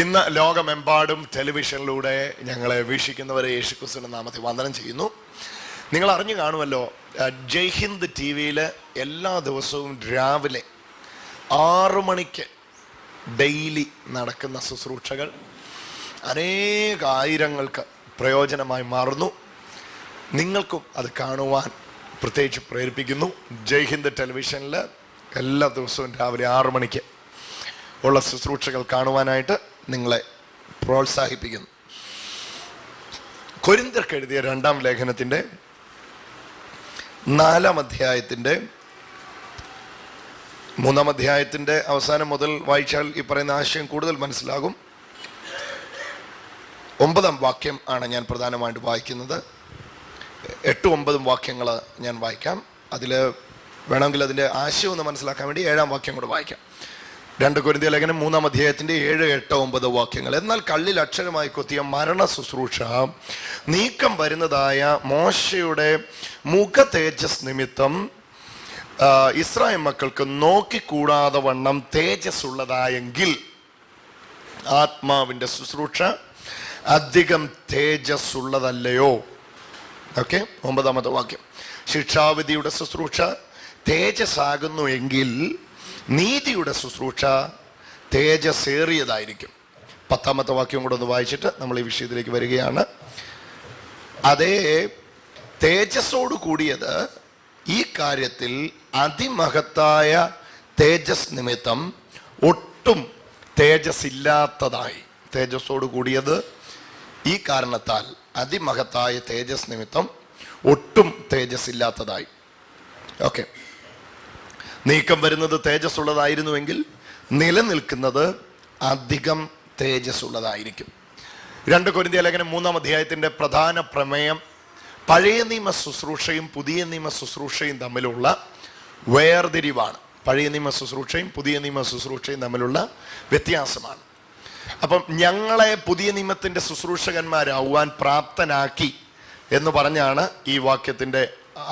ഇന്ന് ലോകമെമ്പാടും ടെലിവിഷനിലൂടെ ഞങ്ങളെ വീക്ഷിക്കുന്നവരെ യേശുക്രിസ്തുവിന്റെ നാമത്തിൽ വന്ദനം ചെയ്യുന്നു. നിങ്ങൾ അറിഞ്ഞു കാണുമല്ലോ, ജയ് ഹിന്ദ് ടി വിയിൽ എല്ലാ ദിവസവും രാവിലെ 6 മണിക്ക് ഡെയിലി നടക്കുന്ന ശുശ്രൂഷകൾ അനേകായിരങ്ങൾക്ക് പ്രയോജനമായി മാറുന്നു. നിങ്ങൾക്കും അത് കാണുവാൻ പ്രത്യേകിച്ച് പ്രേരിപ്പിക്കുന്നു. ജയ് ഹിന്ദ് ടെലിവിഷനിൽ എല്ലാ ദിവസവും രാവിലെ 6 മണിക്ക് ഉള്ള ശുശ്രൂഷകൾ കാണുവാനായിട്ട് നിങ്ങളെ പ്രോത്സാഹിപ്പിക്കുന്നു. കൊരിന്ത്യർക്ക് എഴുതിയ 2-ാം ലേഖനത്തിൻ്റെ 4-ാം അധ്യായത്തിൻ്റെ 3-ാം അധ്യായത്തിൻ്റെ അവസാനം മുതൽ വായിച്ചാൽ ഈ പറയുന്ന ആശയം കൂടുതൽ മനസ്സിലാകും. 9-ാം വാക്യം ആണ് ഞാൻ പ്രധാനമായിട്ട് വായിക്കുന്നത്. 8-9 വാക്യങ്ങൾ ഞാൻ വായിക്കാം. അതിൽ വേണമെങ്കിൽ അതിൻ്റെ ആശയം ഒന്ന് മനസ്സിലാക്കാൻ വേണ്ടി 7-ാം വാക്യം കൂടെ വായിക്കാം. 2 കൊരിന്ത്യ ലേഖനം 3-ാം അധ്യായത്തിൻ്റെ 7, 8, 9 വാക്യങ്ങൾ. എന്നാൽ കള്ളിൽ അക്ഷരമായി കൊത്തിയ മരണ ശുശ്രൂഷ നീക്കം വരുന്നതായ മോശയുടെ മുഖ തേജസ് നിമിത്തം ഇസ്രായേൽ മക്കൾക്ക് നോക്കിക്കൂടാതെ വണ്ണം തേജസ് ഉള്ളതായെങ്കിൽ ആത്മാവിൻ്റെ ശുശ്രൂഷ അധികം തേജസ് ഉള്ളതല്ലയോ? ഓക്കെ, 9-ാമത്തെ വാക്യം. ശിക്ഷാവിധിയുടെ ശുശ്രൂഷ തേജസ് ആകുന്നു എങ്കിൽ നീതിയുടെ ശുശ്രൂഷ തേജസ്സേറിയതായിരിക്കും. 10-ാമത്തെ വാക്യം കൂടെ ഒന്ന് വായിച്ചിട്ട് നമ്മൾ ഈ വിഷയത്തിലേക്ക് വരികയാണ്. അതേ തേജസ്സോട് കൂടിയത് ഈ കാര്യത്തിൽ അതിമഹത്തായ തേജസ് നിമിത്തം ഒട്ടും തേജസ് ഇല്ലാത്തതായി. തേജസ്സോട് കൂടിയത് ഈ കാരണത്താൽ അതിമഹത്തായ തേജസ് നിമിത്തം ഒട്ടും തേജസ് ഇല്ലാത്തതായി. ഓക്കെ, നീക്കം വരുന്നത് തേജസ് ഉള്ളതായിരുന്നുവെങ്കിൽ നിലനിൽക്കുന്നത് അധികം തേജസ് ഉള്ളതായിരിക്കും. 2 കൊരിന്ത്യ ലേഖനം 3-ാം അധ്യായത്തിൻ്റെ പ്രധാന പ്രമേയം പഴയ നിയമ ശുശ്രൂഷയും പുതിയ നിയമ ശുശ്രൂഷയും തമ്മിലുള്ള വേർതിരിവാണ്. പഴയ നിയമ ശുശ്രൂഷയും പുതിയ നിയമ ശുശ്രൂഷയും തമ്മിലുള്ള വ്യത്യാസമാണ്. അപ്പം ഞങ്ങളെ പുതിയ നിയമത്തിൻ്റെ ശുശ്രൂഷകന്മാരാവാൻ പ്രാപ്തനാക്കി എന്ന് പറഞ്ഞാണ് ഈ വാക്യത്തിൻ്റെ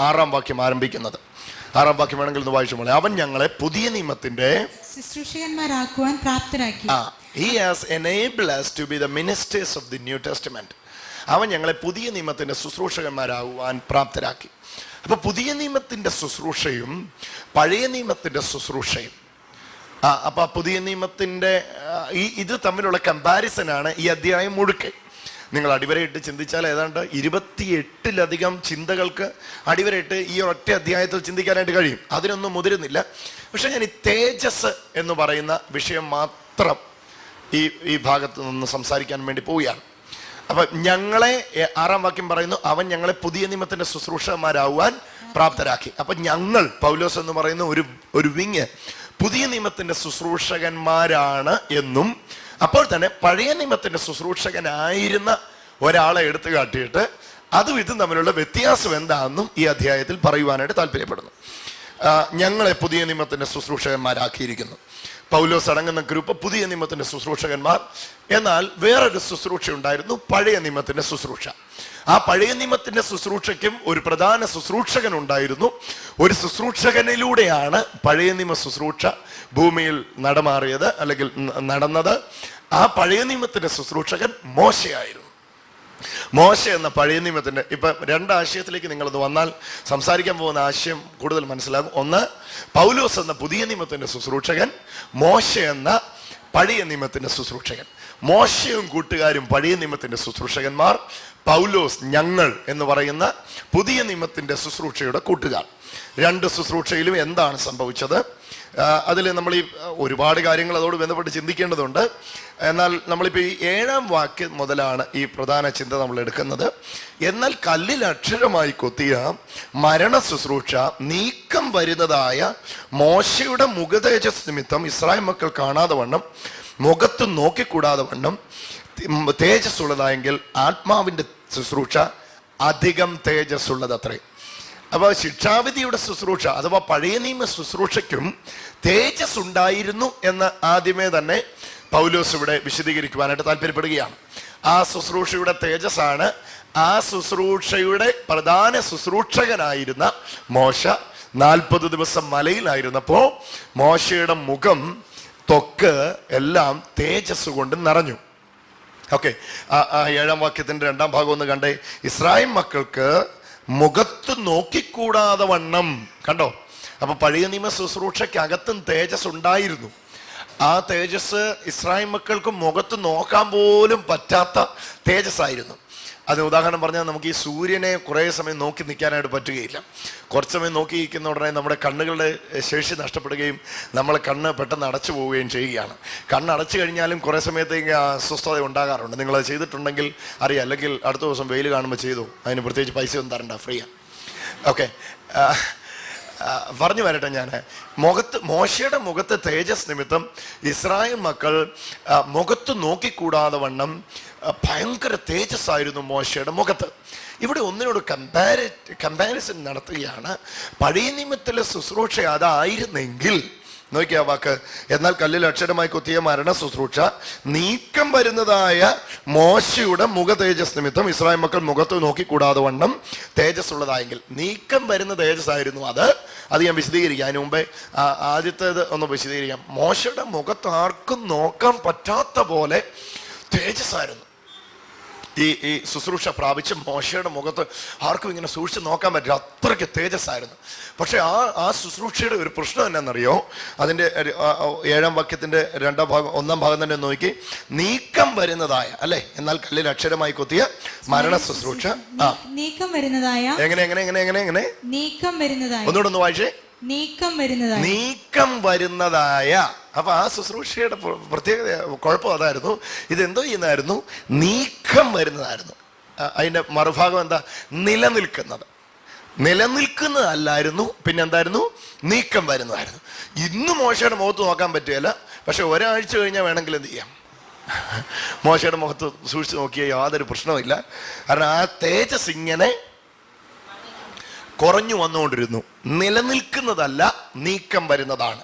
6-ാം വാക്യം ആരംഭിക്കുന്നത്. 6-ാം വാക്യം വേണമെങ്കിൽ ഒന്ന് വായിച്ചു പോലെ, അവൻ ഞങ്ങളെ പുതിയ നിയമത്തിന്റെ ശുശ്രൂഷകന്മാരാക്കുവാൻ പ്രാപ്തരാക്കി. He has enabled us to be the ministers of the New Testament. അവൻ ഞങ്ങളെ പുതിയ നിയമത്തിന്റെ ശുശ്രൂഷകന്മാരാകുവാൻ പ്രാപ്തരാക്കി. അപ്പൊ പുതിയ നിയമത്തിന്റെ ശുശ്രൂഷയും പഴയ നിയമത്തിന്റെ ശുശ്രൂഷയും, അപ്പൊ പുതിയ നിയമത്തിന്റെ ഇത് തമ്മിലുള്ള കമ്പാരിസനാണ് ഈ അധ്യായം മുഴുക്കെ. നിങ്ങൾ അടിവരയിട്ട് ചിന്തിച്ചാൽ ഏതാണ്ട് 28-ലധികം ചിന്തകൾക്ക് അടിവരയിട്ട് ഈ ഒറ്റ അധ്യായത്തിൽ ചിന്തിക്കാനായിട്ട് കഴിയും. അതിനൊന്നും മുതിരുന്നില്ല. പക്ഷെ ഞാൻ ഈ തേജസ് എന്ന് പറയുന്ന വിഷയം മാത്രം ഈ ഭാഗത്ത് നിന്ന് സംസാരിക്കാൻ വേണ്ടി പോവുകയാണ്. അപ്പൊ ഞങ്ങളെ 6-ാം വാക്യം പറയുന്നു, അവൻ ഞങ്ങളെ പുതിയ നിയമത്തിന്റെ ശുശ്രൂഷകന്മാരാവാൻ പ്രാപ്തരാക്കി. അപ്പൊ ഞങ്ങൾ, പൗലോസ് എന്ന് പറയുന്ന ഒരു വിങ് പുതിയ നിയമത്തിന്റെ ശുശ്രൂഷകന്മാരാണ് എന്നും, അപ്പോൾ തന്നെ പഴയ നിയമത്തിന്റെ ശുശ്രൂഷകനായിരുന്ന ഒരാളെ എടുത്തു കാട്ടിയിട്ട് അതും ഇതും തമ്മിലുള്ള വ്യത്യാസം എന്താണെന്നും ഈ അധ്യായത്തിൽ പറയുവാനായിട്ട് താല്പര്യപ്പെടുന്നു. ഞങ്ങളെ പുതിയ നിയമത്തിന്റെ ശുശ്രൂഷകന്മാരാക്കിയിരിക്കുന്നു. പൗലോസ് അടങ്ങുന്ന ഗ്രൂപ്പ് പുതിയ നിയമത്തിന്റെ ശുശ്രൂഷകന്മാർ. എന്നാൽ വേറൊരു ശുശ്രൂഷ ഉണ്ടായിരുന്നു, പഴയ നിയമത്തിന്റെ ശുശ്രൂഷ. ആ പഴയ നിയമത്തിന്റെ ശുശ്രൂഷയ്ക്കും ഒരു പ്രധാന ശുശ്രൂഷകൻ ഉണ്ടായിരുന്നു. ഒരു ശുശ്രൂഷകനിലൂടെയാണ് പഴയ നിയമ ശുശ്രൂഷ ഭൂമിയിൽ നടമാറിയത് അല്ലെങ്കിൽ നടന്നത്. ആ പഴയ നിയമത്തിന്റെ ശുശ്രൂഷകൻ മോശയായിരുന്നു. മോശ എന്ന പഴയ നിയമത്തിന്റെ, ഇപ്പൊ 2 ആശയത്തിലേക്ക് നിങ്ങളത് വന്നാൽ സംസാരിക്കാൻ പോകുന്ന ആശയം കൂടുതൽ മനസ്സിലാകും. ഒന്ന്, പൗലോസ് എന്ന പുതിയ നിയമത്തിന്റെ ശുശ്രൂഷകൻ, മോശ എന്ന പഴയ നിയമത്തിന്റെ ശുശ്രൂഷകൻ. മോശയും കൂട്ടുകാരും പഴയ നിയമത്തിന്റെ ശുശ്രൂഷകന്മാർ, പൗലോസ് ഞങ്ങൾ എന്ന് പറയുന്ന പുതിയ നിയമത്തിന്റെ ശുശ്രൂഷയുടെ കൂട്ടുകാർ. 2 ശുശ്രൂഷയിലും എന്താണ് സംഭവിച്ചത്? അതിൽ നമ്മൾ ഈ ഒരുപാട് കാര്യങ്ങൾ അതോട് ബന്ധപ്പെട്ട് ചിന്തിക്കേണ്ടതുണ്ട്. എന്നാൽ നമ്മളിപ്പോൾ ഈ 7-ാം വാക്യം മുതലാണ് ഈ പ്രധാന ചിന്ത നമ്മൾ എടുക്കുന്നത്. എന്നാൽ കല്ലിൽ അക്ഷരമായി കൊത്തിയ മരണ ശുശ്രൂഷ നീക്കം വരുന്നതായ മോശയുടെ മുഖതേജസ് നിമിത്തം ഇസ്രായേൽ മക്കൾ കാണാതെ വണ്ണം, മുഖത്ത് നോക്കിക്കൂടാതെ വണ്ണം തേജസ് ഉള്ളതായെങ്കിൽ ആത്മാവിൻ്റെ ശുശ്രൂഷ അധികം തേജസ് ഉള്ളതത്രേ. അപ്പോൾ ശിക്ഷാവിധിയുടെ ശുശ്രൂഷ അഥവാ പഴയ നിയമ ശുശ്രൂഷയ്ക്കും തേജസ് ഉണ്ടായിരുന്നു എന്ന് ആദ്യമേ തന്നെ പൗലോസ് ഇവിടെ വിശദീകരിക്കുവാനായിട്ട് താല്പര്യപ്പെടുകയാണ്. ആ ശുശ്രൂഷയുടെ തേജസ്സാണ് ആ ശുശ്രൂഷയുടെ പ്രധാന ശുശ്രൂഷകനായിരുന്ന മോശ 40 ദിവസം മലയിലായിരുന്നപ്പോൾ മോശയുടെ മുഖം ത്വക്ക് എല്ലാം തേജസ് കൊണ്ട് നിറഞ്ഞു. ഓക്കെ, ആ 7-ാം വാക്യത്തിന്റെ 2-ാം ഭാഗം ഒന്ന് കണ്ടേ. ഇസ്രായേൽ മക്കൾക്ക് മുഖത്ത് നോക്കിക്കൂടാതെ വണ്ണം. കണ്ടോ? അപ്പൊ പഴയ നിയമ ശുശ്രൂഷയ്ക്കകത്തും തേജസ് ഉണ്ടായിരുന്നു. ആ തേജസ് ഇസ്രായേൽ മക്കൾക്ക് മുഖത്ത് നോക്കാൻ പോലും പറ്റാത്ത തേജസ്സായിരുന്നു. അത് ഉദാഹരണം പറഞ്ഞാൽ നമുക്ക് ഈ സൂര്യനെ കുറേ സമയം നോക്കി നിൽക്കാനായിട്ട് പറ്റുകയില്ല. കുറച്ച് സമയം നോക്കി നിൽക്കുന്ന ഉടനെ നമ്മുടെ കണ്ണുകളുടെ ശേഷി നഷ്ടപ്പെടുകയും നമ്മളെ കണ്ണ് പെട്ടെന്ന് അടച്ചു പോവുകയും ചെയ്യുകയാണ്. കണ്ണ് അടച്ചു കഴിഞ്ഞാലും കുറേ സമയത്തേക്ക് അസ്വസ്ഥത ഉണ്ടാകാറുണ്ട്. നിങ്ങളത് ചെയ്തിട്ടുണ്ടെങ്കിൽ അറിയാം. അല്ലെങ്കിൽ അടുത്ത ദിവസം വെയിൽ കാണുമ്പോൾ ചെയ്തു, അതിന് പ്രത്യേകിച്ച് പൈസ ഒന്നും തരണ്ട, ഫ്രീയാണ്. ഓക്കെ, പറഞ്ഞു വരട്ടെ. ഞാൻ മോശയുടെ മുഖത്ത് തേജസ് നിമിത്തം ഇസ്രായേൽ മക്കൾ മുഖത്ത് നോക്കിക്കൂടാതെ വണ്ണം ഭയങ്കര തേജസ്സായിരുന്നു മോശയുടെ മുഖത്ത്. ഇവിടെ ഒന്നിനോട് കമ്പാരിസൺ നടത്തുകയാണ്. പഴയ നിയമത്തിലെ ശുശ്രൂഷ അതായിരുന്നെങ്കിൽ, നോക്കിയ വാക്ക്, എന്നാൽ കല്ലിൽ അക്ഷരമായി കുത്തിയ മരണ ശുശ്രൂഷ നീക്കം വരുന്നതായ മോശയുടെ മുഖ തേജസ് നിമിത്തം ഇസ്രായേൽ മക്കൾ മുഖത്ത് നോക്കിക്കൂടാതെ വണ്ണം തേജസ് ഉള്ളതായെങ്കിൽ, നീക്കം വരുന്ന തേജസ് ആയിരുന്നു അത് ഞാൻ വിശദീകരിക്കാം. അതിന് മുമ്പേ ആദ്യത്തേത് ഒന്ന് വിശദീകരിക്കാം. മോശയുടെ മുഖത്ത് ആർക്കും നോക്കാൻ പറ്റാത്ത പോലെ തേജസ്സായിരുന്നു. ഈ ശുശ്രൂഷ പ്രാപിച്ച് മോശയുടെ മുഖത്ത് ആർക്കും ഇങ്ങനെ സൂക്ഷിച്ച് നോക്കാൻ പറ്റില്ല, അത്രയ്ക്ക് തേജസ്സായിരുന്നു. പക്ഷെ ആ ശുശ്രൂഷയുടെ ഒരു പ്രശ്നം എന്നാണെന്നറിയോ? അതിൻ്റെ 7-ാം വാക്യത്തിന്റെ 2-ാം ഭാഗം 1-ാം ഭാഗം തന്നെ നോക്കി. നീക്കം വരുന്നതായ, അല്ലെ, എന്നാൽ കല്ലിൽ അക്ഷരമായി കൊത്തിയ മരണ ശുശ്രൂഷ നീക്കം വരുന്നതായ, എങ്ങനെ നീക്കം വരുന്നതായ, ഒന്നുകൂടെ ഒന്ന് വായിച്ചേ. നീക്കം വരുന്നതായ. അപ്പൊ ആ ശുശ്രൂഷയുടെ പ്രത്യേകത, കുഴപ്പം അതായിരുന്നു. ഇതെന്തോ ചെയ്യുന്നതായിരുന്നു? നീക്കം വരുന്നതായിരുന്നു. അതിന്റെ മറുഭാഗം എന്താ? നിലനിൽക്കുന്നതല്ലായിരുന്നു, പിന്നെ എന്തായിരുന്നു? നീക്കം വരുന്നതായിരുന്നു. ഇന്ന് മോശയുടെ മുഖത്ത് നോക്കാൻ പറ്റുകയില്ല, പക്ഷെ ഒരാഴ്ച കഴിഞ്ഞാൽ വേണമെങ്കിൽ എന്ത് ചെയ്യാം? മോശയുടെ മുഖത്ത് സൂക്ഷിച്ച് നോക്കിയാൽ യാതൊരു പ്രശ്നവുമില്ല. കാരണം ആ തേജസ് ഇങ്ങനെ കുറഞ്ഞു വന്നുകൊണ്ടിരുന്നു. നിലനിൽക്കുന്നതല്ല, നീക്കം വരുന്നതാണ്.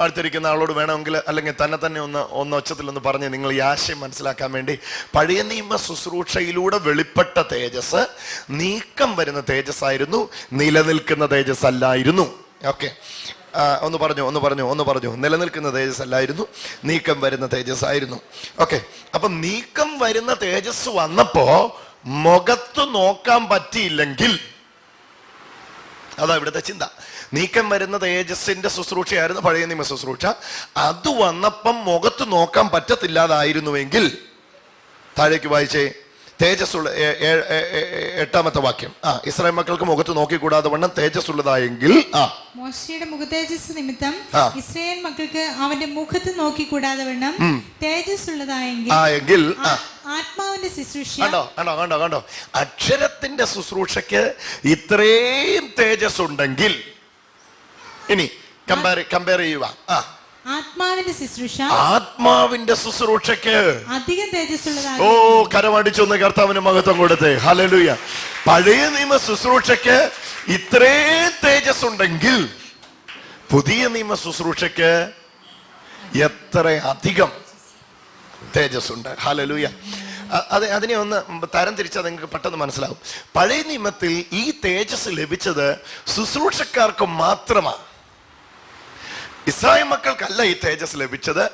അടുത്തിരിക്കുന്ന ആളോട് വേണമെങ്കിൽ, അല്ലെങ്കിൽ തന്നെ ഒന്ന് ഒച്ചത്തിലൊന്ന് പറഞ്ഞ് നിങ്ങൾ ഈ ആശയം മനസ്സിലാക്കാൻ വേണ്ടി, പഴയ നിയമ ശുശ്രൂഷയിലൂടെ വെളിപ്പെട്ട തേജസ് നീക്കം വരുന്ന തേജസ് ആയിരുന്നു, നിലനിൽക്കുന്ന തേജസ് അല്ലായിരുന്നു. ഓക്കെ, ഒന്ന് പറഞ്ഞു. നിലനിൽക്കുന്ന തേജസ് അല്ലായിരുന്നു, നീക്കം വരുന്ന തേജസ് ആയിരുന്നു. ഓക്കെ, അപ്പൊ നീക്കം വരുന്ന തേജസ് വന്നപ്പോ മുഖത്ത് നോക്കാൻ പറ്റിയില്ലെങ്കിൽ, അതാ ഇവിടുത്തെ ചിന്ത. നീക്കം വരുന്ന തേജസ്സിന്റെ ശുശ്രൂഷയായിരുന്നു പഴയ നിയമ ശുശ്രൂഷ. അത് വന്നപ്പം മുഖത്ത് നോക്കാൻ പറ്റത്തില്ലാതായിരുന്നുവെങ്കിൽ, താഴേക്ക് വായിച്ചേ, തേജസ്സുള്ള 8-ാമത്തെ വാക്യം. ഇസ്രായേൽ മക്കൾക്ക് മുഖത്ത് നോക്കിക്കൂടാതെ വണ്ണം തേജസ് ഉള്ളതായെങ്കിൽ, മോശയുടെ മുഖ തേജസ് നിമിത്തം ഇസ്രായേൽ മക്കൾക്ക് അവന്റെ മുഖത്ത് നോക്കിക്കൂടാതെ വണ്ണം തേജസ് ഉള്ളതായെങ്കിൽ ആത്മാവിന്റെ ശുശ്രൂഷ. കണ്ടോ, അക്ഷരത്തിന്റെ ശുശ്രൂഷയ്ക്ക് ഇത്രയും തേജസ് ഉണ്ടെങ്കിൽ, ഇനി കമ്പയർ ചെയ്യുക. ആത്മാവിന്റെ ശുശ്രൂഷയ്ക്ക് അധികം തേജസ്സുള്ളതാണ്. ഓ, കരമടിച്ചൊന്ന് കർത്താവിന് മഹത്വം കൊടുത്തേ. ഹല്ലേലൂയ. പഴയ നിയമ ശുശ്രൂഷയ്ക്ക് ഇത്രയും തേജസ് ഉണ്ടെങ്കിൽ പുതിയ നിയമ ശുശ്രൂഷയ്ക്ക് എത്ര അധികം തേജസ് ഉണ്ട്. ഹല്ലേലൂയ. അതിനെ ഒന്ന് തരം തിരിച്ചാൽ നിങ്ങൾക്ക് പെട്ടെന്ന് മനസ്സിലാവും. പഴയ നിയമത്തിൽ ഈ തേജസ് ലഭിച്ചത് ശുശ്രൂഷക്കാർക്ക് മാത്രമാണ്. ഇസ്രായേൽ മക്കൾക്കല്ല ഈ തേജസ് ലഭിച്ചത്,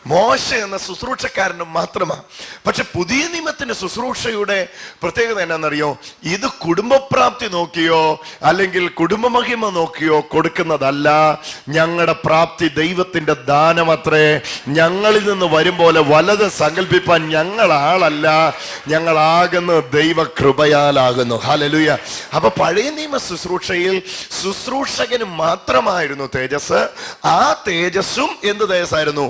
മോശ എന്ന ശുശ്രൂഷക്കാരനും മാത്രമാണ്. പക്ഷെ പുതിയ നിയമത്തിന്റെ ശുശ്രൂഷയുടെ പ്രത്യേകത എന്നാണെന്നറിയോ? ഇത് കുടുംബപ്രാപ്തി നോക്കിയോ അല്ലെങ്കിൽ കുടുംബമഹിമ നോക്കിയോ കൊടുക്കുന്നതല്ല. ഞങ്ങളുടെ പ്രാപ്തി ദൈവത്തിന്റെ ദാനമത്രേ. ഞങ്ങളിൽ നിന്ന് വരും പോലെ വലത് സങ്കല്പിപ്പാൻ ഞങ്ങളാളല്ല, ഞങ്ങളാകുന്നു ദൈവകൃപയാലാകുന്നു. ഹല്ലേലൂയ. അപ്പൊ പഴയ നിയമ ശുശ്രൂഷയിൽ ശുശ്രൂഷകന് മാത്രമായിരുന്നു തേജസ്. ആ തേജസ്സും എന്ത് തേജസ്സായിരുന്നു?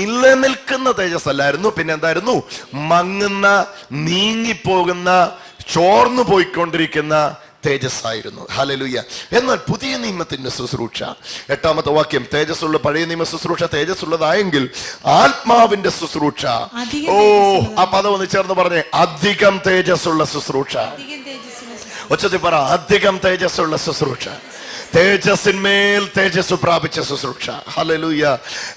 നിലനിൽക്കുന്ന തേജസ് അല്ലായിരുന്നു. പിന്നെ എന്തായിരുന്നു? മങ്ങുന്ന, നീങ്ങിപ്പോകുന്ന, ചോർന്നു പോയിക്കൊണ്ടിരിക്കുന്ന തേജസ്സായിരുന്നു. ഹല്ലേലൂയ. എന്നാൽ പുതിയ നിയമത്തിന്റെ ശുശ്രൂഷ, 8-ാമത്തെ വാക്യം, തേജസ്സുള്ള പഴയ നിയമ ശുശ്രൂഷ തേജസ്സുള്ളതായെങ്കിൽ ആത്മാവിന്റെ ശുശ്രൂഷ. ആ പദം ഒന്ന് ചേർന്ന് പറഞ്ഞേ, അധികം തേജസ്സുള്ള ശുശ്രൂഷ. ഒച്ചത്തിൽ പറ, അധികം തേജസ്സുള്ള ശുശ്രൂഷ. തേജസ്സിന്മേൽ തേജസ് പ്രാപിച്ച ശുശ്രൂഷ. ഹല്ലേലൂയ.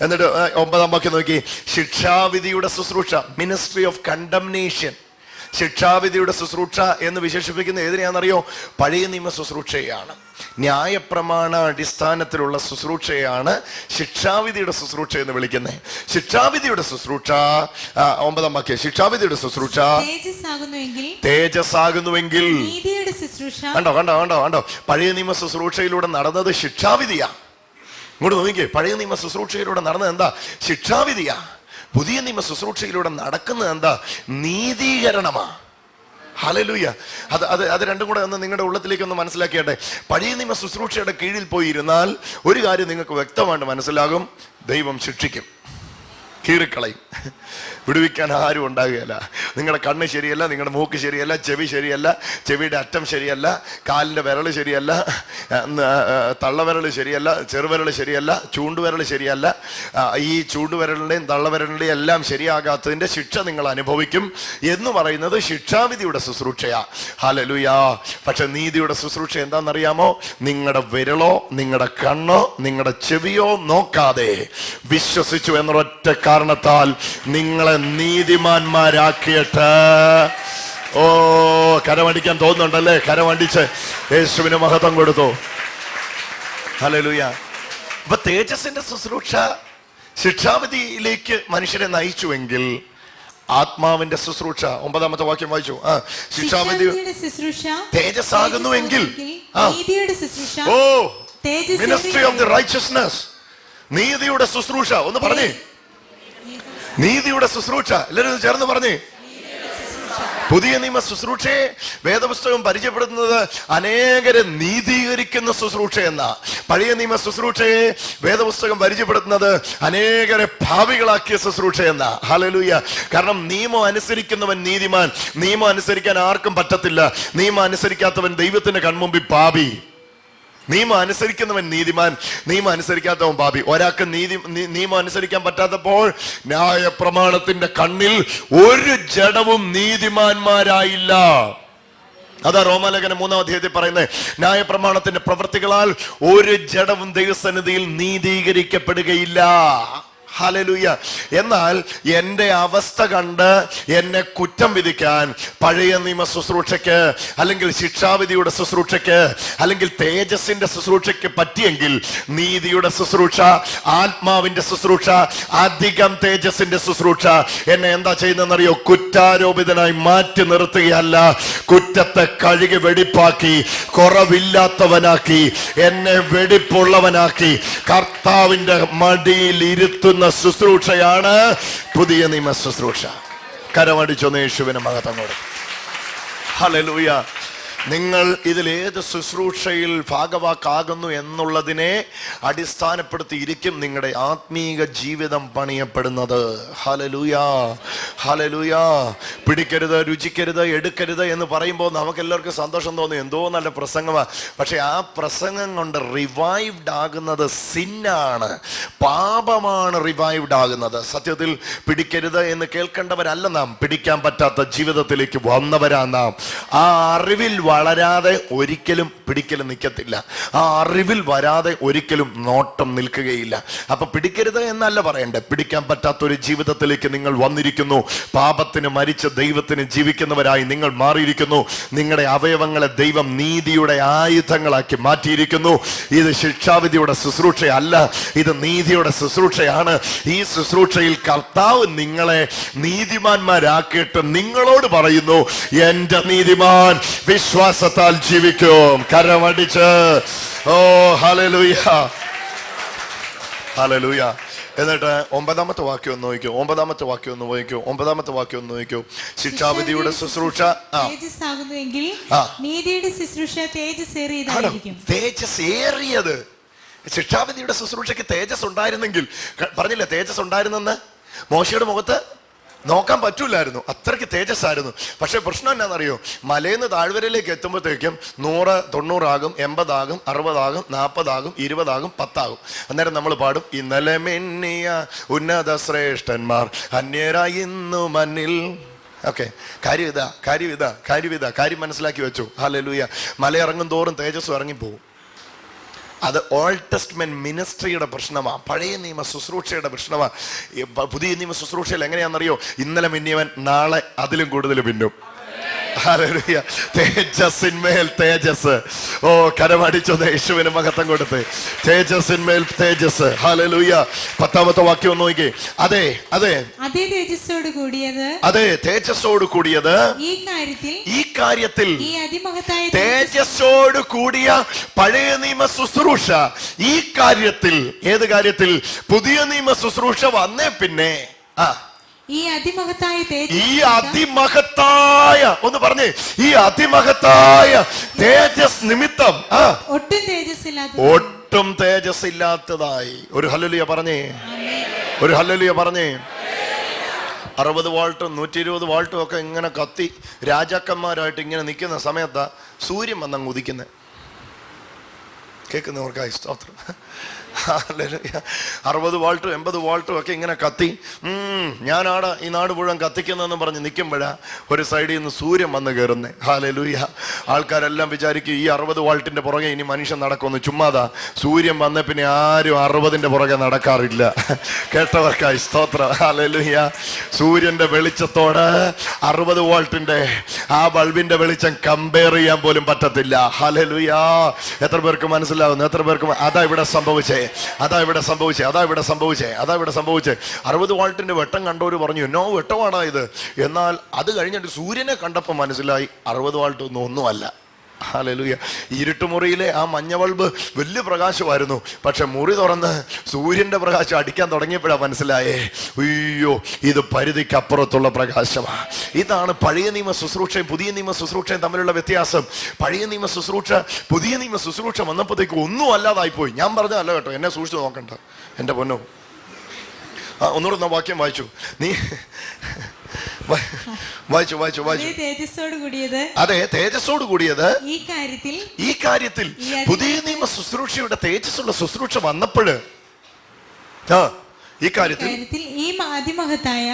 എന്നിട്ട് 9-ാം വാക്യം നോക്കി, ശിക്ഷാവിധിയുടെ ശുശ്രൂഷ, മിനിസ്ട്രി ഓഫ് കണ്ടംനേഷൻ. ശിക്ഷാവിധിയുടെ ശുശ്രൂഷ എന്ന് വിശേഷിപ്പിക്കുന്ന ഏതിനെയാണെന്നറിയോ? പഴയ നിയമ ശുശ്രൂഷയാണ്. ന്യായപ്രമാണ അടിസ്ഥാനത്തിലുള്ള ശുശ്രൂഷയാണ് ശിക്ഷാവിധിയുടെ ശുശ്രൂഷ എന്ന് വിളിക്കുന്നത്. ശിക്ഷാവിധിയുടെ ശുശ്രൂഷ 9-ാം വാക്യം, ശിക്ഷാവിധിയുടെ ശുശ്രൂഷ തേജസ്സാകുന്നുവെങ്കിൽ കണ്ടോ കണ്ടോ കണ്ടോ കണ്ടോ, പഴയ നിയമ ശുശ്രൂഷയിലൂടെ നടന്നത് ശിക്ഷാവിധിയാ. ഇങ്ങോട്ട് നോക്കിക്കേ, പഴയ നിയമ ശുശ്രൂഷയിലൂടെ നടന്നത് എന്താ? ശിക്ഷാവിധിയാ. പുതിയ നിയമ ശുശ്രൂഷയിലൂടെ നടക്കുന്നത് എന്താ? നീതീകരണമാ. ഹല്ലേലൂയ. അത് രണ്ടും കൂടെ ഒന്ന് നിങ്ങളുടെ ഉള്ളത്തിലേക്ക് ഒന്ന് മനസ്സിലാക്കിയട്ടെ. പഴയ നിയമ ശുശ്രൂഷയുടെ കീഴിൽ പോയിരുന്നാൽ ഒരു കാര്യം നിങ്ങൾക്ക് വ്യക്തമായിട്ട് മനസ്സിലാകും: ദൈവം ശിക്ഷിക്കും, കീറിക്കളയും, വിടുവിക്കാൻ ആരും ഉണ്ടാകുകയില്ല. നിങ്ങളുടെ കണ്ണ് ശരിയല്ല, നിങ്ങളുടെ മൂക്ക് ശരിയല്ല, ചെവി ശരിയല്ല, ചെവിയുടെ അറ്റം ശരിയല്ല, കാലിൻ്റെ വിരൽ ശരിയല്ല, തള്ളവിരൽ ശരിയല്ല, ചെറുവിരൽ ശരിയല്ല, ചൂണ്ടുവിരൽ ശരിയല്ല. ഈ ചൂണ്ടുവിരലിൻ്റെയും തള്ളവിരലിൻ്റെയും എല്ലാം ശരിയാകാത്തതിൻ്റെ ശിക്ഷ നിങ്ങൾ അനുഭവിക്കും എന്ന് പറയുന്നത് ശിക്ഷാവിധിയുടെ ശുശ്രൂഷയാ. ഹല്ലേലൂയ. പക്ഷെ നീതിയുടെ ശുശ്രൂഷ എന്താണെന്നറിയാമോ? നിങ്ങളുടെ വിരലോ നിങ്ങളുടെ കണ്ണോ നിങ്ങളുടെ ചെവിയോ നോക്കാതെ വിശ്വസിച്ചു എന്നൊരൊറ്റ കാരണത്താൽ നിങ്ങളെ നീതിമാന്മാരാക്കിയിട്ട്, ഓ കരമടിക്കാൻ തോന്നുന്നുണ്ടല്ലേ? കരമടിച്ച് യേശുവിന് മഹത്വം കൊടുത്തു. ഹല്ലേലൂയ. അപ്പൊ തേജസ്സിന്റെ ശുശ്രൂഷ ശിക്ഷാവിധിയിലേക്ക് മനുഷ്യരെ നയിച്ചുവെങ്കിൽ ആത്മാവിന്റെ ശുശ്രൂഷ 9-ാമത്തെ വാക്യം വായിച്ചു. ശിക്ഷാവിധിയുടെ ശുശ്രൂഷ തേജസ്സാകുന്നുവെങ്കിൽ, ഓ മിനിസ്ട്രി ഓഫ് ദി റൈച്ചസ്നെസ്, നീതിയുടെ ശുശ്രൂഷ. ഒന്ന് പറഞ്ഞേ, നീതിയുടെ ശുശ്രൂഷ. എല്ലാവരും ചേർന്ന് പറഞ്ഞേ. പുതിയ നിയമ ശുശ്രൂഷയെ വേദപുസ്തകം പരിചയപ്പെടുത്തുന്നത് അനേകരെ നീതീകരിക്കുന്ന ശുശ്രൂഷ എന്ന. പഴയ നിയമ ശുശ്രൂഷയെ വേദപുസ്തകം പരിചയപ്പെടുത്തുന്നത് അനേകരെ ഭാവികളാക്കിയ ശുശ്രൂഷ എന്ന. ഹല്ലേലൂയ. കാരണം നിയമം അനുസരിക്കുന്നവൻ നീതിമാൻ. നിയമം അനുസരിക്കാൻ ആർക്കും പറ്റത്തില്ല. നിയമം അനുസരിക്കാത്തവൻ ദൈവത്തിന്റെ കൺമുമ്പിൽ പാപി. നിയമം അനുസരിക്കുന്നവൻ നീതിമാൻ, നിയമം അനുസരിക്കാത്തവൻ പാപി. ഒരാൾക്ക് നിയമം അനുസരിക്കാൻ പറ്റാത്തപ്പോൾ ന്യായപ്രമാണത്തിന്റെ കണ്ണിൽ ഒരു ജഡവും നീതിമാന്മാരായില്ല. അതാ റോമാലേഖനം 3-ാം അധ്യായത്തിൽ പറയുന്നത്. ന്യായപ്രമാണത്തിന്റെ പ്രവൃത്തികളാൽ ഒരു ജഡവും ദൈവസന്നിധിയിൽ നീതീകരിക്കപ്പെടുകയില്ല. ഹല്ലേലൂയ. എന്നാൽ എൻ്റെ അവസ്ഥ കണ്ട് എന്നെ കുറ്റം വിധിക്കാൻ പഴയ നിയമ ശുശ്രൂഷയ്ക്ക്, അല്ലെങ്കിൽ ശിക്ഷാവിധിയുടെ ശുശ്രൂഷയ്ക്ക്, അല്ലെങ്കിൽ തേജസ്സിന്റെ ശുശ്രൂഷയ്ക്ക് പറ്റിയെങ്കിൽ നീതിയുടെ ശുശ്രൂഷ, ആത്മാവിന്റെ ശുശ്രൂഷ, അധികം തേജസ്സിന്റെ ശുശ്രൂഷ എന്നെ എന്താ ചെയ്യുന്നതെന്നറിയോ? കുറ്റാരോപിതനായി മാറ്റി നിർത്തുകയല്ല, കുറ്റത്തെ കഴുകി വെടിപ്പാക്കി കുറവില്ലാത്തവനാക്കി എന്നെ വെടിപ്പുള്ളവനാക്കി കർത്താവിന്റെ മടിയിൽ ഇരുത്തുന്ന ശുശ്രൂഷയാണ് പുതിയ നിയമ ശുശ്രൂഷ. കരമടിച്ചൊന്ന് യേശുവിന് മഹത്വം കൊടുക്കും. ഹല്ലേലൂയ. നിങ്ങൾ ഇതിലേത് ശുശ്രൂഷയിൽ ഭാഗവാക്കാകുന്നു എന്നുള്ളതിനെ അടിസ്ഥാനപ്പെടുത്തിയിരിക്കും നിങ്ങളുടെ ആത്മീക ജീവിതം പണിയപ്പെടുന്നത്. Hallelujah, hallelujah. പിടിക്കരുത്, രുചിക്കരുത്, എടുക്കരുത് എന്ന് പറയുമ്പോൾ നമുക്ക് എല്ലാവർക്കും സന്തോഷം തോന്നും. എന്തോ നല്ല പ്രസംഗമാണ്. പക്ഷെ ആ പ്രസംഗം കൊണ്ട് റിവൈവ്ഡ് ആകുന്നത് സിന്നാണ്, പാപമാണ് റിവൈവ്ഡ് ആകുന്നത്. സത്യത്തിൽ പിടിക്കരുത് എന്ന് കേൾക്കേണ്ടവരല്ല നാം. പിടിക്കാൻ പറ്റാത്ത ജീവിതത്തിലേക്ക് വന്നവരാ നാം. ആ അറിവിൽ വളരാതെ ഒരിക്കലും പിടിക്കൽ നിൽക്കത്തില്ല. ആ അറിവിൽ വരാതെ ഒരിക്കലും നോട്ടം നിൽക്കുകയില്ല. അപ്പൊ പിടിക്കരുത് എന്നല്ല പറയണ്ടേ, പിടിക്കാൻ പറ്റാത്തൊരു ജീവിതത്തിലേക്ക് നിങ്ങൾ വന്നിരിക്കുന്നു. പാപത്തിന് മരിച്ച ദൈവത്തിന് ജീവിക്കുന്നവരായി നിങ്ങൾ മാറിയിരിക്കുന്നു. നിങ്ങളുടെ അവയവങ്ങളെ ദൈവം നീതിയുടെ ആയുധങ്ങളാക്കി മാറ്റിയിരിക്കുന്നു. ഇത് ശിക്ഷാവിധിയുടെ ശുശ്രൂഷയല്ല, ഇത് നീതിയുടെ ശുശ്രൂഷയാണ്. ഈ ശുശ്രൂഷയിൽ കർത്താവ് നിങ്ങളെ നീതിമാന്മാരാക്കിയിട്ട് നിങ്ങളോട് പറയുന്നു, എന്റെ നീതിമാൻ വിശ്വാസത്താൽ ജീവിക്കും. കരമടിച്ച് ഓ ഹല്ലേലൂയ, ഹല്ലേലൂയ. എന്നിട്ട് 9-ാമത്തെ വാക്യം ഒന്ന് നോക്കൂ. 9-ാമത്തെ വാക്യം ഒന്ന് നോക്കൂ. 9-ാമത്തെ വാക്യം ഒന്ന് നോക്കൂ. ശിക്ഷാവിധിയുടെ ശുശ്രൂഷ നീതിയുടെ ശുശ്രൂഷ തേജസ്സേറിയത്. ശിക്ഷാവിധിയുടെ ശുശ്രൂഷയ്ക്ക് തേജസ് ഉണ്ടായിരുന്നെങ്കിൽ, പറഞ്ഞില്ലേ തേജസ് ഉണ്ടായിരുന്നെന്ന്, മോശയുടെ മുഖത്ത് നോക്കാൻ പറ്റൂലായിരുന്നു, അത്രയ്ക്ക് തേജസ്സായിരുന്നു. പക്ഷെ പ്രശ്നം എന്നാണെന്നറിയോ? മലയിന്ന് താഴ്വരയിലേക്ക് എത്തുമ്പോഴത്തേക്കും 100, 90 ആകും, 80 ആകും, 60 ആകും, 40 ആകും, 20 ആകും, 10 ആകും. അന്നേരം നമ്മൾ പാടും, ഇന്നലെ മിന്നിയ ഉന്നത ശ്രേഷ്ഠന്മാർ അന്യരായി ഇന്നു മണ്ണിൽ. ഓക്കെ, കാര്യം മനസ്സിലാക്കി വെച്ചു. ഹല്ലേലൂയ. മല ഇറങ്ങും തോറും തേജസ്സും ഇറങ്ങിപ്പോവും. അത് ഓൾഡ് ടെസ്റ്റ്മെന്റ് മിനിസ്ട്രിയുടെ പ്രശ്നമാണ്, പഴയ നിയമ ശുശ്രൂഷയുടെ പ്രശ്നമാണ്. പുതിയ നിയമ ശുശ്രൂഷയിൽ എങ്ങനെയാണെന്നറിയോ? ഇന്നലെ മിന്നിയവൻ നാളെ അതിലും കൂടുതൽ പിന്നും. ഹല്ലേലൂയ. തേജസ്സിന്മേൽ തേജസ്. ഓ, കരമടിച്ചത് യേശുവിന് മഹത്വം കൊടുത്ത്. തേജസ്സിന്മേൽ തേജസ്. ഹല്ലേലൂയ. 10ാമത്തെ വാക്യം ഒന്ന് നോക്കിക്കേ. അതെ അതെ അതേ തേജസ്സോട് കൂടിയത്, അതെ തേജസ്സോട് കൂടിയത്, ഈ കാര്യത്തിൽ ഈ അതിമഹത്തായ തേജസ്സോട് കൂടിയ പഴയ നിയമ ശുശ്രൂഷ ഈ കാര്യത്തിൽ, ഏത് കാര്യത്തിൽ? പുതിയ നിയമ ശുശ്രൂഷ വന്നേ പിന്നെ ഈ അതിമഹത്തായ ഒന്ന് പറഞ്ഞേ, ഈ അതിമഹത്തായ തേജസ് നിമിത്തം ഒട്ടും തേജസ്സില്ലാത്തതായി. ഒരു ഹല്ലേലൂയ പറഞ്ഞേ, ഒരു ഹല്ലേലൂയ പറഞ്ഞേ. 60 വാൾട്ടും 120 വാൾട്ടും ഒക്കെ ഇങ്ങനെ കത്തി രാജാക്കന്മാരായിട്ട് ഇങ്ങനെ നിൽക്കുന്ന സമയത്താ സൂര്യൻ വന്നങ്ങ് ഉദിക്കുന്നത്. കേൾക്കുന്നവർക്കായി സ്തോത്രം. 60 വാൾട്ടും 80 വാൾട്ടും ഒക്കെ ഇങ്ങനെ കത്തി, ഞാനാണ് ഈ നാട് മുഴുവൻ കത്തിക്കുന്നതെന്ന് പറഞ്ഞ് നിൽക്കുമ്പോഴാ ഒരു സൈഡിൽ നിന്ന് സൂര്യൻ വന്ന് കയറുന്നേ. ഹല്ലേലൂയ. ആൾക്കാരെല്ലാം വിചാരിക്കും ഈ 60 വാൾട്ടിന്റെ പുറകെ ഇനി മനുഷ്യൻ നടക്കുമെന്ന്. ചുമ്മാതാ. സൂര്യൻ വന്ന പിന്നെ ആരും 60ന്റെ പുറകെ നടക്കാറില്ല. കേട്ടവർക്കായി സ്തോത്രം. ഹല്ലേലൂയ. സൂര്യന്റെ വെളിച്ചത്തോട് 60 വാൾട്ടിന്റെ ആ ബൾബിന്റെ വെളിച്ചം കമ്പയർ ചെയ്യാൻ പോലും പറ്റത്തില്ല. ഹല്ലേലൂയ. എത്ര പേർക്ക് മനസ്സിലാവുന്നു? എത്ര പേർക്ക്? അതാ ഇവിടെ സംഭവിച്ചേ, അതാ ഇവിടെ സംഭവിച്ചേ, അതാ ഇവിടെ സംഭവിച്ചേ, അതാ ഇവിടെ സംഭവിച്ചേ. 60 വാൾട്ടിന്റെ വെട്ടം കണ്ടവര് പറഞ്ഞു എന്നോ വെട്ടമാണോ ഇത്. എന്നാൽ അത് കഴിഞ്ഞിട്ട് സൂര്യനെ കണ്ടപ്പോൾ മനസ്സിലായി 60 വാൾട്ട് ഒന്നുമല്ല. ഹല്ലേലൂയ. ഇരുട്ടുമുറിയിലെ ആ മഞ്ഞ ബൾബ് വലിയ പ്രകാശമായിരുന്നു. പക്ഷെ മുറി തുറന്ന് സൂര്യന്റെ പ്രകാശം അടിക്കാൻ തുടങ്ങിയപ്പോഴാണ് മനസ്സിലായേ, അയ്യോ ഇത് പരിധിക്കപ്പുറത്തുള്ള പ്രകാശമാണ്. ഇതാണ് പഴയ നിയമ ശുശ്രൂഷയും പുതിയ നിയമ ശുശ്രൂഷയും തമ്മിലുള്ള വ്യത്യാസം. പഴയ നിയമ ശുശ്രൂഷ പുതിയ നിയമ ശുശ്രൂഷ വന്നപ്പോഴത്തേക്ക് ഒന്നും അല്ലാതായിപ്പോയി. ഞാൻ പറഞ്ഞതല്ല കേട്ടോ, എന്നെ സൂക്ഷിച്ച് നോക്കണ്ട എൻ്റെ പൊന്നോ. ഒന്നുകൂടെ വാക്യം വായിച്ചു. നീ വായിച്ചു വായിച്ചു വായിച്ചു. അതെ തേജസ്സോട് കൂടിയത് ഈ കാര്യത്തിൽ പുതിയ നിയമ ശുശ്രൂഷയുടെ തേജസ്സുള്ള ശുശ്രൂഷ വന്നപ്പോഴ് ഈ കാര്യത്തിൽ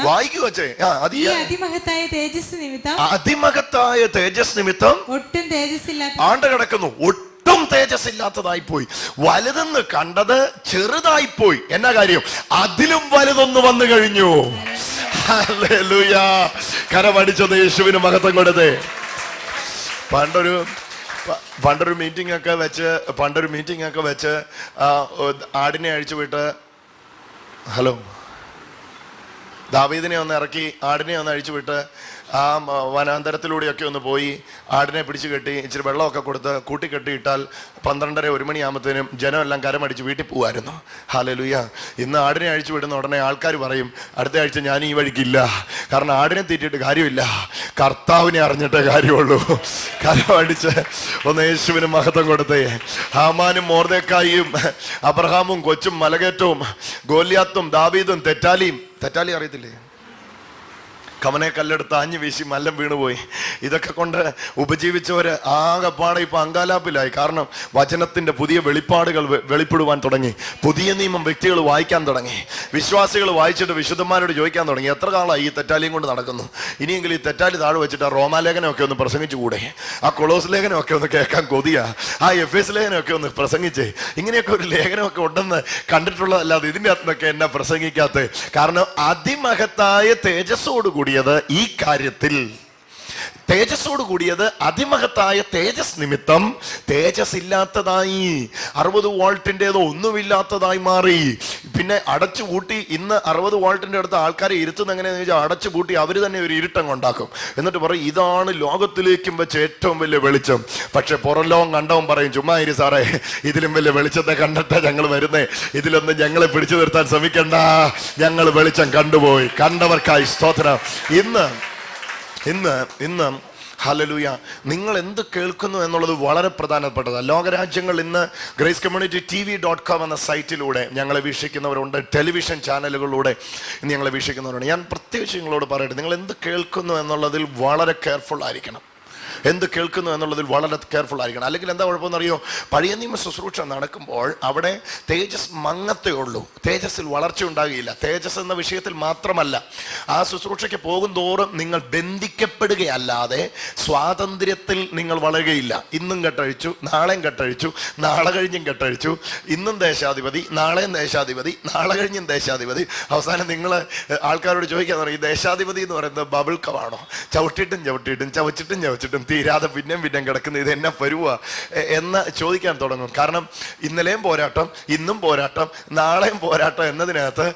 വായിക്കു വച്ചേ. അതിമഹത്തായ തേജസ് നിമിത്തം ഒട്ടും തേജസ്സില്ലാത്ത ആണ്ട് കിടക്കുന്നു. ഒട്ടും തേജസ്സില്ലാത്തതായി പോയി. വലുതെന്ന് കണ്ടത് ചെറുതായിപ്പോയി. എന്നാ കാര്യം? അതിലും വലുതൊന്ന് വന്നു കഴിഞ്ഞു. ഹല്ലേലൂയ. കരമടിച്ചത് യേശുവിന് മഹത്വം കൊടുത്തേ. പണ്ടൊരു മീറ്റിംഗ് ഒക്കെ വെച്ച് ആടിനെ അഴിച്ചു വിട്ട്, ഹലോ, ദാവീദിനെ ഒന്ന് ഇറക്കി ആടിനെ ഒന്ന് അഴിച്ചു വിട്ട് ആ വനാന്തരത്തിലൂടെയൊക്കെ ഒന്ന് പോയി ആടിനെ പിടിച്ചു കെട്ടി ഇച്ചിരി വെള്ളമൊക്കെ കൊടുത്ത് കൂട്ടിക്കെട്ടിയിട്ടാൽ 12:30-1 മണിയാകുമ്പോഴത്തേനും ജനം എല്ലാം കരമടിച്ച് വീട്ടിൽ പോകുമായിരുന്നു. ഹല്ലേലൂയ. ഇന്ന് ആടിനെ അഴിച്ചു വിടുന്ന ഉടനെ ആൾക്കാർ പറയും അടുത്ത ആഴ്ച ഞാൻ ഈ വഴിക്കില്ല. കാരണം ആടിനെ തീറ്റിയിട്ട് കാര്യമില്ല, കർത്താവിനെ അറിഞ്ഞിട്ടേ കാര്യമുള്ളൂ. കരമടിച്ച് ഒന്ന് യേശുവിന് മഹത്വം കൊടുത്തേ. ഹാമാനും മോർദെഖായിയും അബ്രഹാമും കൊച്ചും മലകേറ്റവും ഗോലിയാത്തും ദാവീദും തെറ്റാലി അറിയത്തില്ലേ? കവനെ കല്ലെടുത്ത് ആഞ്ഞു വീശി മല്ലം വീണുപോയി. ഇതൊക്കെ കൊണ്ട് ഉപജീവിച്ചവര് ആകെപ്പാടെ ഇപ്പൊ അങ്കാലാപ്പിലായി. കാരണം വചനത്തിന്റെ പുതിയ വെളിപ്പാടുകൾ വെളിപ്പെടുവാൻ തുടങ്ങി. പുതിയ നിയമം വ്യക്തികൾ വായിക്കാൻ തുടങ്ങി. വിശ്വാസികൾ വായിച്ചിട്ട് വിശുദ്ധന്മാരോട് ചോദിക്കാൻ തുടങ്ങി, എത്ര കാലമായി ഈ തെറ്റാലിയും കൊണ്ട് നടക്കുന്നു? ഇനിയെങ്കിലും ഈ തെറ്റാലി താഴെ വെച്ചിട്ട് ആ റോമാലേഖനമൊക്കെ ഒന്ന് പ്രസംഗിച്ചുകൂടെ? ആ കൊളോസ് ലേഖനമൊക്കെ ഒന്ന് കേൾക്കാൻ കൊതിയാ. ആ എഫേസ് ലേഖനമൊക്കെ ഒന്ന് പ്രസംഗിച്ചേ. ഇങ്ങനെയൊക്കെ ഒരു ലേഖനമൊക്കെ ഉണ്ടെന്ന് കണ്ടിട്ടുള്ളതല്ലാതെ ഇതിൻ്റെ അകത്തുനിന്നൊക്കെ എന്നാ പ്രസംഗിക്കാത്ത? കാരണം അതിമഹത്തായ തേജസ്സോട് കൂടിയത് ഈ കാര്യത്തിൽ, തേജസ്സോട് കൂടിയത് അതിമഹത്തായ തേജസ് നിമിത്തം തേജസ് ഇല്ലാത്തതായി. 60 വാൾട്ടിൻ്റെതോ ഒന്നുമില്ലാത്തതായി മാറി. പിന്നെ അടച്ചു പൂട്ടി. ഇന്ന് 60 വാൾട്ടിൻ്റെ അടുത്ത് ആൾക്കാരെ ഇരുത്തുന്ന എങ്ങനെയാണെന്ന് ചോദിച്ചാൽ അടച്ചു പൂട്ടി അവർ തന്നെ ഒരു ഇരുട്ടം ഉണ്ടാക്കും. എന്നിട്ട് പറയും ഇതാണ് ലോകത്തിലേക്കും വെച്ച് ഏറ്റവും വലിയ വെളിച്ചം. പക്ഷെ പുറം ലോകം കണ്ടവൻ പറയും ചുമ്മാ ഇരി സാറേ, ഇതിലും വലിയ വെളിച്ചത്തെ കണ്ടിട്ടാ ഞങ്ങൾ വരുന്നേ, ഇതിലൊന്നും ഞങ്ങളെ പിടിച്ചു നിർത്താൻ ശ്രമിക്കണ്ട, ഞങ്ങൾ വെളിച്ചം കണ്ടുപോയി. കണ്ടവർക്കായി സ്തോത്രം. ഇന്ന് ഹല്ലേലൂയ, നിങ്ങൾ എന്ത് കേൾക്കുന്നു എന്നുള്ളത് വളരെ പ്രധാനപ്പെട്ടതാണ്. ലോകരാജ്യങ്ങൾ ഇന്ന് ഗ്രേസ് കമ്മ്യൂണിറ്റി TV.com എന്ന സൈറ്റിലൂടെ ഞങ്ങളെ വീക്ഷിക്കുന്നവരുണ്ട്. ടെലിവിഷൻ ചാനലുകളിലൂടെ ഇന്ന് ഞങ്ങളെ വീക്ഷിക്കുന്നവരുണ്ട്. ഞാൻ പ്രത്യേകിച്ച് നിങ്ങളോട് പറയട്ടെ, നിങ്ങൾ എന്ത് കേൾക്കുന്നു എന്നുള്ളതിൽ വളരെ കെയർഫുൾ ആയിരിക്കണം. എന്ത് കേൾക്കുന്നു എന്നുള്ളതിൽ വളരെ കെയർഫുൾ ആയിരിക്കണം. അല്ലെങ്കിൽ എന്താ കുഴപ്പമെന്നറിയോ, പഴയ നിയമ ശുശ്രൂഷ നടക്കുമ്പോൾ അവിടെ തേജസ് മങ്ങത്തേ ഉള്ളൂ, തേജസ്സിൽ വളർച്ച ഉണ്ടാകുകയില്ല. തേജസ് എന്ന വിഷയത്തിൽ മാത്രമല്ല, ആ ശുശ്രൂഷയ്ക്ക് പോകും തോറും നിങ്ങൾ ബന്ധിക്കപ്പെടുകയല്ലാതെ സ്വാതന്ത്ര്യത്തിൽ നിങ്ങൾ വളരുകയില്ല. ഇന്നും കെട്ടഴിച്ചു, നാളെയും കെട്ടഴിച്ചു, നാളെ കഴിഞ്ഞും കെട്ടഴിച്ചു, ഇന്നും ദേശാധിപതി, നാളെയും ദേശാധിപതി, നാളെ കഴിഞ്ഞും ദേശാധിപതി. അവസാനം നിങ്ങൾ ആൾക്കാരോട് ചോദിക്കാൻ തുടങ്ങി, ഈ ദേശാധിപതി എന്ന് പറയുന്നത് ബബിൾ കമാണോ? ചവിട്ടിട്ടും ചവിട്ടിയിട്ടും ചവച്ചിട്ടും ചവച്ചിട്ടും തീരാതെ പിന്നെയും പിന്നെയും കിടക്കുന്നത്, ഇത് എന്നെ പരുവാ എന്ന് ചോദിക്കാൻ തുടങ്ങും. കാരണം ഇന്നലെയും പോരാട്ടം, ഇന്നും പോരാട്ടം, നാളെയും പോരാട്ടം എന്നതിനകത്ത്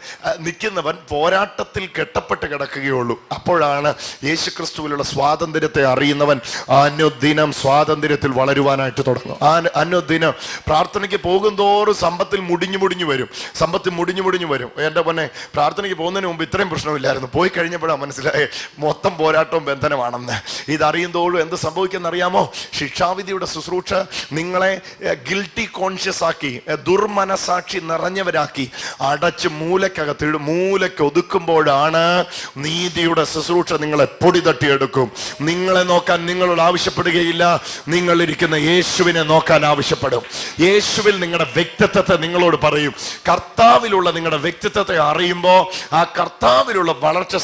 നിൽക്കുന്നവൻ പോരാട്ടത്തിൽ കെട്ടപ്പെട്ട് കിടക്കുകയുള്ളൂ. അപ്പോഴാണ് യേശുക്രിസ്തുവിലുള്ള സ്വാതന്ത്ര്യത്തെ അറിയുന്നവൻ അനുദിനം സ്വാതന്ത്ര്യത്തിൽ വളരുവാനായിട്ട് തുടങ്ങും. അനുദിനം പ്രാർത്ഥനയ്ക്ക് പോകും തോറും സമ്പത്തിൽ മുടിഞ്ഞു വരും, സമ്പത്തിൽ മുടിഞ്ഞു വരും. എൻ്റെ പൊന്നെ, പ്രാർത്ഥനയ്ക്ക് പോകുന്നതിന് മുമ്പ് ഇത്രയും പ്രശ്നമില്ലായിരുന്നു, പോയി കഴിഞ്ഞപ്പോഴാണ് മനസ്സിലായേ മൊത്തം പോരാട്ടവും ബന്ധനമാണെന്ന്. ഇതറിയുന്തോറും എന്ത് സംഭവിക്കുന്നറിയാമോ? ശിക്ഷാവിധിയുടെ ശുശ്രൂഷ നിങ്ങളെ ഗിൽറ്റി കോൺഷ്യസ് ആക്കി, ദുർമനസാക്ഷി നിറഞ്ഞവരാക്കി അടച്ച് മൂലയ്ക്ക് ഒതുക്കുമ്പോഴാണ് നീതിയുടെ ശുശ്രൂഷ നിങ്ങളെ പൊടി തട്ടിയെടുക്കും. നിങ്ങളെ നോക്കാൻ നിങ്ങളോട് ആവശ്യപ്പെടുകയില്ല, നിങ്ങളിരിക്കുന്ന യേശുവിനെ നോക്കാൻ ആവശ്യപ്പെടും. യേശുവിൽ നിങ്ങളുടെ വ്യക്തിത്വത്തെ നിങ്ങളോട് പറയും. കർത്താവിലുള്ള നിങ്ങളുടെ വ്യക്തിത്വത്തെ അറിയുമ്പോൾ, ആ കർത്താവിലുള്ള വളർച്ച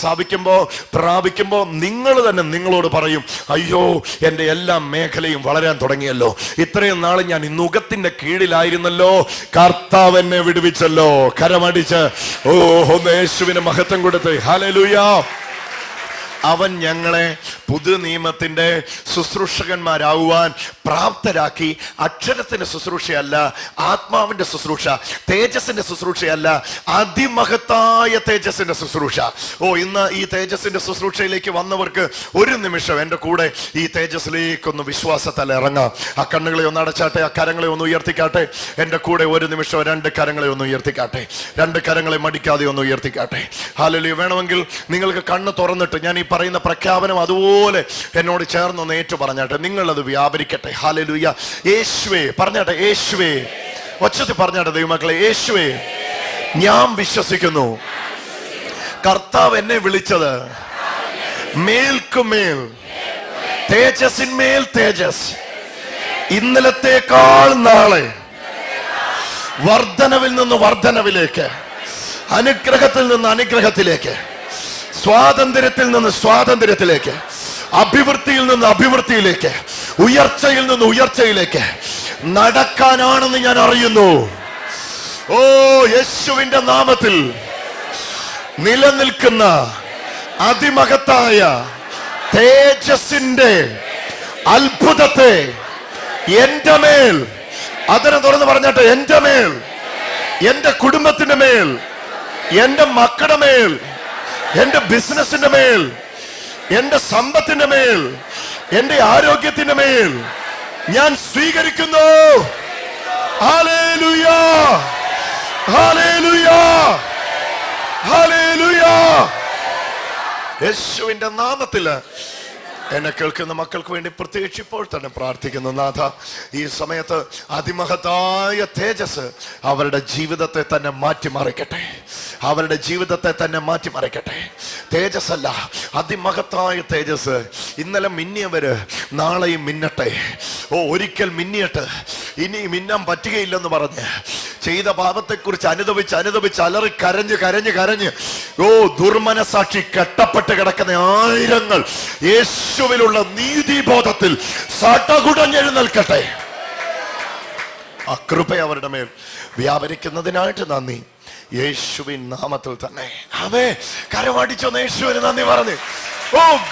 പ്രാപിക്കുമ്പോൾ നിങ്ങൾ തന്നെ നിങ്ങളോട് പറയും, അയ്യോ എൻ്റെ എല്ലാ മേഖലയും വളരാൻ തുടങ്ങിയല്ലോ, ഇത്രയും നാൾ ഞാൻ ഈ നുകത്തിന്റെ കീഴിലായിരുന്നല്ലോ, കർത്താവ് എന്നെ വിടുവിച്ചല്ലോ. കരമടിച്ച് ഒന്ന് യേശുവിന് മഹത്വം കൊടുത്ത് ഹല്ലേലൂയ. അവൻ ഞങ്ങളെ പുതു നിയമത്തിന്റെ ശുശ്രൂഷകന്മാരാകുവാൻ പ്രാപ്തരാക്കി. അക്ഷരത്തിന്റെ ശുശ്രൂഷയല്ല, ആത്മാവിന്റെ ശുശ്രൂഷ, തേജസ്സിന്റെ ശുശ്രൂഷയല്ല, അതിമഹത്തായ തേജസ്സിന്റെ ശുശ്രൂഷ. ഇന്ന് ഈ തേജസ്സിന്റെ ശുശ്രൂഷയിലേക്ക് വന്നവർക്ക് ഒരു നിമിഷം എൻ്റെ കൂടെ ഈ തേജസ്സിലേക്കൊന്ന് വിശ്വാസത്താൽ ഇറങ്ങാം. ആ കണ്ണുകളെ ഒന്ന് അടച്ചാട്ടെ, ആ കരങ്ങളെ ഒന്ന് ഉയർത്തിക്കാട്ടെ. എൻ്റെ കൂടെ ഒരു നിമിഷം രണ്ട് കരങ്ങളെ ഒന്ന് ഉയർത്തിക്കാട്ടെ, രണ്ട് കരങ്ങളെ മടിക്കാതെ ഒന്ന് ഉയർത്തിക്കാട്ടെ. ഹല്ലേലൂയ. വേണമെങ്കിൽ നിങ്ങൾക്ക് കണ്ണ് തുറന്നിട്ട് ഞാൻ ഈ പറയുന്ന പ്രഖ്യാപനം അതുപോലെ എന്നോട് ചേർന്നൊന്ന് ഏറ്റു പറഞ്ഞാട്ടെ, നിങ്ങളത് വ്യാപരിക്കട്ടെ. ഹല്ലേലൂയ. യേശുവേ പറഞ്ഞാട്ടെ, യേശുവേ. ഒച്ചത്തിൽ പറഞ്ഞാട്ടെ ദൈവമക്കളെ, യേശുവേ ഞാൻ വിശ്വസിക്കുന്നു കർത്താവ് എന്നെ വിളിച്ചത് മേൽക്കുമേൽ തേജസ്സിന്മേൽ തേജസ്, ഇന്നലത്തേക്കാൾ നാളെ വർധനവിൽ നിന്ന് വർധനവിലേക്ക്, അനുഗ്രഹത്തിൽ നിന്ന് അനുഗ്രഹത്തിലേക്ക്, സ്വാതന്ത്ര്യത്തിൽ നിന്ന് സ്വാതന്ത്ര്യത്തിലേക്ക്, അഭിവൃദ്ധിയിൽ നിന്ന് അഭിവൃദ്ധിയിലേക്ക്, ഉയർച്ചയിൽ നിന്ന് ഉയർച്ചയിലേക്ക് നടക്കാനാണെന്ന് ഞാൻ അറിയുന്നു. യേശുവിന്റെ നാമത്തിൽ നിലനിൽക്കുന്ന അതിമഹത്തായ തേജസ്സിന്റെ അത്ഭുതത്തെ എന്റെ മേൽ, അതിനെ തുറന്ന് പറഞ്ഞാട്ടെ, എന്റെ മേൽ, എന്റെ കുടുംബത്തിന്റെ മേൽ, എന്റെ മക്കളുടെ മേൽ, എന്റെ ബിസിനസിന്റെ മേൽ, എന്റെ സമ്പത്തിന്റെ മേൽ, എന്റെ ആരോഗ്യത്തിന്റെ മേൽ ഞാൻ സ്വീകരിക്കുന്നു. Hallelujah, hallelujah, hallelujah. യേശുവിന്റെ നാമത്തിൽ എന്നെ കേൾക്കുന്ന മക്കൾക്ക് വേണ്ടി പ്രത്യേകിച്ച് ഇപ്പോൾ തന്നെ പ്രാർത്ഥിക്കുന്നു. നാഥ, ഈ സമയത്ത് അതിമഹത്തായ തേജസ് അവരുടെ ജീവിതത്തെ തന്നെ മാറ്റിമറിക്കട്ടെ, അവരുടെ ജീവിതത്തെ തന്നെ മാറ്റിമറിക്കട്ടെ. തേജസ് അല്ല, അതിമഹത്തായ തേജസ്. ഇന്നലെ മിന്നിയവര് നാളെയും മിന്നട്ടെ. ഒരിക്കൽ മിന്നിയിട്ട് ഇനി മിന്നാൻ പറ്റുകയില്ലെന്ന് പറഞ്ഞ് ചെയ്ത പാപത്തെക്കുറിച്ച് അനുദപിച്ച് അലറി കരഞ്ഞ് ദുർമനസാക്ഷി കെട്ടപ്പെട്ട് കിടക്കുന്ന ആയിരങ്ങൾ യേശുവിലുള്ള നീതിബോധത്തിൽ സടകുടഞ്ഞെഴുന്നേൽക്കട്ടെ. ആ കൃപ അവരുടെ മേൽ വ്യാപരിക്കുന്നതിനായിട്ട് നന്ദി, യേശുവിൻ നാമത്തിൽ തന്നെ. അവേ കരമടിച്ചൊന്ന് യേശുവിന് നന്ദി പറഞ്ഞു.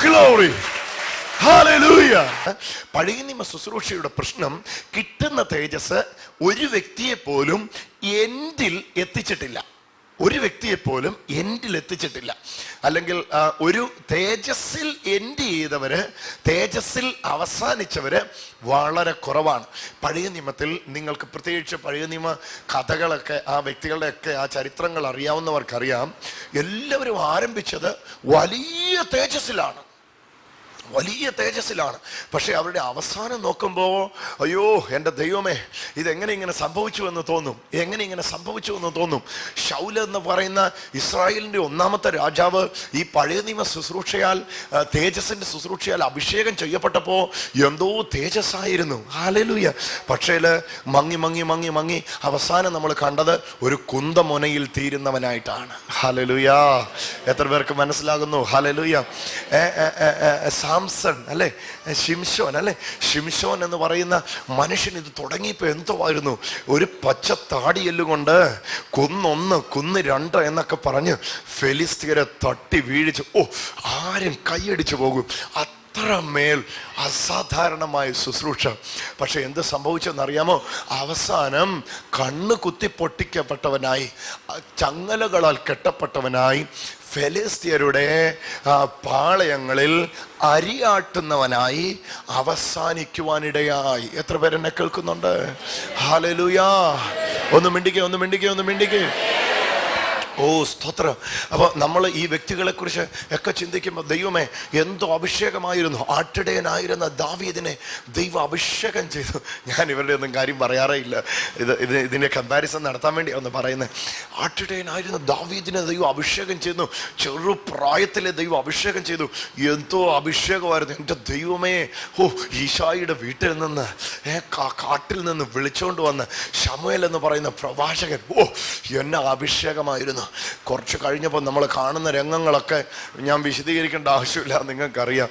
Glory, hallelujah. പഴയ നിയമ ശുശ്രൂഷയുടെ പ്രശ്നം, കിട്ടുന്ന തേജസ് ഒരു വ്യക്തിയെ പോലും എൻഡിൽ എത്തിച്ചിട്ടില്ല, ഒരു വ്യക്തിയെ പോലും എൻഡിൽ എത്തിച്ചിട്ടില്ല. അല്ലെങ്കിൽ ഒരു തേജസ്സിൽ എൻഡ് ചെയ്തവര്, തേജസ്സിൽ അവസാനിച്ചവര് വളരെ കുറവാണ്. പഴയ നിയമത്തിൽ നിങ്ങൾക്ക് പ്രത്യേകിച്ച് പഴയ നിയമ കഥകളൊക്കെ, ആ വ്യക്തികളുടെയൊക്കെ ആ ചരിത്രങ്ങൾ അറിയാവുന്നവർക്കറിയാം, എല്ലാവരും ആരംഭിച്ചത് വലിയ തേജസ്സിലാണ്. വലിയ തേജസ്സിലാണ്. പക്ഷെ അവരുടെ അവസാനം നോക്കുമ്പോൾ അയ്യോ എൻ്റെ ദൈവമേ, ഇതെങ്ങനെ ഇങ്ങനെ സംഭവിച്ചു എന്ന് തോന്നും. എങ്ങനെ ഇങ്ങനെ സംഭവിച്ചു എന്ന് തോന്നും. ശൗൽ എന്ന് പറയുന്ന ഇസ്രായേലിൻ്റെ ഒന്നാമത്തെ രാജാവ് ഈ പഴയ നിയമ ശുശ്രൂഷയാൽ, തേജസ്സിൻ്റെ ശുശ്രൂഷയാൽ അഭിഷേകം ചെയ്യപ്പെട്ടപ്പോൾ എന്തോ തേജസ്സായിരുന്നു. ഹല്ലേലൂയ. പക്ഷേ മങ്ങി മങ്ങി മങ്ങി മങ്ങി അവസാനം നമ്മൾ കണ്ടത് ഒരു കുന്തമുനയിൽ തീരുന്നവനായിട്ടാണ്. ഹല്ലേലൂയ. എത്ര പേർക്ക് മനസ്സിലാകുന്നു? ഹല്ലേലൂയ. സാംസൺ അല്ലെ, ശിംശോൻ അല്ലെ, ശിംശോൻ എന്ന് പറയുന്ന മനുഷ്യൻ ഇത് തുടങ്ങിയപ്പോൾ എന്തോമായിരുന്നു, ഒരു പച്ച താടിയെല്ലുകൊണ്ട് കുന്നൊന്ന് കുന്ന് രണ്ട് എന്നൊക്കെ പറഞ്ഞ് ഫെലിസ്തീനെ തട്ടി വീഴിച്ച് ആരും കൈയടിച്ചു പോകും. അത്രമേൽ അസാധാരണമായ ശുശ്രൂഷ. പക്ഷെ എന്ത് സംഭവിച്ചെന്നറിയാമോ? അവസാനം കണ്ണ് കുത്തി പൊട്ടിക്കപ്പെട്ടവനായി, ചങ്ങലകളാൽ കെട്ടപ്പെട്ടവനായി, ഫെലിസ്ത്യരുടെ പാളയങ്ങളിൽ അരിയാട്ടുന്നവനായി അവസാനിക്കുവാനിടയായി. എത്ര പേരെന്നെ കേൾക്കുന്നുണ്ട്? ഹല്ലേലൂയ. ഒന്ന് മിണ്ടിക്കേ. ഓ സ്തോത്രം. അപ്പോൾ നമ്മൾ ഈ വ്യക്തികളെ കുറിച്ച് ഒക്കെ ചിന്തിക്കുമ്പോൾ ദൈവമേ എന്തോ അഭിഷേകമായിരുന്നു. ആട്ടിടയനായിരുന്ന ദാവീദിനെ ദൈവം അഭിഷേകം ചെയ്തു. ഞാൻ ഇവരുടെ ഒന്നും കാര്യം പറയാറേ ഇല്ല, ഇതിൻ്റെ കമ്പാരിസൺ നടത്താൻ വേണ്ടി ഒന്ന് പറയുന്നത്. ആട്ടിടയനായിരുന്ന ദാവീദിനെ ദൈവം അഭിഷേകം ചെയ്യുന്നു. ചെറുപ്രായത്തിലെ ദൈവം അഭിഷേകം ചെയ്തു. എന്തോ അഭിഷേകമായിരുന്നു. എൻ്റെ ദൈവമേ, ഈശായിയുടെ വീട്ടിൽ നിന്ന് കാട്ടിൽ നിന്ന് വിളിച്ചുകൊണ്ട് വന്ന് ശമൂവേൽ എന്ന് പറയുന്ന പ്രവാചകൻ, എന്നെ അഭിഷേകമായിരുന്നു. കുറച്ച് കഴിഞ്ഞപ്പോൾ നമ്മൾ കാണുന്ന രംഗങ്ങളൊക്കെ ഞാൻ വിശദീകരിക്കേണ്ട ആവശ്യമില്ല, നിങ്ങൾക്കറിയാം.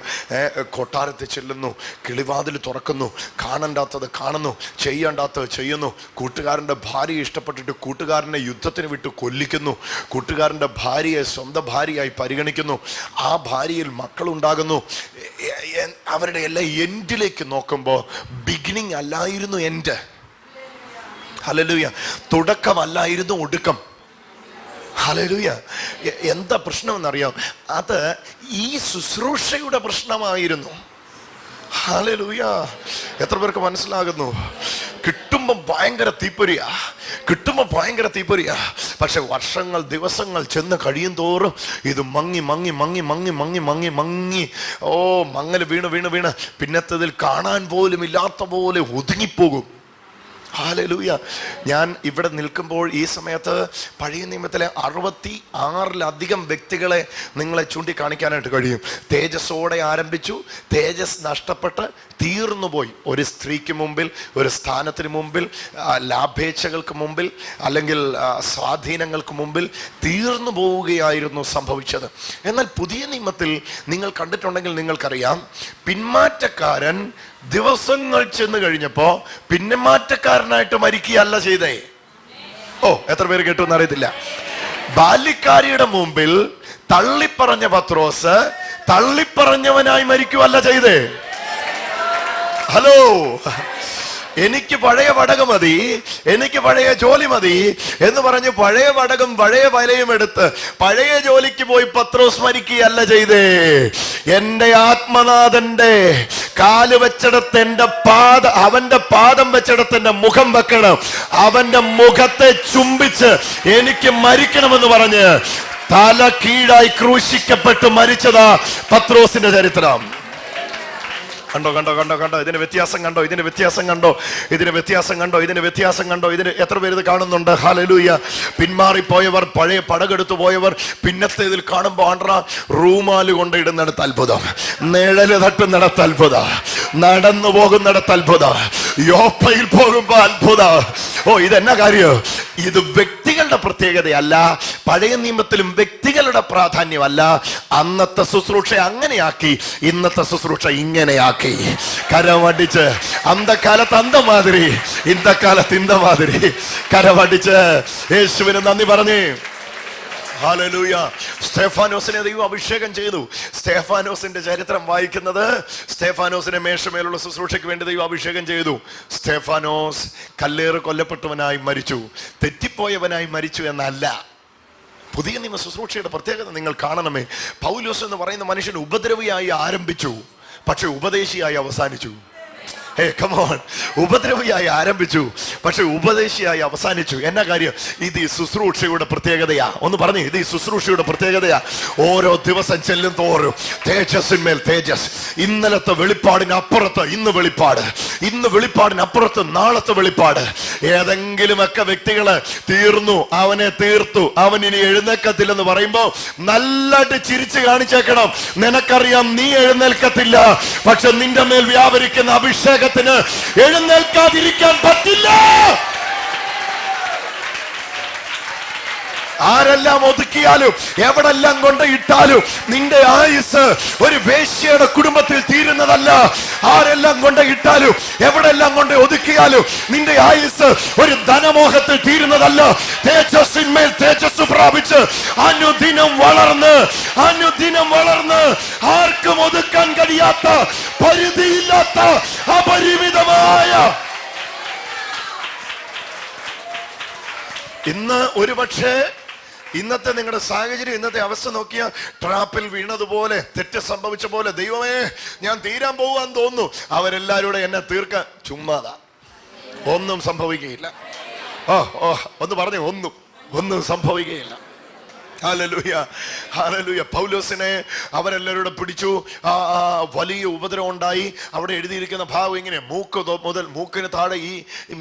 കൊട്ടാരത്തിൽ ചെല്ലുന്നു, കിളിവാതിൽ തുറക്കുന്നു, കാണണ്ടാത്തത് കാണുന്നു, ചെയ്യേണ്ടാത്തത് ചെയ്യുന്നു. കൂട്ടുകാരൻ്റെ ഭാര്യയെ ഇഷ്ടപ്പെട്ടിട്ട് കൂട്ടുകാരനെ യുദ്ധത്തിന് വിട്ട് കൊല്ലിക്കുന്നു. കൂട്ടുകാരൻ്റെ ഭാര്യയെ സ്വന്തം ഭാര്യയായി പരിഗണിക്കുന്നു. ആ ഭാര്യയിൽ മക്കളുണ്ടാകുന്നു. അവരുടെ എല്ലാം എൻഡിലേക്ക് നോക്കുമ്പോൾ ബിഗിനിങ് അല്ലായിരുന്നു എൻഡ്. ഹല്ലേലൂയ. തുടക്കമല്ലായിരുന്നു ഒടുക്കം. ഹല്ലേലൂയ. എന്താ പ്രശ്നമെന്നറിയാം? അത് ഈ ശുശ്രൂഷയുടെ പ്രശ്നമായിരുന്നു. ഹല്ലേലൂയ. എത്ര പേർക്ക് മനസ്സിലാകുന്നു? കിട്ടുമ്പോൾ ഭയങ്കര തീപ്പൊരിയാ, പക്ഷെ വർഷങ്ങൾ ദിവസങ്ങൾ ചെന്ന് കഴിയും തോറും ഇത് മങ്ങി മങ്ങൽ വീണ് പിന്നത്തതിൽ കാണാൻ പോലും ഇല്ലാത്ത പോലെ ഒതുങ്ങിപ്പോകും. ഹല്ലേലൂയ. ഞാൻ ഇവിടെ നിൽക്കുമ്പോൾ ഈ സമയത്ത് പഴയ നിയമത്തിലെ 66 വ്യക്തികളെ നിങ്ങളെ ചൂണ്ടിക്കാണിക്കാനായിട്ട് കഴിയും. തേജസ്സോടെ ആരംഭിച്ചു, തേജസ് നഷ്ടപ്പെട്ട് തീർന്നുപോയി. ഒരു സ്ത്രീക്ക് മുമ്പിൽ, ഒരു സ്ഥാനത്തിന് മുമ്പിൽ, ലാഭേച്ഛകൾക്ക് മുമ്പിൽ, അല്ലെങ്കിൽ സ്വാധീനങ്ങൾക്ക് മുമ്പിൽ തീർന്നു പോവുകയായിരുന്നു സംഭവിച്ചത്. എന്നാൽ പുതിയ നിയമത്തിൽ നിങ്ങൾ കണ്ടിട്ടുണ്ടെങ്കിൽ നിങ്ങൾക്കറിയാം, പിന്മാറ്റക്കാരൻ ദിവസങ്ങൾ ചെന്ന് കഴിഞ്ഞപ്പോ പിന്മാറ്റക്കാരനായിട്ട് മരിക്കുകയല്ല ചെയ്തേ. എത്ര പേര് കേട്ടു എന്നറിയത്തില്ല. ബാല്യക്കാരിയുടെ മുമ്പിൽ തള്ളിപ്പറഞ്ഞ പത്രോസ് തള്ളിപ്പറഞ്ഞവനായി മരിക്കുകയല്ല ചെയ്തേ. ഹലോ, എനിക്ക് പഴയ വടക മതി, എനിക്ക് പഴയ ജോലി മതി എന്ന് പറഞ്ഞ് പഴയ വടകം പഴയ വലയും എടുത്ത് പഴയ ജോലിക്ക് പോയി പത്രോസ് മരിക്കുകയല്ല ചെയ്തേ. എന്റെ ആത്മനാഥന്റെ കാല് വെച്ചിടത്ത് അവന്റെ പാദം വെച്ചിടത്ത് എന്റെ മുഖം വെക്കണം, അവന്റെ മുഖത്തെ ചുംബിച്ച് എനിക്ക് മരിക്കണമെന്ന് പറഞ്ഞ് തല കീഴായി ക്രൂശിക്കപ്പെട്ട് മരിച്ചതാ പത്രോസിന്റെ ചരിത്രം. കണ്ടോ ഇതിന് വ്യത്യാസം കണ്ടോ? ഇതിന് എത്ര പേര് ഇത് കാണുന്നുണ്ട്? ഹല്ലേലൂയ. പിന്മാറിപ്പോയവർ, പഴയ പടകെടുത്തു പോയവർ പിന്നത്തേതിൽ കാണുമ്പോൾ റൂമാല് കൊണ്ട് ഇടുന്നിടത്ത് അത്ഭുതം, നിഴല് തട്ടുന്നിടത്ത് അത്ഭുതം, നടന്നു പോകുന്നിടത്ത് അത്ഭുതം, യോപ്പയിൽ പോകുമ്പോ അത്ഭുതം. ഇതെന്നാ കാര്യം? ഇത് വ്യക്തികളുടെ പ്രത്യേകതയല്ല. പഴയ നിയമത്തിലും വ്യക്തികളുടെ പ്രാധാന്യമല്ല. അന്നത്തെ ശുശ്രൂഷ അങ്ങനെയാക്കി, ഇന്നത്തെ ശുശ്രൂഷ ഇങ്ങനെയാക്കി. കരമടിച്ച് അന്തക്കാലത്ത് അന്ത മാതിരി, ഇന്നക്കാലത്ത് ഇന്ത മാതിരി കരമടിച്ച് യേശുവിന് നന്ദി പറഞ്ഞേ. ഹല്ലേലൂയ. സ്തെഫാനോസിനെ ദൈവം അഭിഷേകം ചെയ്തു. സ്തെഫാനോസിന്റെ ചരിത്രം വായിക്കുന്നത്, സ്തെഫാനോസിനെ മേശമേലുള്ള ശുശ്രൂഷയ്ക്ക് വേണ്ടി ദൈവം അഭിഷേകം ചെയ്തു. സ്തെഫാനോസ് കല്ലേറ് കൊല്ലപ്പെട്ടവനായി മരിച്ചു, തെറ്റിപ്പോയവനായി മരിച്ചു എന്നല്ല. പുതിയ നിയമ ശുശ്രൂഷയുടെ പ്രത്യേകത നിങ്ങൾ കാണണമേ. പൗലോസ് എന്ന് പറയുന്ന മനുഷ്യൻ ഉപദ്രവിയായി ആരംഭിച്ചു, പക്ഷെ ഉപദേശിയായി അവസാനിച്ചു. ഉപദ്രവിയായി ആരംഭിച്ചു, പക്ഷെ ഉപദേശിയായി അവസാനിച്ചു. എന്നാ കാര്യം? ഇത് ഈ ശുശ്രൂഷയുടെ പ്രത്യേകതയാ. ഒന്ന് പറഞ്ഞു, ഇത് ഈ ശുശ്രൂഷയുടെ പ്രത്യേകതയാ. ഓരോ ദിവസം ചെല്ലും തോറും തേജസ്സിന്മേൽ തേജസ്. ഇന്നലത്തെ വെളിപ്പാടിനപ്പുറത്ത് ഇന്ന് വെളിപ്പാട്, ഇന്ന് വെളിപ്പാടിനപ്പുറത്ത് നാളത്തെ വെളിപ്പാട്. ഏതെങ്കിലുമൊക്കെ വ്യക്തികള് തീർന്നു, അവനെ തീർത്തു, അവൻ ഇനി എഴുന്നേൽക്കത്തില്ലെന്ന് പറയുമ്പോ നല്ലതായിട്ട് ചിരിച്ചു കാണിച്ചേക്കണം. നിനക്കറിയാം നീ എഴുന്നേൽക്കത്തില്ല, പക്ഷെ നിന്റെ മേൽ വ്യാപരിക്കുന്ന അഭിഷേകത്തിന് എഴുന്നേൽക്കാതിരിക്കാൻ പറ്റില്ല. ആരെല്ലാം ഒതുക്കിയാലും എവിടെല്ലാം കൊണ്ട് ഇട്ടാലും നിന്റെ ആയുസ് ഒരു വേശ്യയുടെ കുടുംബത്തിൽ തീരുന്നതല്ല. ആരെല്ലാം കൊണ്ട് ഇട്ടാലും എവിടെല്ലാം കൊണ്ട് ഒതുക്കിയാലും നിന്റെ ആയുസ് ഒരു ധനമോഹത്തിൽ തീരുന്നതല്ല. തേജസ്സിന്മേൽ തേജസ് പ്രാപിച്ച് അനുദിനം വളർന്ന് ആർക്കും ഒതുക്കാൻ കഴിയാത്ത, പരിധിയില്ലാത്ത, അപരിമിതമായ. ഇന്ന് ഒരുപക്ഷെ ഇന്നത്തെ നിങ്ങളുടെ സാഹചര്യം, ഇന്നത്തെ അവസ്ഥ നോക്കിയാൽ ട്രാപ്പിൽ വീണതുപോലെ, തെറ്റ് സംഭവിച്ച പോലെ, ദൈവമേ ഞാൻ തീരാൻ പോവാൻ തോന്നുന്നു, അവരെല്ലാവരും എന്നെ തീർക്കാൻ. ചുമ്മാതാ, ഒന്നും സംഭവിക്കുകയില്ല. ഒന്ന് പറഞ്ഞു, ഒന്നും സംഭവിക്കുകയില്ല. Hallelujah, hallelujah. പൗലോസിനെ അവരെല്ലാവരും പിടിച്ചു. വലിയ ഉപദ്രവം ഉണ്ടായി. അവിടെ എഴുതിയിരിക്കുന്ന ഭാഗം ഇങ്ങനെ, മുതൽ മൂക്കിന് താഴെ ഈ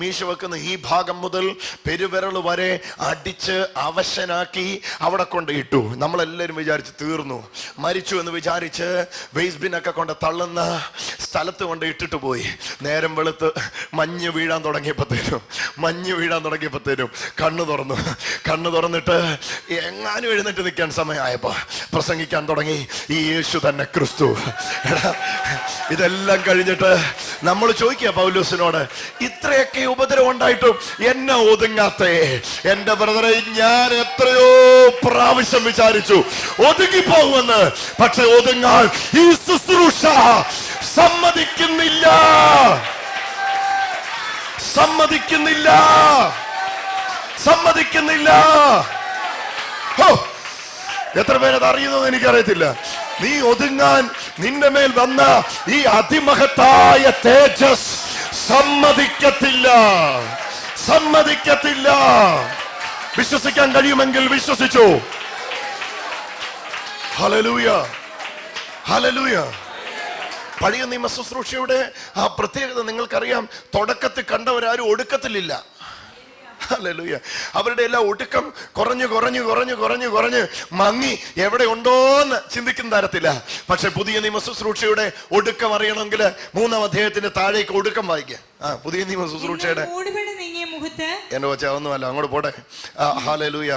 മീശ വെക്കുന്ന ഈ ഭാഗം മുതൽ പെരുവിരൽ വരെ അടിച്ച് അവശനാക്കി അവിടെ കൊണ്ട് ഇട്ടു. നമ്മളെല്ലാവരും വിചാരിച്ച് തീർന്നു, മരിച്ചു എന്ന് വിചാരിച്ച് വേസ്റ്റ് ബിന്നൊക്കെ കൊണ്ട് തള്ളുന്ന സ്ഥലത്ത് കൊണ്ട് ഇട്ടിട്ട് പോയി. നേരം വെളുത്ത് മഞ്ഞ് വീഴാൻ തുടങ്ങിയപ്പോഴത്തേനും കണ്ണു തുറന്നിട്ട് എങ്ങാനും എഴുന്നേറ്റ് നിൽക്കാൻ സമയമായപ്പോ പ്രസംഗിക്കാൻ തുടങ്ങി, ഈ യേശു തന്നെ ക്രിസ്തു. ഇതെല്ലാം കഴിഞ്ഞിട്ട് നമ്മൾ ചോദിക്കുക പൗലോസിനോട്, ഇത്രയൊക്കെ ഉപദ്രവം ഉണ്ടായിട്ടും എന്നെ ഒതുങ്ങാത്തേ? എന്റെ ബ്രദറെ, ഞാൻ എത്രയോ പ്രാവശ്യം വിചാരിച്ചു ഒതുങ്ങിപ്പോകുമെന്ന്, പക്ഷെ ഒതുങ്ങാൻ ഈ ശുശ്രൂഷ സമ്മതിക്കുന്നില്ല. എത്ര പേരത് അറിയുന്നത് എനിക്കറിയത്തില്ല. നീ ഒതുങ്ങാൻ നിന്റെ മേൽ വന്ന ഈ അതിമഹത്തായ തേജസ് സമ്മതിക്കത്തില്ല. വിശ്വസിക്കാൻ കഴിയുമെങ്കിൽ വിശ്വസിച്ചു. Hallelujah, hallelujah. പഴയ നിയമ ശുശ്രൂഷയുടെ ആ പ്രത്യേകത നിങ്ങൾക്കറിയാം. തുടക്കത്തിൽ കണ്ടവരാരും ഒടുക്കത്തിലില്ല. ഹല്ലേലൂയ. അവരുടെ എല്ലാം ഒടുക്കം കുറഞ്ഞ് മങ്ങി എവിടെ ഉണ്ടോന്ന് ചിന്തിക്കുന്ന തരത്തില്ല. പക്ഷെ പുതിയ നിയമ ശുശ്രൂഷയുടെ ഒടുക്കം അറിയണമെങ്കിൽ 3-ാം അധ്യായത്തിന്റെ താഴേക്ക് ഒടുക്കം വായിക്കുക. പുതിയ നിയമ ശുശ്രൂഷയുടെ എന്നെ വെച്ചാ ഒന്നുമല്ല, അങ്ങോട്ട് പോട്ടെ. ഹല്ലേലൂയ.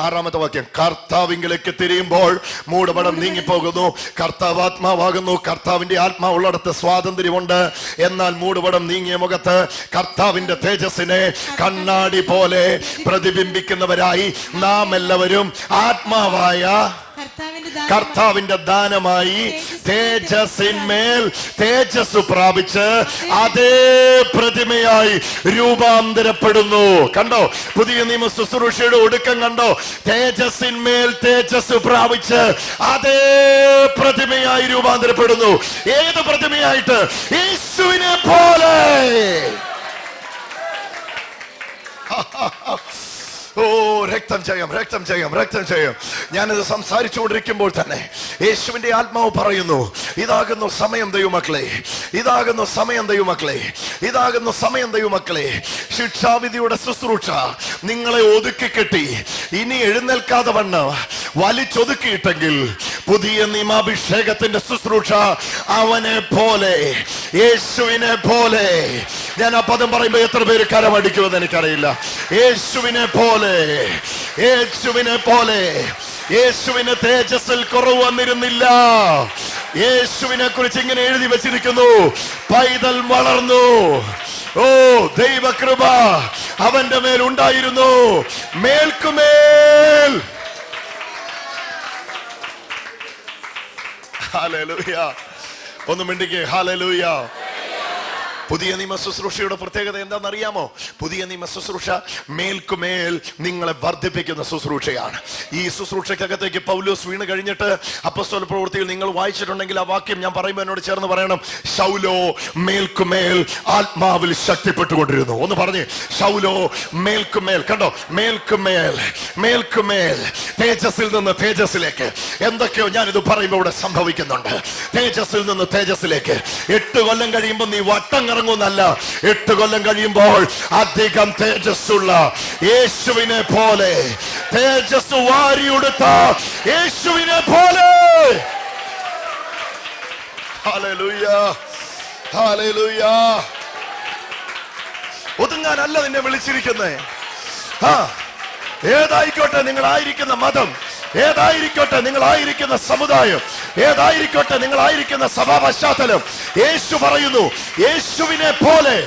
ആറാമത്തെ വാക്യം, കർത്താവിങ്കിലേക്ക് തിരിയുമ്പോൾ മൂടുപടം നീങ്ങിപ്പോകുന്നു. കർത്താവ് ആത്മാവാകുന്നു. കർത്താവിന്റെ ആത്മാവുള്ളിടത്ത് സ്വാതന്ത്ര്യമുണ്ട്. എന്നാൽ മൂടുപടം നീങ്ങിയ മുഖത്ത് കർത്താവിന്റെ തേജസ്സിനെ കണ്ണാടി പോലെ പ്രതിബിംബിക്കുന്നവരായി നാം എല്ലാവരും ആത്മാവായ കർത്താവിന്റെ ദാനമായി തേജസ്സിന്മേൽ തേജസ് പ്രാപിച്ച് അതേ പ്രതിമയായി രൂപാന്തരപ്പെടുന്നു. കണ്ടോ? പുതിയ നിയമ ശുശ്രൂഷയുടെ ഒടുക്കം കണ്ടോ? തേജസ്സിന്മേൽ തേജസ് പ്രാപിച്ച് അതേ പ്രതിമയായി രൂപാന്തരപ്പെടുന്നു. ഏത് പ്രതിമയായിട്ട്? യേശുവിനെ പോലെ. രക്തം ചെയ്യും. ഞാനിത് സംസാരിച്ചുകൊണ്ടിരിക്കുമ്പോൾ തന്നെ യേശുവിന്റെ ആത്മാവ് പറയുന്നു, ഇതാകുന്നു സമയം ദൈവമക്കളെ. ശിക്ഷാവിധിയുടെ ശുശ്രൂഷ നിങ്ങളെ ഒതുക്കി കെട്ടി ഇനി എഴുന്നേൽക്കാതെ വണ്ണം വലിച്ചൊതുക്കിയിട്ടെങ്കിൽ പുതിയ നിയമാഭിഷേകത്തിന്റെ ശുശ്രൂഷ അവനെ പോലെ, യേശുവിനെ പോലെ. ഞാൻ ആ പദം പറയുമ്പോ എത്ര പേര് കരമടിക്കുമെന്ന് എനിക്കറിയില്ല. യേശുവിനെ പോലെ. യേശുവിന് തേജസ്സിൽ കുറവ് വന്നിരുന്നില്ല. യേശുവിനെ കുറിച്ച് ഇങ്ങനെ എഴുതി വെച്ചിരിക്കുന്നു, പൈതൽ വളർന്നു. ദൈവകൃപ അവന്റെ മേൽ ഉണ്ടായിരുന്നു, മേൽക്കുമേൽ. ഹല്ലേലൂയ. ഒന്ന് മിണ്ടിക്കേ, ഹല്ലേലൂയ. പുതിയ നിയമ ശുശ്രൂഷയുടെ പ്രത്യേകത എന്താണെന്നറിയാമോ? പുതിയ നിയമ ശുശ്രൂഷ മേൽക്കുമേൽ നിങ്ങളെ വർദ്ധിപ്പിക്കുന്ന ശുശ്രൂഷയാണ്. ഈ ശുശ്രൂഷയ്ക്കകത്തേക്ക് പൗലോസ് വീണ് കഴിഞ്ഞിട്ട് അപ്പോസ്തല പ്രവൃത്തിയിൽ നിങ്ങൾ വായിച്ചിട്ടുണ്ടെങ്കിൽ ആ വാക്യം ഞാൻ പറയുമ്പോൾ എന്നോട് ചേർന്ന് പറയണം. ശൗലോ മേൽക്കുമേൽ ആത്മാവിൽ ശക്തിപ്പെട്ടുകൊണ്ടിരുന്നു. ഒന്ന് പറഞ്ഞേ, ശൗലോ മേൽക്കുമേൽ. കണ്ടോ, മേൽക്കുമേൽ, മേൽക്കുമേൽ, തേജസ്സിൽ നിന്ന് തേജസ്സിലേക്ക്. എന്തൊക്കെയോ ഞാനിത് പറയുമ്പോൾ ഇവിടെ സംഭവിക്കുന്നുണ്ട്. തേജസ്സിൽ നിന്ന് തേജസ്സിലേക്ക്. 8 കൊല്ലം കഴിയുമ്പോൾ നീ വട്ടം ഇറങ്ങുന്നല്ല, 8 കൊല്ലം കഴിയുമ്പോൾ അധികം തേജസ്സുള്ള യേശുവിനെ പോലെ, തേജസ് വാരിയെടുത്ത യേശുവിനെ പോലെ. Hallelujah, hallelujah. ഒതുങ്ങാനല്ല നിന്നെ വിളിച്ചിരിക്കുന്നേ. ഏതായിക്കോട്ടെ നിങ്ങളായിരിക്കുന്ന മതം, ഏതായിരിക്കട്ടെ നിങ്ങളായിരിക്കുന്ന സമുദായം, ഏതായിരിക്കട്ടെ നിങ്ങളായിരിക്കുന്ന സഭാ പശ്ചാത്തലം, യേശു പറയുന്നു യേശുവിനെ പോലെ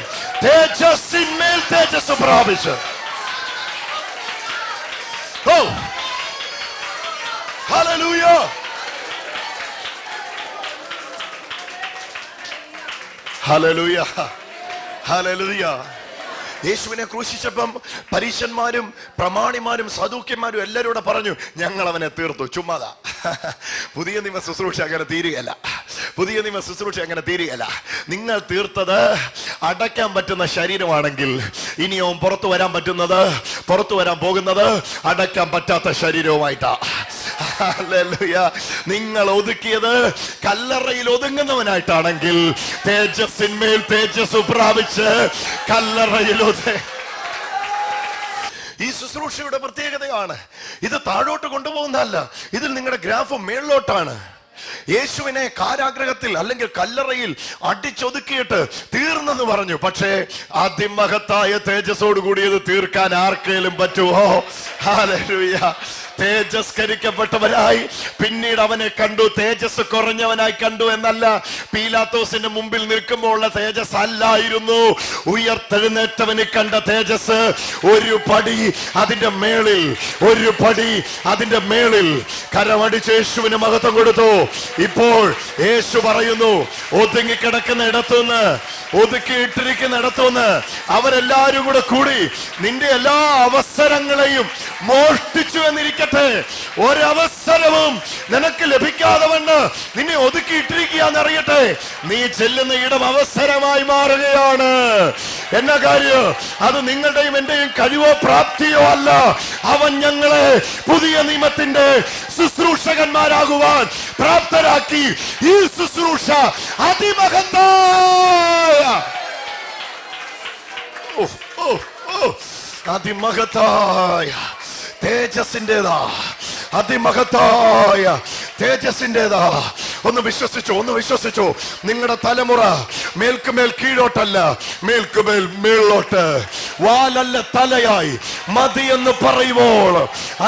തേജസ്സിന്മേൽ തേജസ് പ്രാപിച്ച്. ഓ ഹല്ലേലൂയ. Hallelujah, hallelujah. യേശുവിനെ ക്രൂശിച്ചപ്പം പരീശന്മാരും പ്രമാണിമാരും സദൂക്യന്മാരും എല്ലാവരും പറഞ്ഞു, ഞങ്ങൾ അവനെ തീർത്തു. ചുമ്മാതാ. പുതിയ നിയമ ശുശ്രൂഷ അങ്ങനെ തീരുകയല്ല. പുതിയ നിയമ ശുശ്രൂഷ അങ്ങനെ തീരുകയല്ല. നിങ്ങൾ തീർത്തത് അടയ്ക്കാൻ പറ്റുന്ന ശരീരമാണെങ്കിൽ ഇനിയും പുറത്തു വരാൻ പറ്റുന്നത്, പുറത്തു വരാൻ പോകുന്നത് അടയ്ക്കാൻ പറ്റാത്ത ശരീരവുമായിട്ടാ. ഹല്ലേലൂയ. നിങ്ങൾ ഒതുക്കിയത് കല്ലറയിൽ ഒതുങ്ങുന്നവനായിട്ടാണെങ്കിൽ തേജസ്സിന്മേൽ തേജസ് പ്രാപിച്ച് കല്ലറയിൽ ഈ ശുശ്രൂഷയുടെ പ്രത്യേകതയാണ്. ഇത് താഴോട്ട് കൊണ്ടുപോകുന്നതല്ല, ഇതിൽ നിങ്ങളുടെ ഗ്രാഫ് മേളിലോട്ടാണ്. യേശുവിനെ കാരാഗ്രഹത്തിൽ അല്ലെങ്കിൽ കല്ലറയിൽ അടിച്ചൊതുക്കിയിട്ട് തീർന്നെന്ന് പറഞ്ഞു. പക്ഷേ അതിമഹത്തായ തേജസ്സോട് കൂടിയത് തീർക്കാൻ ആർക്കേലും പറ്റുമോ? ഹല്ലേലൂയ. തേജസ്കരിക്കപ്പെട്ടവനായി പിന്നീട് അവനെ കണ്ടു. തേജസ് കുറഞ്ഞവനായി കണ്ടു എന്നല്ല, പീലാത്തോസിന്റെ മുമ്പിൽ നിൽക്കുമ്പോൾ ഉള്ള തേജസ് അല്ലായിരുന്നു. ഉയർത്തെഴുന്നേറ്റവന് കണ്ട തേജസ് ഒരു പടി അതിന്റെ മേളിൽ, ഒരു പടി അതിന്റെ മേളിൽ. കരമടിച്ച് യേശുവിന് മഹത്വം കൊടുത്തു. ഇപ്പോൾ യേശു പറയുന്നു, ഒതുങ്ങിക്കിടക്കുന്ന ഇടത്തുനിന്ന്, ഒതുക്കിയിട്ടിരിക്കുന്ന ഇടത്തുനിന്ന് അവരെല്ലാരും കൂടി നിന്റെ എല്ലാ അവസരങ്ങളെയും മോഷ്ടിച്ചു എന്നിരിക്കട്ടെ. ഒരവസരവും നിനക്ക് ലഭിക്കാതെ വണ്ണ് നിന്നെ ഒതുക്കിയിട്ടിരിക്കുകയെന്ന് അറിയട്ടെ. നീ ചെല്ലുന്ന ഇടം അവസരമായി മാറുകയാണ്. എന്നാ കാര്യം? അത് നിങ്ങളുടെയും എന്റെയും കഴിവോ പ്രാപ്തിയോ അല്ല. അവൻ ഞങ്ങളെ പുതിയ നിയമത്തിന്റെ ശുശ്രൂഷകന്മാരാകുവാൻ പ്രാപ്തരാക്കി. ഈ ശുശ്രൂഷ അതിമഹത്തായ, അതിമഹത്തായ തേജസ്സിൻ്റെതാ, അതിമഹത്തായ തേജസ്സിൻ്റെതാ. ഒന്ന് വിശ്വസിച്ചോ, ഒന്ന് വിശ്വസിച്ചോ. നിങ്ങളുടെ തലമുറ മേൽക്കുമേൽ കീഴോട്ടല്ല, മേൽക്കുമേൽ മേളിലോട്ട്, വാലല്ല തലയായി മതി എന്ന് പറയുമ്പോൾ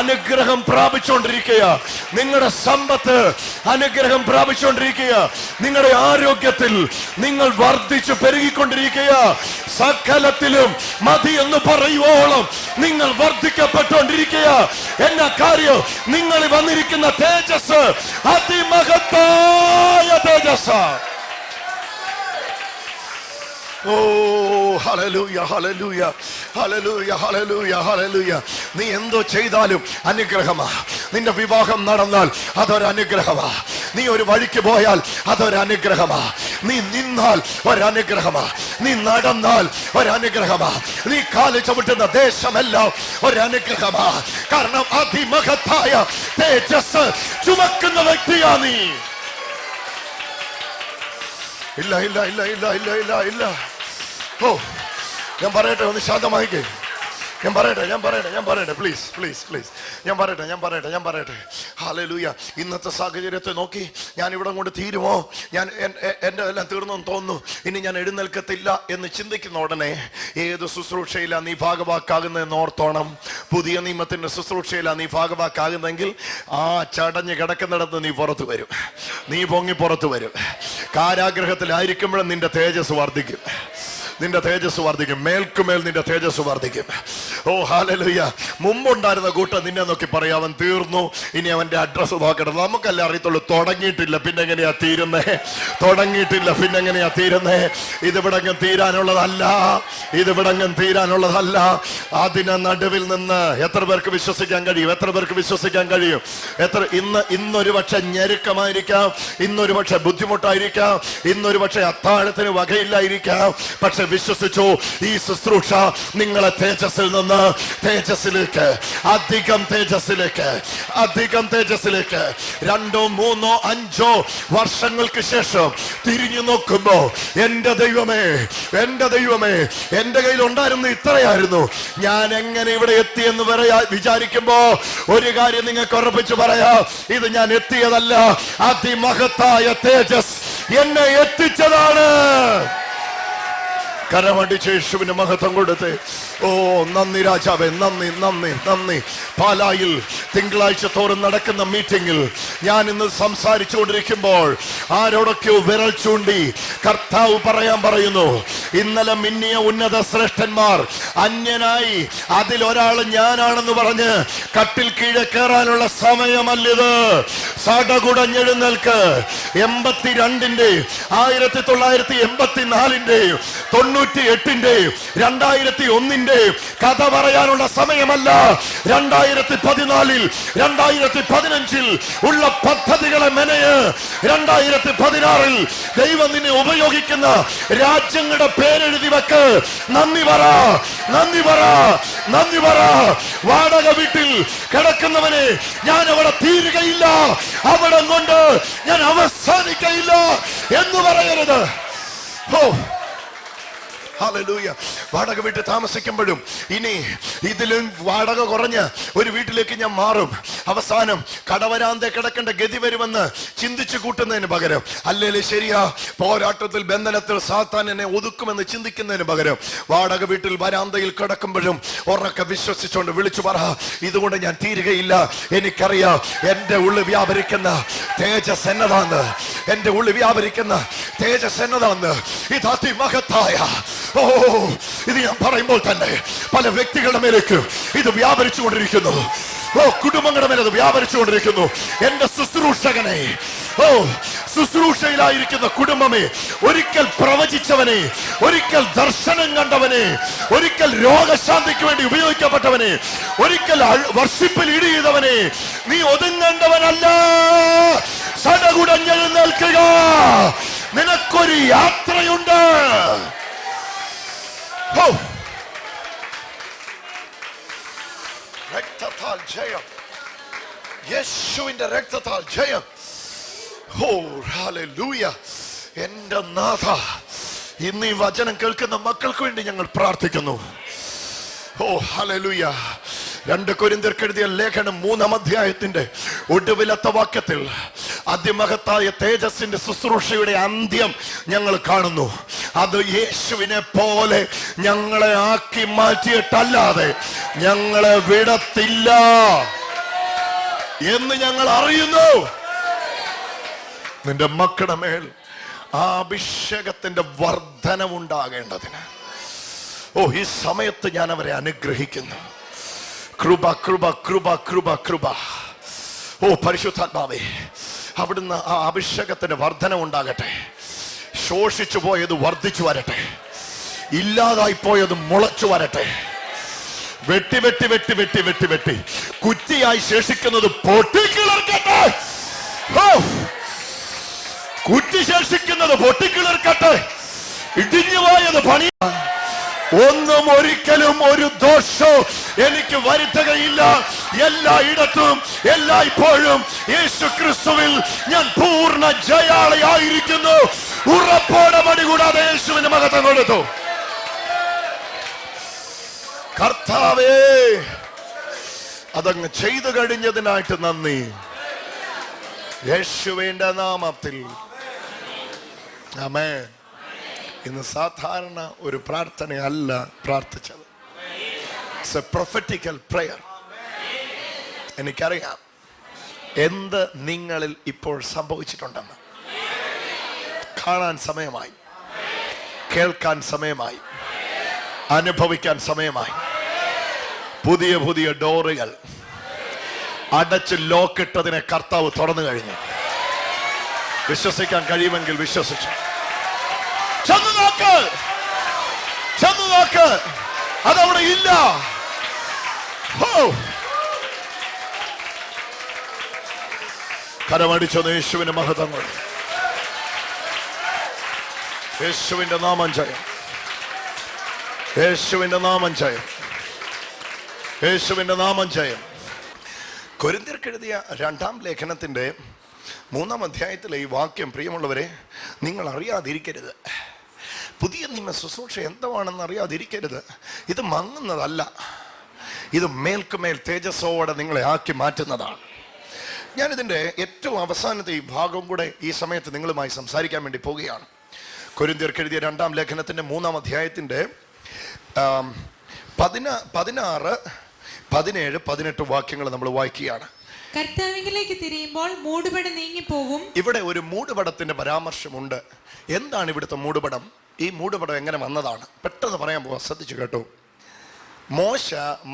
അനുഗ്രഹം പ്രാപിച്ചുകൊണ്ടിരിക്കുക. നിങ്ങളുടെ സമ്പത്ത് അനുഗ്രഹം പ്രാപിച്ചുകൊണ്ടിരിക്കുക. നിങ്ങളുടെ ആരോഗ്യത്തിൽ നിങ്ങൾ വർദ്ധിച്ചു പെരുകിക്കൊണ്ടിരിക്കുക. സകലത്തിലും മതി എന്ന് പറയുവോളം നിങ്ങൾ വർദ്ധിക്കപ്പെട്ടുകൊണ്ടിരിക്കുക. എന്നാ കാര്യം? നിങ്ങൾ വന്നിരിക്കുന്ന തേജസ് അതിമഹത്തായ തേജസ്. ഓ hallelujah, hallelujah, hallelujah, hallelujah, hallelujah. നീ എന്തോ ചെയ്താലും അനുഗ്രഹമാ. നിന്റെ വിവാഹം നടന്നാൽ അതൊരനുഗ്രഹമാ. നീ ഒരു വഴിക്ക് പോയാൽ അതൊരനുഗ്രഹമാ. നീ നിന്നാൽ ഒരനുഗ്രഹമാ. നീ നടന്നാൽ ഒരനുഗ്രഹമാ. നീ കാല് ചവിട്ടുന്ന ദേശമെല്ലാം ഒരനുഗ്രഹമാ. കാരണം അതിമഹത്തായ തേജസ് ചുമക്കുന്ന വ്യക്തിയാ നീ. ഇല്ല ഇല്ല ഇല്ല ഇല്ല ഇല്ല ഇല്ല ഇല്ല. ഓ, ഞാൻ പറയട്ടെ, ഒന്ന് ശാന്തമായിക്കേ. ഞാൻ പറയട്ടെ പ്ലീസ് പ്ലീസ് പ്ലീസ്. ഞാൻ പറയട്ടെ. ഹല്ലേലൂയ. ഇന്നത്തെ സാഹചര്യത്തെ നോക്കി ഞാൻ ഇവിടെ കൊണ്ട് തീരുമോ, ഞാൻ എൻ്റെ എല്ലാം തീർന്നെന്ന് തോന്നുന്നു, ഇനി ഞാൻ എഴുന്നേൽക്കത്തില്ല എന്ന് ചിന്തിക്കുന്ന ഉടനെ ഏത് ശുശ്രൂഷയിലാണ് നീ ഭാഗവാക്കാകുന്നതെന്ന് ഓർത്തോണം. പുതിയ നിയമത്തിന്റെ ശുശ്രൂഷയിലാണ് നീ ഭാഗവാക്കാകുന്നെങ്കിൽ ആ ചടഞ്ഞ് കിടക്കുന്നിടത്ത് നീ പുറത്തു വരും, നീ പൊങ്ങി പുറത്തു വരും. കാരാഗ്രഹത്തിലായിരിക്കുമ്പോഴും നിന്റെ തേജസ് വർദ്ധിക്കും, നിന്റെ തേജസ് വർദ്ധിക്കും. മേൽക്കുമേൽ നിന്റെ തേജസ് വർദ്ധിക്കും. ഓ ഹല്ലേലൂയ. മുമ്പുണ്ടായിരുന്ന കൂട്ടം നിന്നെ നോക്കി പറയാം അവൻ തീർന്നു, ഇനി അവന്റെ അഡ്രസ്സ് നോക്കണം. നമുക്കല്ലേ അറിയത്തുള്ളൂ. തുടങ്ങിയിട്ടില്ല പിന്നെ എങ്ങനെയാ തീരുന്നേ, തുടങ്ങിയിട്ടില്ല പിന്നെ എങ്ങനെയാ തീരുന്നേ. ഇതിവിടങ്ങും തീരാനുള്ളതല്ല, ഇതിവിടങ്ങും തീരാനുള്ളതല്ല. അതിന് നടുവിൽ നിന്ന് എത്ര പേർക്ക് വിശ്വസിക്കാൻ കഴിയും? എത്ര പേർക്ക് വിശ്വസിക്കാൻ കഴിയും? ഇന്നൊരു പക്ഷെ ഞെരുക്കമായിരിക്കാം, ഇന്നൊരു പക്ഷെ ബുദ്ധിമുട്ടായിരിക്കാം, ഇന്നൊരു പക്ഷെ അത്താഴത്തിന് വകയില്ലായിരിക്കാം. പക്ഷെ വിശ്വസിച്ചു, ഈ ശുശ്രൂഷ നിങ്ങളെ തേജസ്സിൽ നിന്ന് തേജസ്സിലേക്ക്, അധികം തേജസ്സിലേക്ക്, അധികം തേജസ്സിലേക്ക് 2, 3, 5 വർഷങ്ങൾക്ക് ശേഷം തിരിഞ്ഞു നോക്കുമ്പോ എന്റെ ദൈവമേ, എന്റെ ദൈവമേ, എന്റെ കയ്യിൽ ഉണ്ടായിരുന്ന ഇത്രയായിരുന്നു, ഞാൻ എങ്ങനെ ഇവിടെ എത്തിയെന്ന് വിചാരിക്കുമ്പോ ഒരു കാര്യം നിങ്ങൾക്ക് ഉറപ്പിച്ചു പറയാം, ഇത് ഞാൻ എത്തിയതല്ല, അതിമഹത്തായ തേജസ് എന്നെ എത്തിച്ചതാണ്. കരമടിച്ച് യേശുവിന് മഹത്വം കൊടുത്ത് ഓ നന്ദി രാജാവേ, നന്ദി നന്ദി നന്ദി. പാലായിൽ തിങ്കളാഴ്ച തോറും നടക്കുന്ന മീറ്റിംഗിൽ ഞാൻ ഇന്ന് സംസാരിച്ചു കൊണ്ടിരിക്കുമ്പോൾ ആരോടൊക്കെയോ വിരൽ ചൂണ്ടി കർത്താവ് പറയുന്നു, ഇന്നലെ മിന്നിയ ഉന്നത ശ്രേഷ്ഠന്മാർ അന്യനായി അതിലൊരാൾ ഞാനാണെന്ന് പറഞ്ഞ് കട്ടിൽ കീഴെ കയറാനുള്ള സമയമല്ലിത്. സടകുടഞ്ഞെഴുന്നേൽക്ക്. 82-ന്റെ 1984-ന്റെ 98-ന്റെയും 2001-ന്റെയും കഥ പറയാനുള്ള സമയമല്ല. 2014-ൽ 2015-ൽ ഉള്ള പദ്ധതികളെ മെനയെ 2016-ൽ ദൈവം നിന്നെ ഉപയോഗിക്കുന്ന രാജ്യങ്ങളുടെ പേരെഴുതി വെക്ക്. നന്ദി പറ, നന്ദി പറ, നന്ദി പറ. വാടക വീട്ടിൽ കിടക്കുന്നവനെ ഞാൻ അവിടെ തീരുകയില്ല, അവിടെ കൊണ്ട് ഞാൻ അവസാനിക്കയില്ല എന്ന് പറയരുത്. ഓ ഹല്ലേലൂയ. വാടക വീട്ടിൽ താമസിക്കുമ്പോഴും ഇനി ഇതിലും വാടക കുറഞ്ഞ് ഒരു വീട്ടിലേക്ക് ഞാൻ മാറും, അവസാനം കടവരാന്തെ കിടക്കേണ്ട ഗതി വരുമെന്ന് ചിന്തിച്ചു കൂട്ടുന്നതിന് പകരം, അല്ലേലും ശരിയാ, പോരാട്ടത്തിൽ ബന്ധനത്തിൽ സാത്താൻ എന്നെ ഒതുക്കുമെന്ന് ചിന്തിക്കുന്നതിന് പകരം വാടക വീട്ടിൽ വരാന്തയിൽ കിടക്കുമ്പോഴും ഉറക്കെ വിശ്വസിച്ചുകൊണ്ട് വിളിച്ചു പറ, ഇതുകൊണ്ട് ഞാൻ തീരുകയില്ല. എനിക്കറിയാം എന്റെ ഉള്ളിൽ വ്യാപരിക്കുന്ന തേജസ് എന്നതാന്ന്, എന്റെ ഉള്ളിൽ വ്യാപരിക്കുന്ന തേജസ് എന്നതാന്ന്. ഇത് അതിമഹത്തായ, ഓ ഇത് ഞാൻ പറയുമ്പോൾ തന്നെ പല വ്യക്തികളുടെ മേലേക്ക് ഇത് വ്യാപരിച്ചു കൊണ്ടിരിക്കുന്നു. ഓ കുടുംബങ്ങളുടെ മേലെ അത് വ്യാപരിച്ചു കൊണ്ടിരിക്കുന്നു. എന്റെ ശുശ്രൂഷകനെ, ഓ ശുശ്രൂഷയിലായിരിക്കുന്ന കുടുംബമേ, ഒരിക്കൽ പ്രവചിച്ചവനെ, ഒരിക്കൽ ദർശനം കണ്ടവനെ, ഒരിക്കൽ രോഗശാന്തിക്ക് വേണ്ടി ഉപയോഗിക്കപ്പെട്ടവനെ, ഒരിക്കൽ വർഷിപ്പിൽ ഇടിയതവനെ, നീ ഒതുങ്ങേണ്ടവനല്ല. സടകുടഞ്ഞെഴുന്നേൽക്കുക. നിനക്കൊരു യാത്രയുണ്ട്. രക്തത്താൽ ജയം, യേശുവിന്റെ രക്തത്താൽ ജയം. ഓ ഹല്ലേലൂയ. എന്റെ നാഥ, ഇന്ന് ഈ വചനം കേൾക്കുന്ന മക്കൾക്ക് വേണ്ടി ഞങ്ങൾ പ്രാർത്ഥിക്കുന്നു. ഓ ഹല്ലേലൂയ. 2 കൊരിന്ത്യർക്ക് എഴുതിയ ലേഖനം 3-ാം അധ്യായത്തിന്റെ ഒടുവിലത്തെ വാക്യത്തിൽ അതിമഹത്തായ തേജസ്സിന്റെ ശുശ്രൂഷയുടെ അന്ത്യം ഞങ്ങൾ കാണുന്നു. അത് യേശുവിനെ പോലെ ഞങ്ങളെ ആക്കി മാറ്റിയിട്ടല്ലാതെ ഞങ്ങളെ വിടത്തില്ല എന്ന് ഞങ്ങൾ അറിയുന്നു. നിന്റെ മക്കളുടെ മേൽ ആ അഭിഷേകത്തിന്റെ വർധനവുണ്ടാകേണ്ടതിന് ഓ ഈ സമയത്ത് ഞാൻ അവരെ അനുഗ്രഹിക്കുന്നു. കൃപ കൃപ കൃപ കൃപ കൃപ. ഓ പരിശുദ്ധാത്മാവേ, അവിടുന്ന് ആ അഭിഷേകത്തിന്റെ വർധന ഉണ്ടാകട്ടെ. ശോഷിച്ചു പോയത് വർദ്ധിച്ചു വരട്ടെ, ഇല്ലാതായി പോയത് മുളച്ചു വരട്ടെ. വെട്ടി വെട്ടി വെട്ടി വെട്ടി വെട്ടി വെട്ടി കുറ്റിയായി ശേഷിക്കുന്നത് പൊട്ടിക്കിളർക്കട്ടെ. കുറ്റി ശേഷിക്കുന്നത് പൊട്ടിക്കിളർക്കട്ടെ. ഇടിഞ്ഞു പോയത് പണി ഒന്നും ഒരിക്കലും ഒരു ദോഷവും എനിക്ക് വരുത്തുകയില്ല. എല്ലായിടത്തും എല്ലായ്പ്പോഴും യേശു ക്രിസ്തുവിൽ ഞാൻ പൂർണ്ണ ജയാളിയായിരിക്കുന്നു. ഉറപ്പോടെ മടി കൂടാതെ യേശുവിന് മഹത്വം കൊടുത്തു. കർത്താവേ, അതങ്ങ് ചെയ്തു കഴിഞ്ഞതിനായിട്ട് നന്ദി. യേശുവിന്റെ നാമത്തിൽ ആമേൻ. ഇന്ന് സാധാരണ ഒരു പ്രാർത്ഥനയല്ല പ്രാർത്ഥിച്ചത്. It's a prophetical prayer. എനിക്കറിയാം എന്ത് നിങ്ങളിൽ ഇപ്പോൾ സംഭവിച്ചിട്ടുണ്ടെന്ന്. കാണാൻ സമയമായി, കേൾക്കാൻ സമയമായി, അനുഭവിക്കാൻ സമയമായി. പുതിയ പുതിയ ഡോറുകൾ അടച്ച് ലോക്കിട്ടതിനെ കർത്താവ് തുറന്നു കഴിഞ്ഞു. വിശ്വസിക്കാൻ കഴിയുമെങ്കിൽ വിശ്വസിച്ചു. ചെന്ന് നോക്ക്, ചെന്ന് നോക്ക്, അതവിടെ ഇല്ല. കരമടിച്ചൊന്ന് യേശുവിന്റെ മഹത്വങ്ങൾ. യേശുവിന്റെ നാമം ജയം, യേശുവിന്റെ നാമം ജയം, യേശുവിന്റെ നാമം ജയം. കൊരിന്ത്യർക്ക് എഴുതിയ 2-ാം ലേഖനത്തിന്റെ 3-ാം അധ്യായത്തിലെ ഈ വാക്യം, പ്രിയമുള്ളവരെ, നിങ്ങൾ അറിയാതിരിക്കരുത്. പുതിയ നിയമ ശുശ്രൂഷ എന്താണെന്ന് അറിയാതിരിക്കരുത്. ഇത് മങ്ങുന്നതല്ല, ഇത് മേൽക്കുമേൽ തേജസ്സോടെ നിങ്ങളെ ആക്കി മാറ്റുന്നതാണ്. ഞാനിതിൻ്റെ ഏറ്റവും അവസാനത്തെ ഈ ഭാഗം കൂടെ ഈ സമയത്ത് നിങ്ങളുമായി സംസാരിക്കാൻ വേണ്ടി പോവുകയാണ്. കൊരിന്ത്യർക്ക് എഴുതിയ 2-ാം ലേഖനത്തിന്റെ 3-ാം അധ്യായത്തിന്റെ 16, 17, 18 വാക്യങ്ങൾ നമ്മൾ വായിക്കുകയാണ്. കർത്താവിലേക്ക് തിരിയുമ്പോൾ മൂടുപടം നീങ്ങിപ്പോകും. ഇവിടെ ഒരു മൂടുപടത്തിന്റെ പരാമർശമുണ്ട്. എന്താണ് ഇവിടുത്തെ മൂടുപടം? ഈ മൂടുപടം എങ്ങനെ വന്നതാണ്? പെട്ടെന്ന് പറയാൻ പോവാ, ശ്രദ്ധിച്ചു കേട്ടോ. മോശ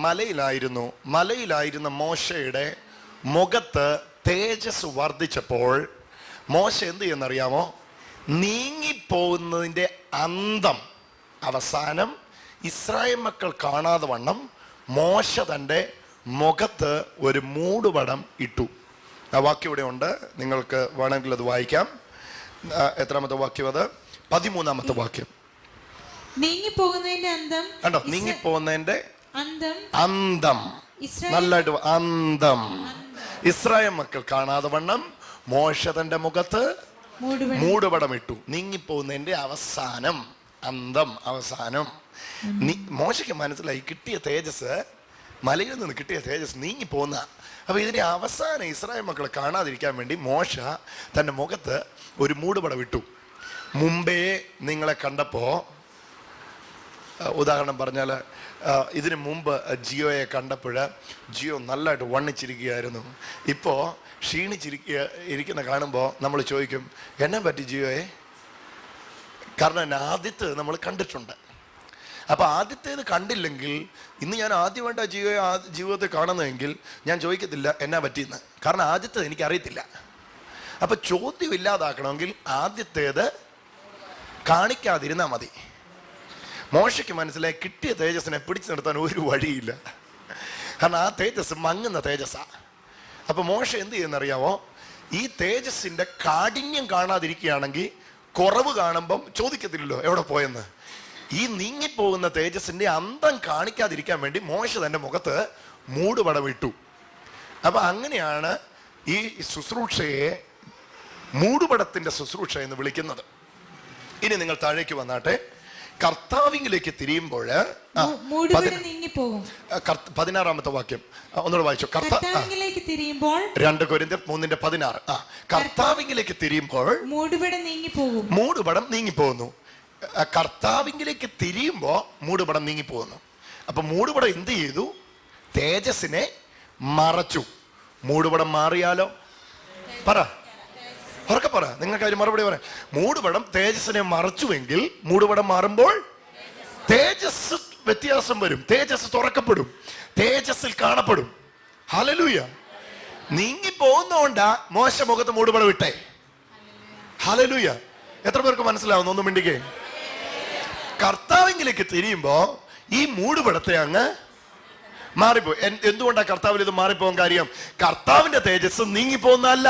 മലയിലായിരുന്ന മോശയുടെ മുഖത്ത് തേജസ് വർദ്ധിച്ചപ്പോൾ മോശ എന്ത് ചെയ്യുന്നറിയാമോ? നീങ്ങിപ്പോകുന്നതിൻ്റെ അന്തം, അവസാനം ഇസ്രായേൽ മക്കൾ കാണാതെ വണ്ണം മോശ തൻ്റെ മുഖത്ത് ഒരു മൂടുപടം ഇട്ടു. ആ വാക്യം ഇവിടെ ഉണ്ട്, നിങ്ങൾക്ക് വേണമെങ്കിൽ അത് വായിക്കാം. എത്രാമത്തെ വാക്യം അത്? 13-ാമത്തെ വാക്യം. നീങ്ങിപ്പോകുന്നതിന്റെ അന്തം കണ്ടോ? നീങ്ങിപ്പോകുന്നതിന്റെ അന്തം, നല്ലതായിട്ട് അന്തം ഇസ്രായേൽ മക്കൾ കാണാതെ വണ്ണം മോശ തന്റെ മുഖത്ത് മൂടുപടം ഇട്ടു. നീങ്ങിപ്പോകുന്നതിന്റെ അവസാനം, അന്തം, അവസാനം. മോശയ്ക്ക് മനസ്സിലായി കിട്ടിയ തേജസ്, മലയിൽ നിന്ന് കിട്ടിയ തേജസ് നീങ്ങിപ്പോകുന്ന. അപ്പൊ ഇതിന്റെ അവസാനം ഇസ്രായേൽ മക്കളെ കാണാതിരിക്കാൻ വേണ്ടി മോശ തന്റെ മുഖത്ത് ഒരു മൂടുപടം ഇട്ടു. മുമ്പേ നിങ്ങളെ കണ്ടപ്പോ, ഉദാഹരണം പറഞ്ഞാൽ, ഇതിനു മുമ്പ് ജിയോയെ കണ്ടപ്പോൾ ജിയോ നല്ലതായിട്ട് വണ്ണിച്ചിരിക്കുകയായിരുന്നു. ഇപ്പോൾ ഇരിക്കുന്ന കാണുമ്പോൾ നമ്മൾ ചോദിക്കും, എന്നെ പറ്റി ജിയോയെ? കാരണം ആദ്യത്തെ നമ്മൾ കണ്ടിട്ടുണ്ട്. അപ്പോൾ ആദ്യത്തേത് കണ്ടില്ലെങ്കിൽ, ഇന്ന് ഞാൻ ആദ്യമായിട്ട് ആ ജിയോയെ ജീവിതത്തിൽ കാണുന്നതെങ്കിൽ ഞാൻ ചോദിക്കത്തില്ല എന്നാ പറ്റിയെന്ന്. കാരണം ആദ്യത്തേത് എനിക്കറിയത്തില്ല. അപ്പം ചോദ്യം ഇല്ലാതാക്കണമെങ്കിൽ ആദ്യത്തേത് കാണിക്കാതിരുന്നാൽ മതി. മോശയ്ക്ക് മനസ്സിലായി കിട്ടിയ തേജസ്സിനെ പിടിച്ചു നിർത്താൻ ഒരു വഴിയില്ല. കാരണം ആ തേജസ് മങ്ങുന്ന തേജസ്സാ. അപ്പൊ മോശ എന്ത് ചെയ്യുന്നറിയാമോ? ഈ തേജസ്സിന്റെ കാഠിന്യം കാണാതിരിക്കുകയാണെങ്കിൽ കുറവ് കാണുമ്പം ചോദിക്കത്തില്ലല്ലോ എവിടെ പോയെന്ന്. ഈ നീങ്ങിപ്പോകുന്ന തേജസ്സിന്റെ അന്തം കാണിക്കാതിരിക്കാൻ വേണ്ടി മോശ തന്റെ മുഖത്ത് മൂടുപടം ഇട്ടു. അപ്പൊ അങ്ങനെയാണ് ഈ ശുശ്രൂഷയെ മൂടുപടത്തിന്റെ ശുശ്രൂഷ എന്ന് വിളിക്കുന്നത്. ഇനി നിങ്ങൾ താഴേക്ക് വന്നാട്ടെ. കർത്താവിലേക്ക് തിരിയുമ്പോൾ 16-ാമത്തെ വാക്യം ഒന്നുകൂടെ വായിച്ചു. കർത്താവിലേക്ക് തിരിയുമ്പോൾ 2 കൊരിന്ത്യർ 3:16. കർത്താവിലേക്ക് തിരിയുമ്പോൾ മൂടുപടം നീങ്ങിപ്പോകും. മൂടുപടം നീങ്ങിപ്പോകുന്നു. കർത്താവിലേക്ക് തിരിയുമ്പോ മൂടുപടം നീങ്ങിപ്പോകുന്നു. അപ്പൊ മൂടുപടം എന്ത് ചെയ്തു? തേജസ്സിനെ മറച്ചു. മൂടുപടം മാറിയാലോ? പറ, ഉറക്കെ പറ, നിങ്ങൾക്ക് അതിന് മറുപടി പറയാം. മൂടുപടം തേജസ്സിനെ മറച്ചുവെങ്കിൽ മൂടുപടം മാറുമ്പോൾ തേജസ് വ്യത്യാസം വരും. തേജസ് തുറക്കപ്പെടും, തേജസ്സിൽ കാണപ്പെടും. ഹല്ലേലൂയ. നീങ്ങി പോകുന്നോണ്ടാ മോശ മുഖത്ത് മൂടുപടം ഇട്ടേ. ഹല്ലേലൂയ. എത്ര പേർക്ക് മനസ്സിലാവുന്നു? ഒന്നും മിണ്ടിക്കേ. കർത്താവിലേക്ക് തിരിയുമ്പോ ഈ മൂടുപടത്തെ അങ്ങ് മാറിപ്പോയി. എന്തുകൊണ്ടാണ് കർത്താവിൽ ഇത് മാറിപ്പോകാൻ കാര്യം? കർത്താവിന്റെ തേജസ് നീങ്ങിപ്പോകുന്നതല്ല.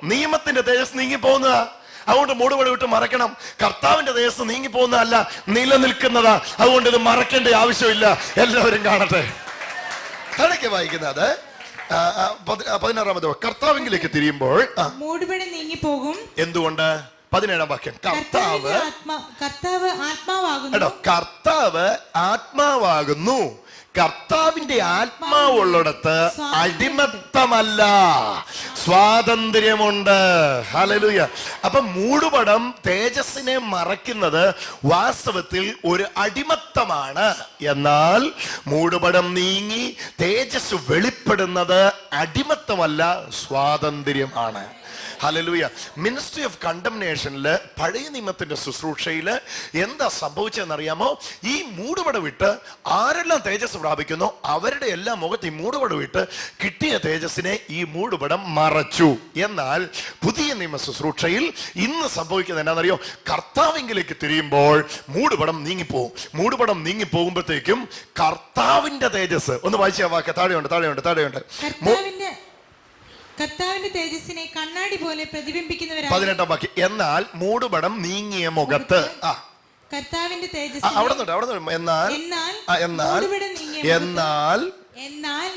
നിയമത്തിന്റെ തേജസ് നീങ്ങിപ്പോകുന്നതാ. അതുകൊണ്ട് മൂടുപടം ഇട്ട് മറയ്ക്കണം. കർത്താവിന്റെ തേജസ് നീങ്ങിപ്പോകുന്നതല്ല, നിലനിൽക്കുന്നതാ. അതുകൊണ്ട് ഇത് മറക്കേണ്ട ആവശ്യമില്ല. എല്ലാവരും കാണട്ടെ. തടയ്ക്ക് വായിക്കുന്നത് 16-ാമത്തെ കർത്താവിലേക്ക് തിരിയുമ്പോൾ മൂടുപടം നീങ്ങിപ്പോകും. എന്തുകൊണ്ട്? 17-ാം വാക്യം. കർത്താവ് ആത്മാവാകുന്നു. കർത്താവ് ആത്മാവാകുന്നു. കർത്താവിന്റെ ആത്മാവുള്ളിടത്ത് അടിമത്തമല്ല, സ്വാതന്ത്ര്യമുണ്ട്. ഹല്ലേലൂയ. അപ്പൊ മൂടുപടം തേജസ്സിനെ മറയ്ക്കുന്നത് വാസ്തവത്തിൽ ഒരു അടിമത്തമാണ്. എന്നാൽ മൂടുപടം നീങ്ങി തേജസ് വെളിപ്പെടുന്നത് അടിമത്തമല്ല, സ്വാതന്ത്ര്യമാണ്. ഹല്ലേലൂയ. മിനിസ്ട്രി ഓഫ് കണ്ടംനേഷനില് പഴയ നിയമത്തിന്റെ ശുശ്രൂഷയില് എന്താ സംഭവിച്ചതെന്നറിയാമോ? ഈ മൂടുപടം വിട്ട് ആരെല്ലാം തേജസ് പ്രാപിക്കുന്നു അവരുടെ എല്ലാ മുഖത്ത് ഈ മൂടുപടം വിട്ട് കിട്ടിയ തേജസ്സിനെ ഈ മൂടുപടം മറച്ചു. എന്നാൽ പുതിയ നിയമ ശുശ്രൂഷയിൽ ഇന്ന് സംഭവിക്കുന്നത് എന്താണെന്നറിയോ? കർത്താവിലേക്ക് തിരിയുമ്പോൾ മൂടുപടം നീങ്ങിപ്പോകും. മൂടുപടം നീങ്ങിപ്പോകുമ്പോഴത്തേക്കും കർത്താവിന്റെ തേജസ്, ഒന്ന് വായിച്ച വാക്ക് താഴെയുണ്ട്. കർത്താവിന്റെ തേജസ്സിനെ കണ്ണാടി പോലെ പ്രതിബിംബിക്കുന്നവരായി. 18 വാക്യം. എന്നാൽ മൂടുപടം നീങ്ങിയ മുഖത്ത് കർത്താവിന്റെ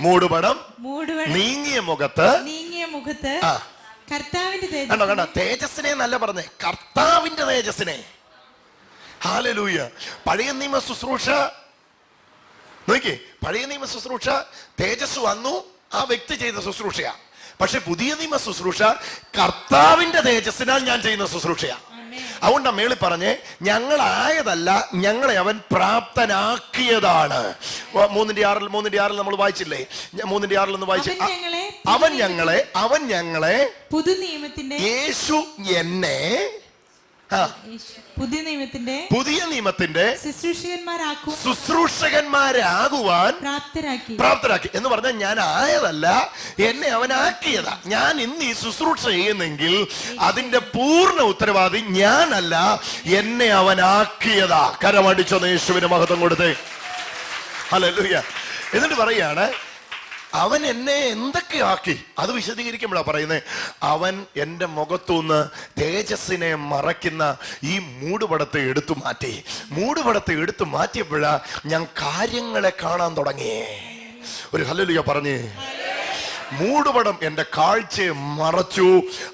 മൂടുപടം നീങ്ങിയ മുഖത്ത് കർത്താവിന്റെ തേജസ്സിനെ നല്ല പറഞ്ഞേ, കർത്താവിന്റെ തേജസ്സിനെ. ഹല്ലേലൂയ. പഴയ നിയമ ശുശ്രൂഷ നോക്കി, പഴയ നിയമ ശുശ്രൂഷ തേജസ് വന്നു, ആ വ്യക്തി ചെയ്ത ശുശ്രൂഷയാ. പക്ഷെ പുതിയ നിയമ ശുശ്രൂഷ കർത്താവിന്റെ തേജസ്സിനാൽ ഞാൻ ചെയ്യുന്ന ശുശ്രൂഷയാ. അതുകൊണ്ടാ മേളിൽ പറഞ്ഞേ, ഞങ്ങളായതല്ല, ഞങ്ങളെ അവൻ പ്രാപ്തനാക്കിയതാണ്. 3:6 നമ്മൾ വായിച്ചില്ലേ? 3:6 ഒന്ന് വായിച്ചു. അവൻ ഞങ്ങളെ യേശു എന്നെ പുതിയ നിയമത്തിന്റെ ശുശ്രൂഷകന്മാരാകുവാൻ പ്രാപ്തരാക്കി എന്ന് പറഞ്ഞാൽ ഞാൻ ആയതല്ല, എന്നെ അവനാക്കിയതാ. ഞാൻ ഇന്ന് ഈ ശുശ്രൂഷ ചെയ്യുന്നെങ്കിൽ അതിന്റെ പൂർണ്ണ ഉത്തരവാദി ഞാനല്ല, എന്നെ അവനാക്കിയതാ. കരമടിച്ചോ യേശുവിന് മഹത്വം കൊടുത്തേ. ഹല്ലേലൂയ. എന്നിട്ട് പറയാണ്, അവൻ എന്നെ എന്തൊക്കെയാക്കി, അത് വിശദീകരിക്കുമ്പോഴാണ് പറയുന്നത്, അവൻ എൻ്റെ മുഖത്തുനിന്ന് തേജസ്സിനെ മറയ്ക്കുന്ന ഈ മൂടുപടത്തെ എടുത്തു മാറ്റി. മൂടുപടത്തെ എടുത്തു മാറ്റിയപ്പോഴാ ഞാൻ കാര്യങ്ങളെ കാണാൻ തുടങ്ങി. ഒരു ഹല്ലേലൂയ പറഞ്ഞേ. മൂടുപടം എൻ്റെ കാഴ്ചയെ മറച്ചു.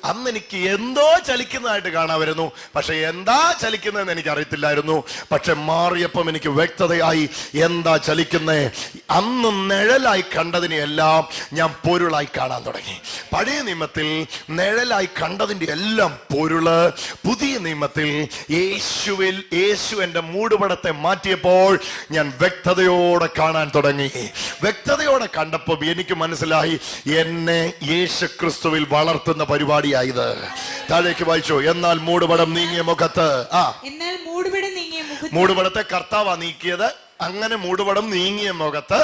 അന്ന് എനിക്ക് എന്തോ ചലിക്കുന്നതായിട്ട് കാണാമായിരുന്നു, പക്ഷെ എന്താ ചലിക്കുന്നതെന്ന് എനിക്ക് അറിയത്തില്ലായിരുന്നു. പക്ഷെ മാറിയപ്പം എനിക്ക് വ്യക്തതയായി എന്താ ചലിക്കുന്നേ. അന്ന് നിഴലായി കണ്ടതിനെയെല്ലാം ഞാൻ പൊരുളായി കാണാൻ തുടങ്ങി. പഴയ നിയമത്തിൽ നിഴലായി കണ്ടതിൻ്റെ എല്ലാം പൊരുള് പുതിയ നിയമത്തിൽ യേശു എൻ്റെ മൂടുപടത്തെ മാറ്റിയപ്പോൾ ഞാൻ വ്യക്തതയോടെ കാണാൻ തുടങ്ങി. വ്യക്തതയോടെ കണ്ടപ്പോൾ എനിക്ക് മനസ്സിലായി, എന്നെ യേശു ക്രിസ്തുവിൽ വളർത്തുന്ന പരിപാടിയായത്. താഴേക്ക് വായിച്ചു. എന്നാൽ മൂടുപടം നീങ്ങിയ മുഖത്ത് മൂടുപടത്തെ കർത്താവാ നീക്കിയത്. അങ്ങനെ മൂടുപടം നീങ്ങിയ മുഖത്ത്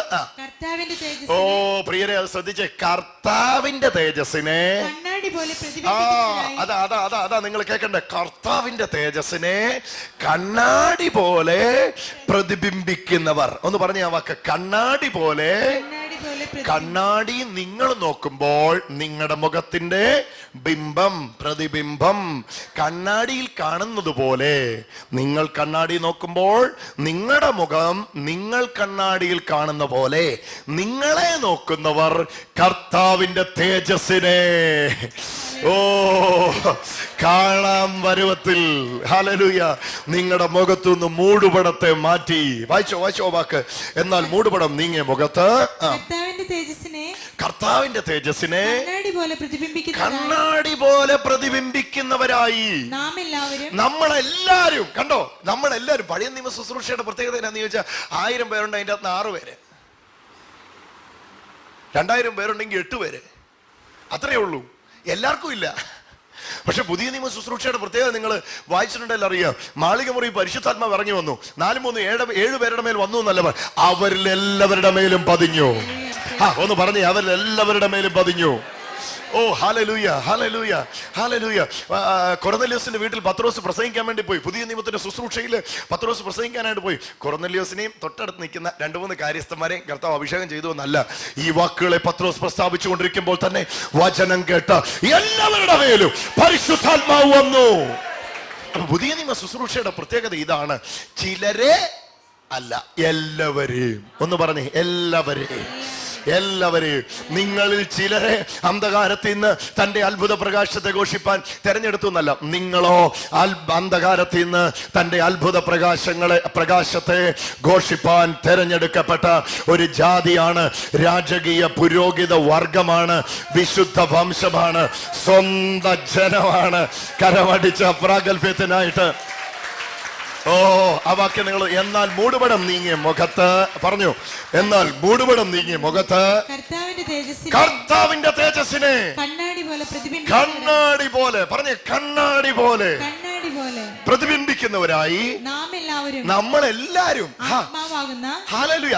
ഓ പ്രിയരെ, അത് ശ്രദ്ധിച്ചേ, കർത്താവിന്റെ തേജസ്സിനെ അതാ നിങ്ങൾ കേൾക്കണ്ടേ. കർത്താവിന്റെ തേജസ്സിനെ കണ്ണാടി പോലെ പ്രതിബിംബിക്കുന്നവർ. ഒന്ന് പറഞ്ഞ ആ വാക്ക്, കണ്ണാടി പോലെ. കണ്ണാടി നിങ്ങൾ നോക്കുമ്പോൾ നിങ്ങളുടെ മുഖത്തിന്റെ ബിംബം, പ്രതിബിംബം കണ്ണാടിയിൽ കാണുന്നത് പോലെ നിങ്ങൾ കണ്ണാടി നോക്കുമ്പോൾ നിങ്ങളുടെ മുഖം നിങ്ങൾ കണ്ണാടിയിൽ കാണുന്ന പോലെ നിങ്ങളെ നോക്കുന്നവർ കർത്താവിന്റെ തേജസ്സിനെ കാണാം പരുവത്തിൽ. ഹല്ലേലൂയ. നിങ്ങളുടെ മുഖത്തുനിന്ന് മൂടുപടത്തെ മാറ്റി. വായിച്ചോ വാക്ക്. എന്നാൽ മൂടുപടം നീങ്ങിയ മുഖത്ത് കർത്താവിന്റെ തേജസ്സിനെ കണ്ണാടി പോലെ പ്രതിബിംബിക്കുന്നവരായി നമ്മളെല്ലാരും. കണ്ടോ, നമ്മളെല്ലാരും. പഴയ നിയമ ശുശ്രൂഷയുടെ പ്രത്യേകത എന്നാന്ന് ചോദിച്ചാൽ 1000 പേരുണ്ട്, അതിൻ്റെ അകത്ത് 6 പേര്, 2000 പേരുണ്ടെങ്കിൽ 8 പേര്, അത്രയേ ഉള്ളൂ. എല്ലാവർക്കും ഇല്ല. പക്ഷെ പുതിയ നിയമ ശുശ്രൂഷയുടെ പ്രത്യേകത നിങ്ങൾ വായിച്ചിട്ടുണ്ടല്ലോ, അറിയാം. മാളികമുറി പരിശുദ്ധാത്മാവ് ഇറങ്ങി വന്നു. 4, 3, 7 പേരുടെ മേൽ വന്നു എന്നല്ല, അവരിൽ എല്ലാവരുടെ മേലും പതിഞ്ഞു. ഒന്ന് പറഞ്ഞേ, അവരിൽ എല്ലാവരുടെ മേലും പതിഞ്ഞു. ഓ ഹല്ലേലൂയ, ഹല്ലേലൂയ, ഹല്ലേലൂയ. കൊർന്നേലിയോസിന്റെ വീട്ടിൽ പത്രോസ് പ്രസംഗിക്കാൻ വേണ്ടി പോയി. പുതിയ നിയമത്തിന്റെ ശുശ്രൂഷയിൽ പത്രോസ് പ്രസംഗിക്കാനായിട്ട് പോയി. കൊർന്നേലിയോസിനെയും തൊട്ടടുത്ത് നിൽക്കുന്ന 2-3 കാര്യസ്ഥന്മാരെയും കർത്താവ് അഭിഷേകം ചെയ്തു എന്നല്ല, ഈ വാക്കുകളെ പത്രോസ് പ്രസ്താവിച്ചു കൊണ്ടിരിക്കുമ്പോൾ തന്നെ വചനം കേട്ട എല്ലാവരുടെ മേലും പരിശുദ്ധാത്മാവ് വന്നു. അപ്പൊ പുതിയ നിയമ ശുശ്രൂഷയുടെ പ്രത്യേകത ഇതാണ്, ചിലരെ അല്ല, എല്ലാവരെയും. ഒന്ന് പറഞ്ഞേ, എല്ലാവരെയും. എല്ലാവരെയും, നിങ്ങളിൽ ചിലരെ അന്ധകാരത്തിൽ നിന്ന് തന്റെ അത്ഭുത പ്രകാശത്തെ ഘോഷിപ്പാൻ തെരഞ്ഞെടുത്തു എന്നല്ല, നിങ്ങളോ അന്ധകാരത്തിൽ നിന്ന് തന്റെ അത്ഭുത പ്രകാശത്തെ ഘോഷിപ്പാൻ തെരഞ്ഞെടുക്കപ്പെട്ട ഒരു ജാതിയാണ്, രാജകീയ പുരോഹിത വർഗമാണ്, വിശുദ്ധ വംശമാണ്, സ്വന്തം ജനമാണ്. കരമടിച്ച പ്രാഗൽഭ്യത്തിനായിട്ട് ഓ ആ വാക്യം നിങ്ങൾ. എന്നാൽ മൂടുപടം നീങ്ങിയ മുഖത്ത്, പറഞ്ഞു, എന്നാൽ മൂടുപടം നീങ്ങിയ മുഖത്ത് കർത്താവിന്റെ തേജസ്സിനെ കണ്ണാടി പോലെ, പറഞ്ഞേ, കണ്ണാടി പോലെ പ്രതിബിംബിക്കുന്നവരായി നമ്മളെല്ലാരും,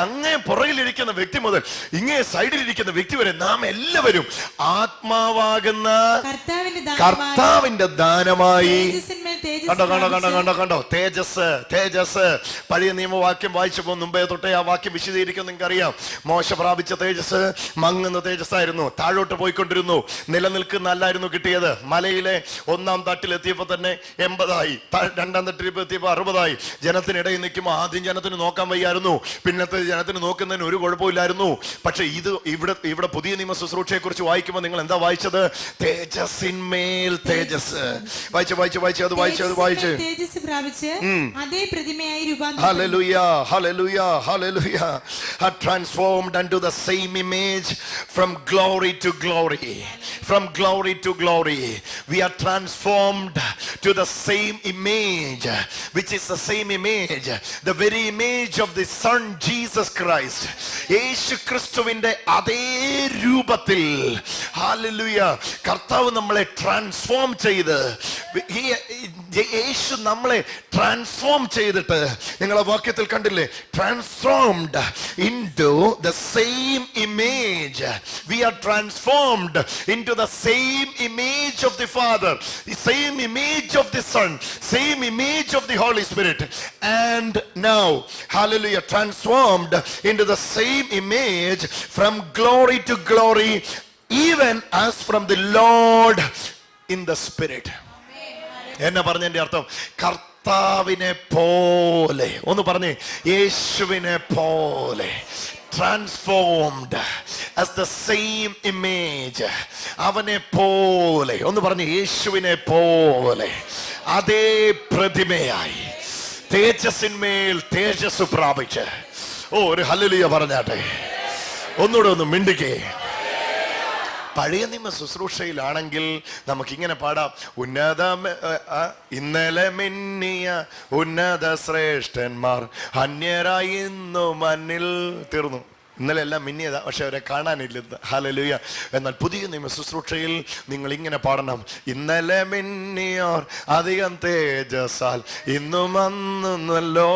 അങ്ങേ പുറകിലിരിക്കുന്ന വ്യക്തി മുതൽ ഇങ്ങേ സൈഡിലിരിക്കുന്ന വ്യക്തി വരെ നാം എല്ലാവരും ആത്മാവാകുന്ന കർത്താവിന്റെ ദാനമായി. കണ്ടോ തേജസ്. പഴയ നിയമവാക്യം വായിച്ചപ്പോ മുമ്പേ തൊട്ടേ ആ വാക്യം വിശദീകരിക്കും. നിങ്ങൾക്ക് അറിയാം, മോശ പ്രാപിച്ച തേജസ് മങ്ങുന്ന തേജസ്സായിരുന്നു, താഴോട്ട് പോയിക്കൊണ്ടിരുന്നു, നിലനിൽക്കുന്ന അല്ലായിരുന്നു കിട്ടിയത്. മലയിലെ 1-ാം തട്ടിലെത്തിയപ്പോ തന്നെ 80ആയി, 2-ാം തട്ടിലെത്തിയപ്പോ 60ആയി. ജനത്തിനിടയിൽ നിൽക്കുമ്പോൾ ആദ്യം ജനത്തിന് നോക്കാൻ വയ്യായിരുന്നു, പിന്നത്തെ ജനത്തിന് നോക്കുന്നതിന് ഒരു കുഴപ്പമില്ലായിരുന്നു. പക്ഷെ ഇവിടെ പുതിയ നിയമ ശുശ്രൂഷയെ കുറിച്ച് വായിക്കുമ്പോൾ നിങ്ങൾ എന്താ വായിച്ചത്? തേജസ്സിന്മേൽ തേജസ്. വായിച്ച് അതേ പ്രതിമയായി transformed unto the same image from glory to glory. From glory to glory we are transformed to the same image, which is the same image, the very image of the Son Jesus Christ. യേശു ക്രിസ്തുവിന്റെ അതേ രൂപത്തിൽ, hallelujah, കർത്താവ് നമ്മളെ transform ചെയ്ത്, യേശു നമ്മളെ transform ചെയ്തിട്ട്, നിങ്ങളെ വാക്യത്തിൽ കണ്ടില്ലേ, transformed into the same image. We are transformed into the same image of the Father, the same image of the Son, same image of the Holy Spirit, and now, hallelujah, transformed into the same image from glory to glory, even as from the Lord in the Spirit. എന്നാ പറഞ്ഞതിന്റെ അർത്ഥം? കർത്താവിനെ പോലെ, ഒന്ന് പറഞ്ഞേ, യേശുവിനെ പോലെ, transformed as the same image, അവനെ പോലെ, ഒന്ന് പറഞ്ഞേ, യേശുവിനെ പോലെ, അതേ പ്രതിമയായി തേജസ്സിന്മേൽ തേജസ് പ്രാപിച്ച്. ഓ, ഒരു ഹല്ലേലൂയ പറഞ്ഞാട്ടെ, ഒന്നുകൂടെ ഒന്ന് മിണ്ടിക്കേ. പഴയ നിയമ ശുശ്രൂഷയിലാണെങ്കിൽ നമുക്കിങ്ങനെ പാടാം, ഇന്നലെ മിന്നിയ ഉന്നത ശ്രേഷ്ഠന്മാർ അന്യരായി ഇന്നു മണ്ണിൽ. തീർന്നു, ഇന്നലെ എല്ലാം മിന്നിയതാ, പക്ഷെ അവരെ കാണാനില്ലെന്ന്. ഹല്ലേലൂയ. എന്നാൽ പുതിയ നിയമ ശുശ്രൂഷയിൽ നിങ്ങൾ ഇങ്ങനെ പാടണം, ഇന്നലെ മിന്നിയോർ അധികം തേജസാൽ ഇന്നും വന്നുവല്ലോ.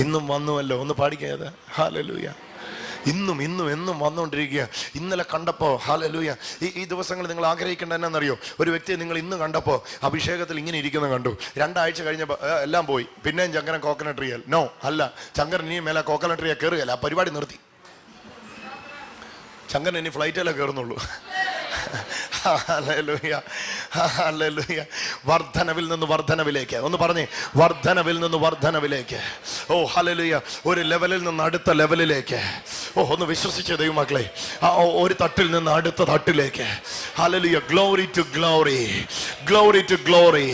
ഇന്നും വന്നുവല്ലോ, ഒന്ന് പാടിക്കാതെ. ഹല്ലേലൂയ. ഇന്നും എന്നും വന്നുകൊണ്ടിരിക്കുക. ഇന്നലെ കണ്ടപ്പോൾ, ഹല്ലേലൂയ, ഈ ദിവസങ്ങൾ നിങ്ങൾ ആഗ്രഹിക്കേണ്ട എന്നാന്നറിയോ? ഒരു വ്യക്തിയെ നിങ്ങൾ ഇന്ന് കണ്ടപ്പോൾ അഭിഷേകത്തിൽ ഇങ്ങനെ ഇരിക്കുന്ന കണ്ടു, 2 ആഴ്ച കഴിഞ്ഞപ്പോൾ എല്ലാം പോയി, പിന്നെയും ചങ്കരൻ കോക്കനട്ട് ട്രീയൽ. നോ, അല്ല, ചങ്കരൻ ഇനി മേലെ കോക്കനട്ട് ട്രീയെ കയറുകയല്ല, ആ പരിപാടി നിർത്തി. ചങ്കരൻ ഇനി ഫ്ലൈറ്റിലേ കയറുന്നുള്ളൂ. Hallelujah, hallelujah. വർധനവിൽ നിന്ന് വർധനവിലേക്ക്, ഒന്ന് പറഞ്ഞേ, വർധനവിൽ നിന്ന് വർധനവിലേക്ക്. ഓ ഹല്ലേലൂയ. ഒരു ലെവലിൽ നിന്ന് അടുത്ത ലെവലിലേക്ക്. ഓ, ഒന്ന് വിശ്വസിച്ച ദൈവമക്കളെ, ഒരു തട്ടിൽ നിന്ന് അടുത്ത തട്ടിലേക്ക്. Hallelujah. Glory to glory, glory to glory,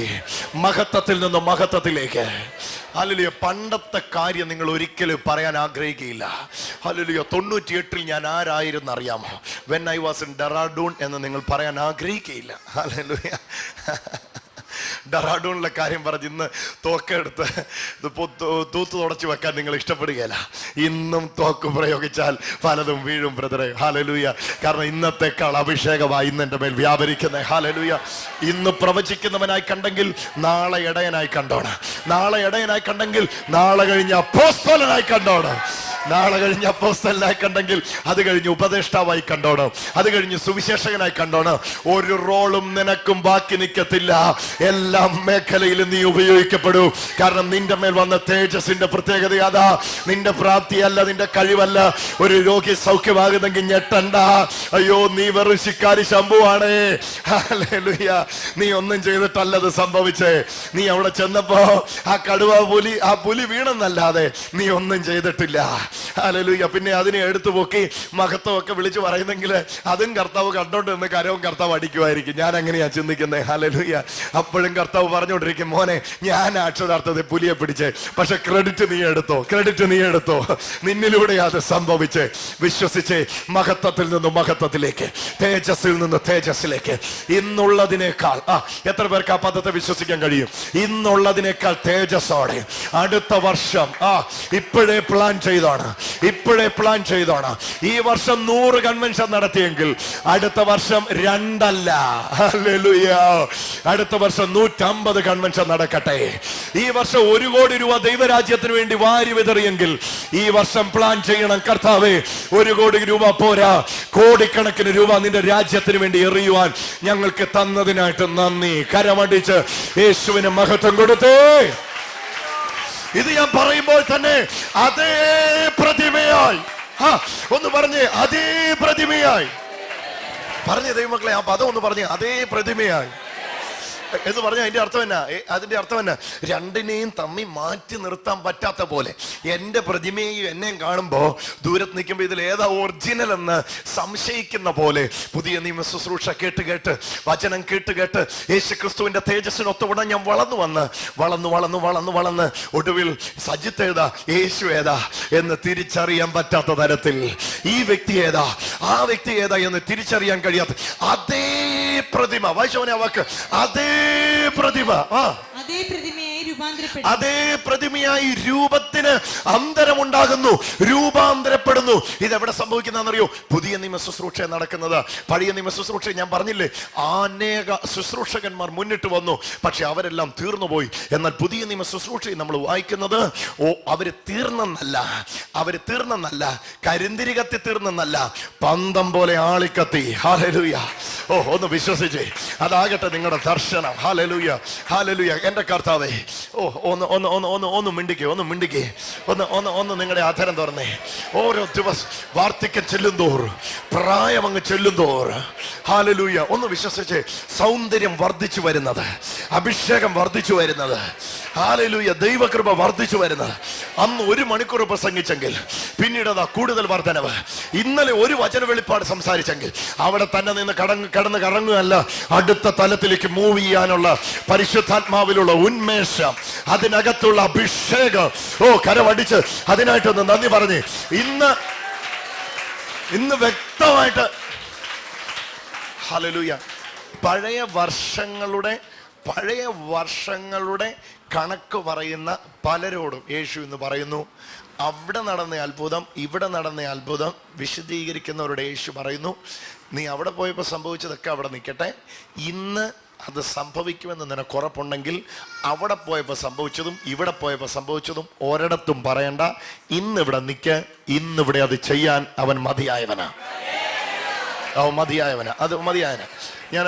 മഹത്വത്തിൽ നിന്ന് മഹത്വത്തിലേക്ക്. ഹല്ലേലൂയ. പണ്ടത്തെ കാര്യം നിങ്ങൾ ഒരിക്കലും പറയാൻ ആഗ്രഹിക്കുകയില്ല. ഹല്ലേലൂയ. 98 ഞാൻ ആരായിരുന്നു അറിയാമോ? When I was in Dehradun എന്ന് നിങ്ങൾ പറയാൻ ആഗ്രഹിക്കുകയില്ല. ഹല്ലേലൂയ. ഡെറാഡൂണിലെ കാര്യം പറഞ്ഞ് ഇന്ന് തോക്കെടുത്ത് തൂത്ത് തുടച്ചു വെക്കാൻ നിങ്ങൾ ഇഷ്ടപ്പെടുകയില്ല. ഇന്നും തോക്ക് പ്രയോഗിച്ചാൽ പലതും വീഴും ബ്രദറെ. ഹല്ലേലൂയ. കാരണം ഇന്നത്തെക്കാൾ അഭിഷേകമായി ഇന്ന് എൻ്റെ മേൽ വ്യാപരിക്കുന്നത്. ഹല്ലേലൂയ. ഇന്ന് പ്രവചിക്കുന്നവനായി കണ്ടെങ്കിൽ നാളെ ഇടയനായി കണ്ടോണം. നാളെ ഇടയനായി കണ്ടെങ്കിൽ നാളെ കഴിഞ്ഞ അപ്പോസ്തലനായി കണ്ടോണം. നാളെ കഴിഞ്ഞ് അപ്പോസ്തലനായി കണ്ടെങ്കിൽ അത് കഴിഞ്ഞ് ഉപദേഷ്ടാവായി കണ്ടോണം. അത് കഴിഞ്ഞ് സുവിശേഷകനായി കണ്ടോണം. ഒരു റോളും നിനക്കും ബാക്കി നിൽക്കത്തില്ല. എല്ലാ മേഖലയിലും നീ ഉപയോഗിക്കപ്പെടൂ. കാരണം നിന്റെ മേൽ വന്ന തേജസ്സിന്റെ പ്രത്യേകത അതാ. നിന്റെ പ്രാപ്തിയല്ല, നിന്റെ കഴിവല്ല. ഒരു രോഗി സൗഖ്യമാകുന്നെങ്കിൽ ഞെട്ടണ്ട. അയ്യോ, നീ വെറും ശിക്കാരി ശംഭുവാണേ. ഹല്ലേലൂയ. നീ ഒന്നും ചെയ്തിട്ടല്ലത് സംഭവിച്ചേ. നീ അവിടെ ചെന്നപ്പോ ആ പുലി വീണെന്നല്ലാതെ നീ ഒന്നും ചെയ്തിട്ടില്ല. ഹല്ലേലൂയ. പിന്നെ അതിനെ എടുത്തു പൊക്കി മഹത്വമൊക്കെ വിളിച്ചു പറയുന്നെങ്കിൽ അതും കർത്താവ് കണ്ടോണ്ട് നിന്ന് കരവും കർത്താവ് അടിക്കുമായിരിക്കും. ഞാൻ അങ്ങനെയാ ചിന്തിക്കുന്നത്. ഹല്ലേലൂയ. അപ്പോഴും കർത്താവ് പറഞ്ഞുകൊണ്ടിരിക്കും, മോനെ ഞാൻ അക്ഷരാർത്ഥത്തെ പുലിയെ പിടിച്ചേ, പക്ഷെ ക്രെഡിറ്റ് നീ എടുത്തോ, ക്രെഡിറ്റ് നീ എടുത്തോ. നിന്നിലൂടെ അത് സംഭവിച്ച് വിശ്വസിച്ച് മഹത്വത്തിൽ നിന്ന് മഹത്വത്തിലേക്ക്, തേജസ്സിൽ നിന്ന് തേജസ്സിലേക്ക്, ഇന്നുള്ളതിനേക്കാൾ എത്ര പേർക്ക് ആ പദത്തെ വിശ്വസിക്കാൻ കഴിയും? ഇന്നുള്ളതിനേക്കാൾ തേജസ്സോടെ അടുത്ത വർഷം ഇപ്പോഴേ പ്ലാൻ ചെയ്താണ്, ഇപ്പോഴേ പ്ലാൻ ചെയ്താണ്. ഈ വർഷം 100 കൺവെൻഷൻ നടത്തിയെങ്കിൽ അടുത്ത വർഷം 2 അല്ല, ഹല്ലേലൂയ, അടുത്ത വർഷം 150 കൺവെൻഷൻ നടക്കട്ടെ. ഈ വർഷം 1 കോടി രൂപ ദൈവരാജ്യത്തിന് വേണ്ടി വാരി വിതറിയെങ്കിൽ ഈ വർഷം പ്ലാൻ ചെയ്യണം, കർത്താവേ 1 കോടി രൂപ പോരാ, കോടിക്കണക്കിന് രൂപ നിന്റെ രാജ്യത്തിന് വേണ്ടി എറിയുവാൻ ഞങ്ങൾക്ക് തന്നതിനായിട്ട് നന്ദി. കരമടിച്ച് യേശുവിന് മഹത്വം കൊടുത്തേ. ഇത് ഞാൻ പറയുമ്പോൾ തന്നെ അതേ പ്രതിമയായി, ഒന്ന് പറഞ്ഞേ, അതേ പ്രതിമയായി പറഞ്ഞേ ദൈവമക്കളെ. ആ പദം ഒന്ന് പറഞ്ഞേ, അതേ പ്രതിമയായി എന്ന് പറഞ്ഞാൽ അതിന്റെ അർത്ഥം എന്നാ? അതിന്റെ അർത്ഥം എന്നാ? രണ്ടിനെയും തമ്മിൽ മാറ്റി നിർത്താൻ പറ്റാത്ത പോലെ എന്റെ പ്രതിമയും എന്നെയും കാണുമ്പോ ദൂരത്ത് നിൽക്കുമ്പോ ഇതിൽ ഏതാ ഒറിജിനൽ എന്ന് സംശയിക്കുന്ന പോലെ പുതിയ നിയമ ശുശ്രൂഷ കേട്ട് കേട്ട്, വചനം കേട്ട് കേട്ട്, യേശുക്രിസ്തുവിന്റെ തേജസ്സിനൊത്തവിടം ഞാൻ വളർന്ന് ഒടുവിൽ സജിത്ത് ഏതാ, യേശു ഏതാ എന്ന് തിരിച്ചറിയാൻ പറ്റാത്ത തരത്തിൽ, ഈ വ്യക്തി ഏതാ, ആ വ്യക്തി ഏതാ എന്ന് തിരിച്ചറിയാൻ കഴിയാത്ത അതേ പ്രതിമ, വായിച്ചവനെ ആ വാക്ക്, അതേ പ്രതിമ, അതേ പ്രതിമയായി രൂപത്തിന് അന്തരമുണ്ടാകുന്നു, രൂപാന്തരപ്പെടുന്നു. ഇതെവിടെ സംഭവിക്കുന്നറിയോ? പുതിയ നിയമ ശുശ്രൂഷ നടക്കുന്നത്. പഴയ നിയമ ശുശ്രൂഷ ഞാൻ പറഞ്ഞില്ലേ, അനേക ശുശ്രൂഷകന്മാർ മുന്നിട്ട് വന്നു, പക്ഷെ അവരെല്ലാം തീർന്നുപോയി. എന്നാൽ പുതിയ നിയമ ശുശ്രൂഷയിൽ നമ്മൾ വായിക്കുന്നത്, അവര് തീർന്നെന്നല്ല, കരിന്തിരി കത്തി തീർന്നെന്നല്ല, പന്തം പോലെ ആളിക്കത്തി. ഹല്ലേലൂയ. ഒന്ന് വിശ്വസിച്ചേ, അതാകട്ടെ നിങ്ങളുടെ ദർശനം. Hallelujah, hallelujah. എന്റെ കർത്താവേ, ഒന്ന് മിണ്ടിക്കേ, ഒന്ന് നിങ്ങളുടെ അധരം തുറന്നേ. ഓരോ ദിവസം വാർദ്ധക്യം ചെല്ലുന്തോർ, പ്രായം അങ്ങ് ചെല്ലുന്തോർ, ഹല്ലേലൂയ, ഒന്ന് വിശ്വസിച്ച്, സൗന്ദര്യം വർദ്ധിച്ചു വരുന്നത്, അഭിഷേകം വർദ്ധിച്ചു വരുന്നത്, ഹല്ലേലൂയ, ദൈവകൃപ വർദ്ധിച്ചു വരുന്നത്. അന്ന് 1 മണിക്കൂർ പ്രസംഗിച്ചെങ്കിൽ പിന്നീട് അതാ കൂടുതൽ വർധനവ്. ഇന്നലെ 1 വചന വെളിപ്പാട് സംസാരിച്ചെങ്കിൽ അവിടെ തന്നെ നിന്ന് കടന്ന് കറങ്ങുകയല്ല, അടുത്ത തലത്തിലേക്ക് മൂവ് ചെയ്യാനുള്ള പരിശുദ്ധാത്മാവിലുള്ള ഉന്മേഷം, അതിനകത്തുള്ള അഭിഷേകം. കരമടിച്ച് അതിനായിട്ടൊന്ന് നന്ദി പറഞ്ഞ് ഇന്ന് വ്യക്തമായിട്ട്, ഹല്ലേലൂയ, പഴയ വർഷങ്ങളുടെ കണക്ക് പറയുന്ന പലരോടും യേശു എന്ന് പറയുന്നു, അവിടെ നടന്ന അത്ഭുതം, ഇവിടെ നടന്ന അത്ഭുതം വിശദീകരിക്കുന്നവരുടെ യേശു പറയുന്നു, നീ അവിടെ പോയപ്പോൾ സംഭവിച്ചതൊക്കെ അവിടെ നിൽക്കട്ടെ, ഇന്ന് അത് സംഭവിക്കുമെന്ന് നിനക്ക് ഉറപ്പുണ്ടെങ്കിൽ അവിടെ പോയപ്പോൾ സംഭവിച്ചതും ഇവിടെ പോയപ്പോൾ സംഭവിച്ചതും ഒരിടത്തും പറയണ്ട. ഇന്നിവിടെ നിൽക്ക്, ഇന്നിവിടെ അത് ചെയ്യാൻ അവൻ മതിയായവനാ. ഞാൻ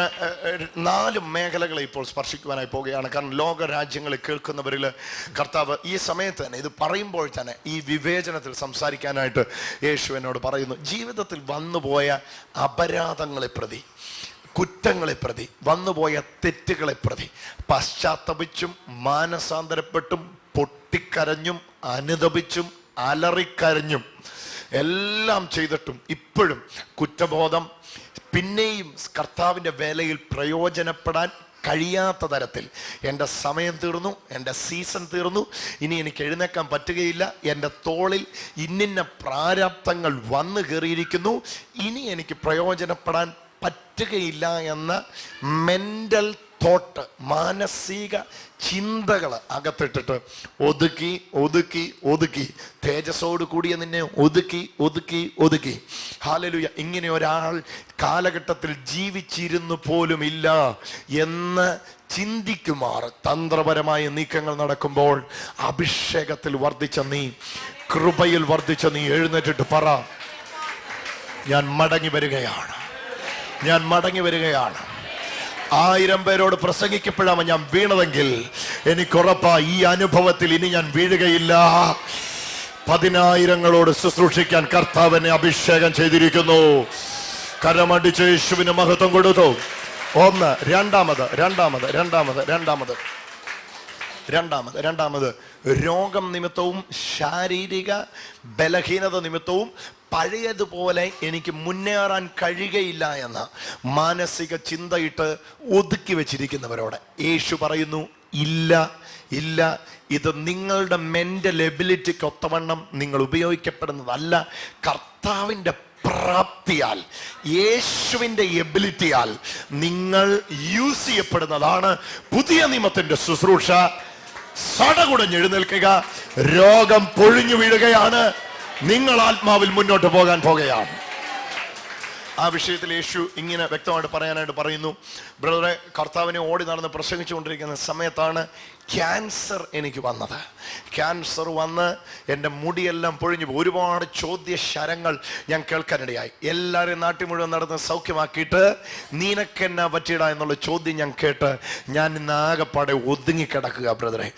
4 മേഖലകളെ ഇപ്പോൾ സ്പർശിക്കുവാനായി പോവുകയാണ്. കാരണം ലോക രാജ്യങ്ങളിൽ കേൾക്കുന്നവരിൽ കർത്താവ് ഈ സമയത്ത് തന്നെ, ഇത് പറയുമ്പോൾ തന്നെ ഈ വിവേചനത്തിൽ സംസാരിക്കാനായിട്ട് യേശു എന്നോട് പറയുന്നു. ജീവിതത്തിൽ വന്നുപോയ അപരാധങ്ങളെ പ്രതി, കുറ്റങ്ങളെ പ്രതി, വന്നുപോയ തെറ്റുകളെ പ്രതി പശ്ചാത്തപിച്ചും മാനസാന്തരപ്പെട്ടും പൊട്ടിക്കരഞ്ഞും അനുതപിച്ചും അലറിക്കരഞ്ഞും എല്ലാം ചെയ്തിട്ടും ഇപ്പോഴും കുറ്റബോധം, പിന്നെയും കർത്താവിൻ്റെ വേലയിൽ പ്രയോജനപ്പെടാൻ കഴിയാത്ത തരത്തിൽ എൻ്റെ സമയം തീർന്നു, എൻ്റെ സീസൺ തീർന്നു, ഇനി എനിക്ക് എഴുന്നേക്കാൻ പറ്റുകയില്ല, എൻ്റെ തോളിൽ ഇന്നിന്ന പ്രാരാബ്ധങ്ങൾ വന്നു കയറിയിരിക്കുന്നു, ഇനി എനിക്ക് പ്രയോജനപ്പെടാൻ പറ്റുകയില്ല എന്ന മെൻ്റൽ തോട്ട്, മാനസിക ചിന്തകൾ അകത്തിട്ടിട്ട് ഒതുക്കി തേജസ്സോട് കൂടിയ നിന്നെ ഒതുക്കി ഹല്ലേലൂയ. ഇങ്ങനെ ഒരാൾ കാലഘട്ടത്തിൽ ജീവിച്ചിരുന്നു പോലും ഇല്ല എന്ന് ചിന്തിക്കുമാർ തന്ത്രപരമായ നീക്കങ്ങൾ നടക്കുമ്പോൾ അഭിഷേകത്തിൽ വർദ്ധിച്ച നീ, കൃപയിൽ വർദ്ധിച്ച നീ എഴുന്നേറ്റിട്ട് പറ, ഞാൻ മടങ്ങി വരികയാണ്. 1000 പേരോട് പ്രസംഗിക്കപ്പെടാമോ ഞാൻ വീണതെങ്കിൽ എനിക്കുറപ്പാ ഈ അനുഭവത്തിൽ ഇനി ഞാൻ വീഴുകയില്ല. 10,000ങ്ങളോട് ശുശ്രൂഷിക്കാൻ കർത്താവിനെ അഭിഷേകം ചെയ്തിരിക്കുന്നു. കരമടിച്ച് യേശുവിന് മഹത്വം കൊടുത്തു. ഒന്ന്. രണ്ടാമത് രണ്ടാമത് രോഗം നിമിത്തവും ശാരീരിക ബലഹീനത നിമിത്തവും പഴയതുപോലെ എനിക്ക് മുന്നേറാൻ കഴിയുകയില്ല എന്ന മാനസിക ചിന്തയിട്ട് ഒതുക്കി വെച്ചിരിക്കുന്നവരോട് യേശു പറയുന്നു, ഇല്ല ഇല്ല, ഇത് നിങ്ങളുടെ മെന്റൽ എബിലിറ്റിക്ക് ഒത്തവണ്ണം നിങ്ങൾ ഉപയോഗിക്കപ്പെടുന്നതല്ല. കർത്താവിൻ്റെ പ്രാപ്തിയാൽ, യേശുവിൻ്റെ എബിലിറ്റിയാൽ നിങ്ങൾ യൂസ് ചെയ്യപ്പെടുന്നതാണ് പുതിയ നിയമത്തിന്റെ ശുശ്രൂഷ. സടകുടഞ്ഞെഴുന്നേൽക്കുക, രോഗം പൊഴിഞ്ഞു വീഴുകയാണ്, നിങ്ങൾ ആത്മാവിൽ മുന്നോട്ട് പോകാൻ പോകുകയാണ്. ആ വിഷയത്തിൽ യേശു ഇങ്ങനെ വ്യക്തമായിട്ട് പറയാനായിട്ട് പറയുന്നു. ബ്രദറെ, കർത്താവിനെ ഓടി നടന്ന് പ്രസംഗിച്ചുകൊണ്ടിരിക്കുന്ന സമയത്താണ് ക്യാൻസർ എനിക്ക് വന്നത്. ക്യാൻസർ വന്ന് എൻ്റെ മുടിയെല്ലാം പൊഴിഞ്ഞു പോയി. ഒരുപാട് ചോദ്യശരങ്ങൾ ഞാൻ കേൾക്കാനിടയായി. എല്ലാവരെയും നാട്ടിൽ മുഴുവൻ നടന്ന് സൗഖ്യമാക്കിയിട്ട് നിനക്കെന്നാ പറ്റിയിടാ എന്നുള്ള ചോദ്യം ഞാൻ കേട്ട് ഞാൻ ഇന്ന് ആകെപ്പാടെ ഒതുങ്ങിക്കിടക്കുക. ബ്രദറെ,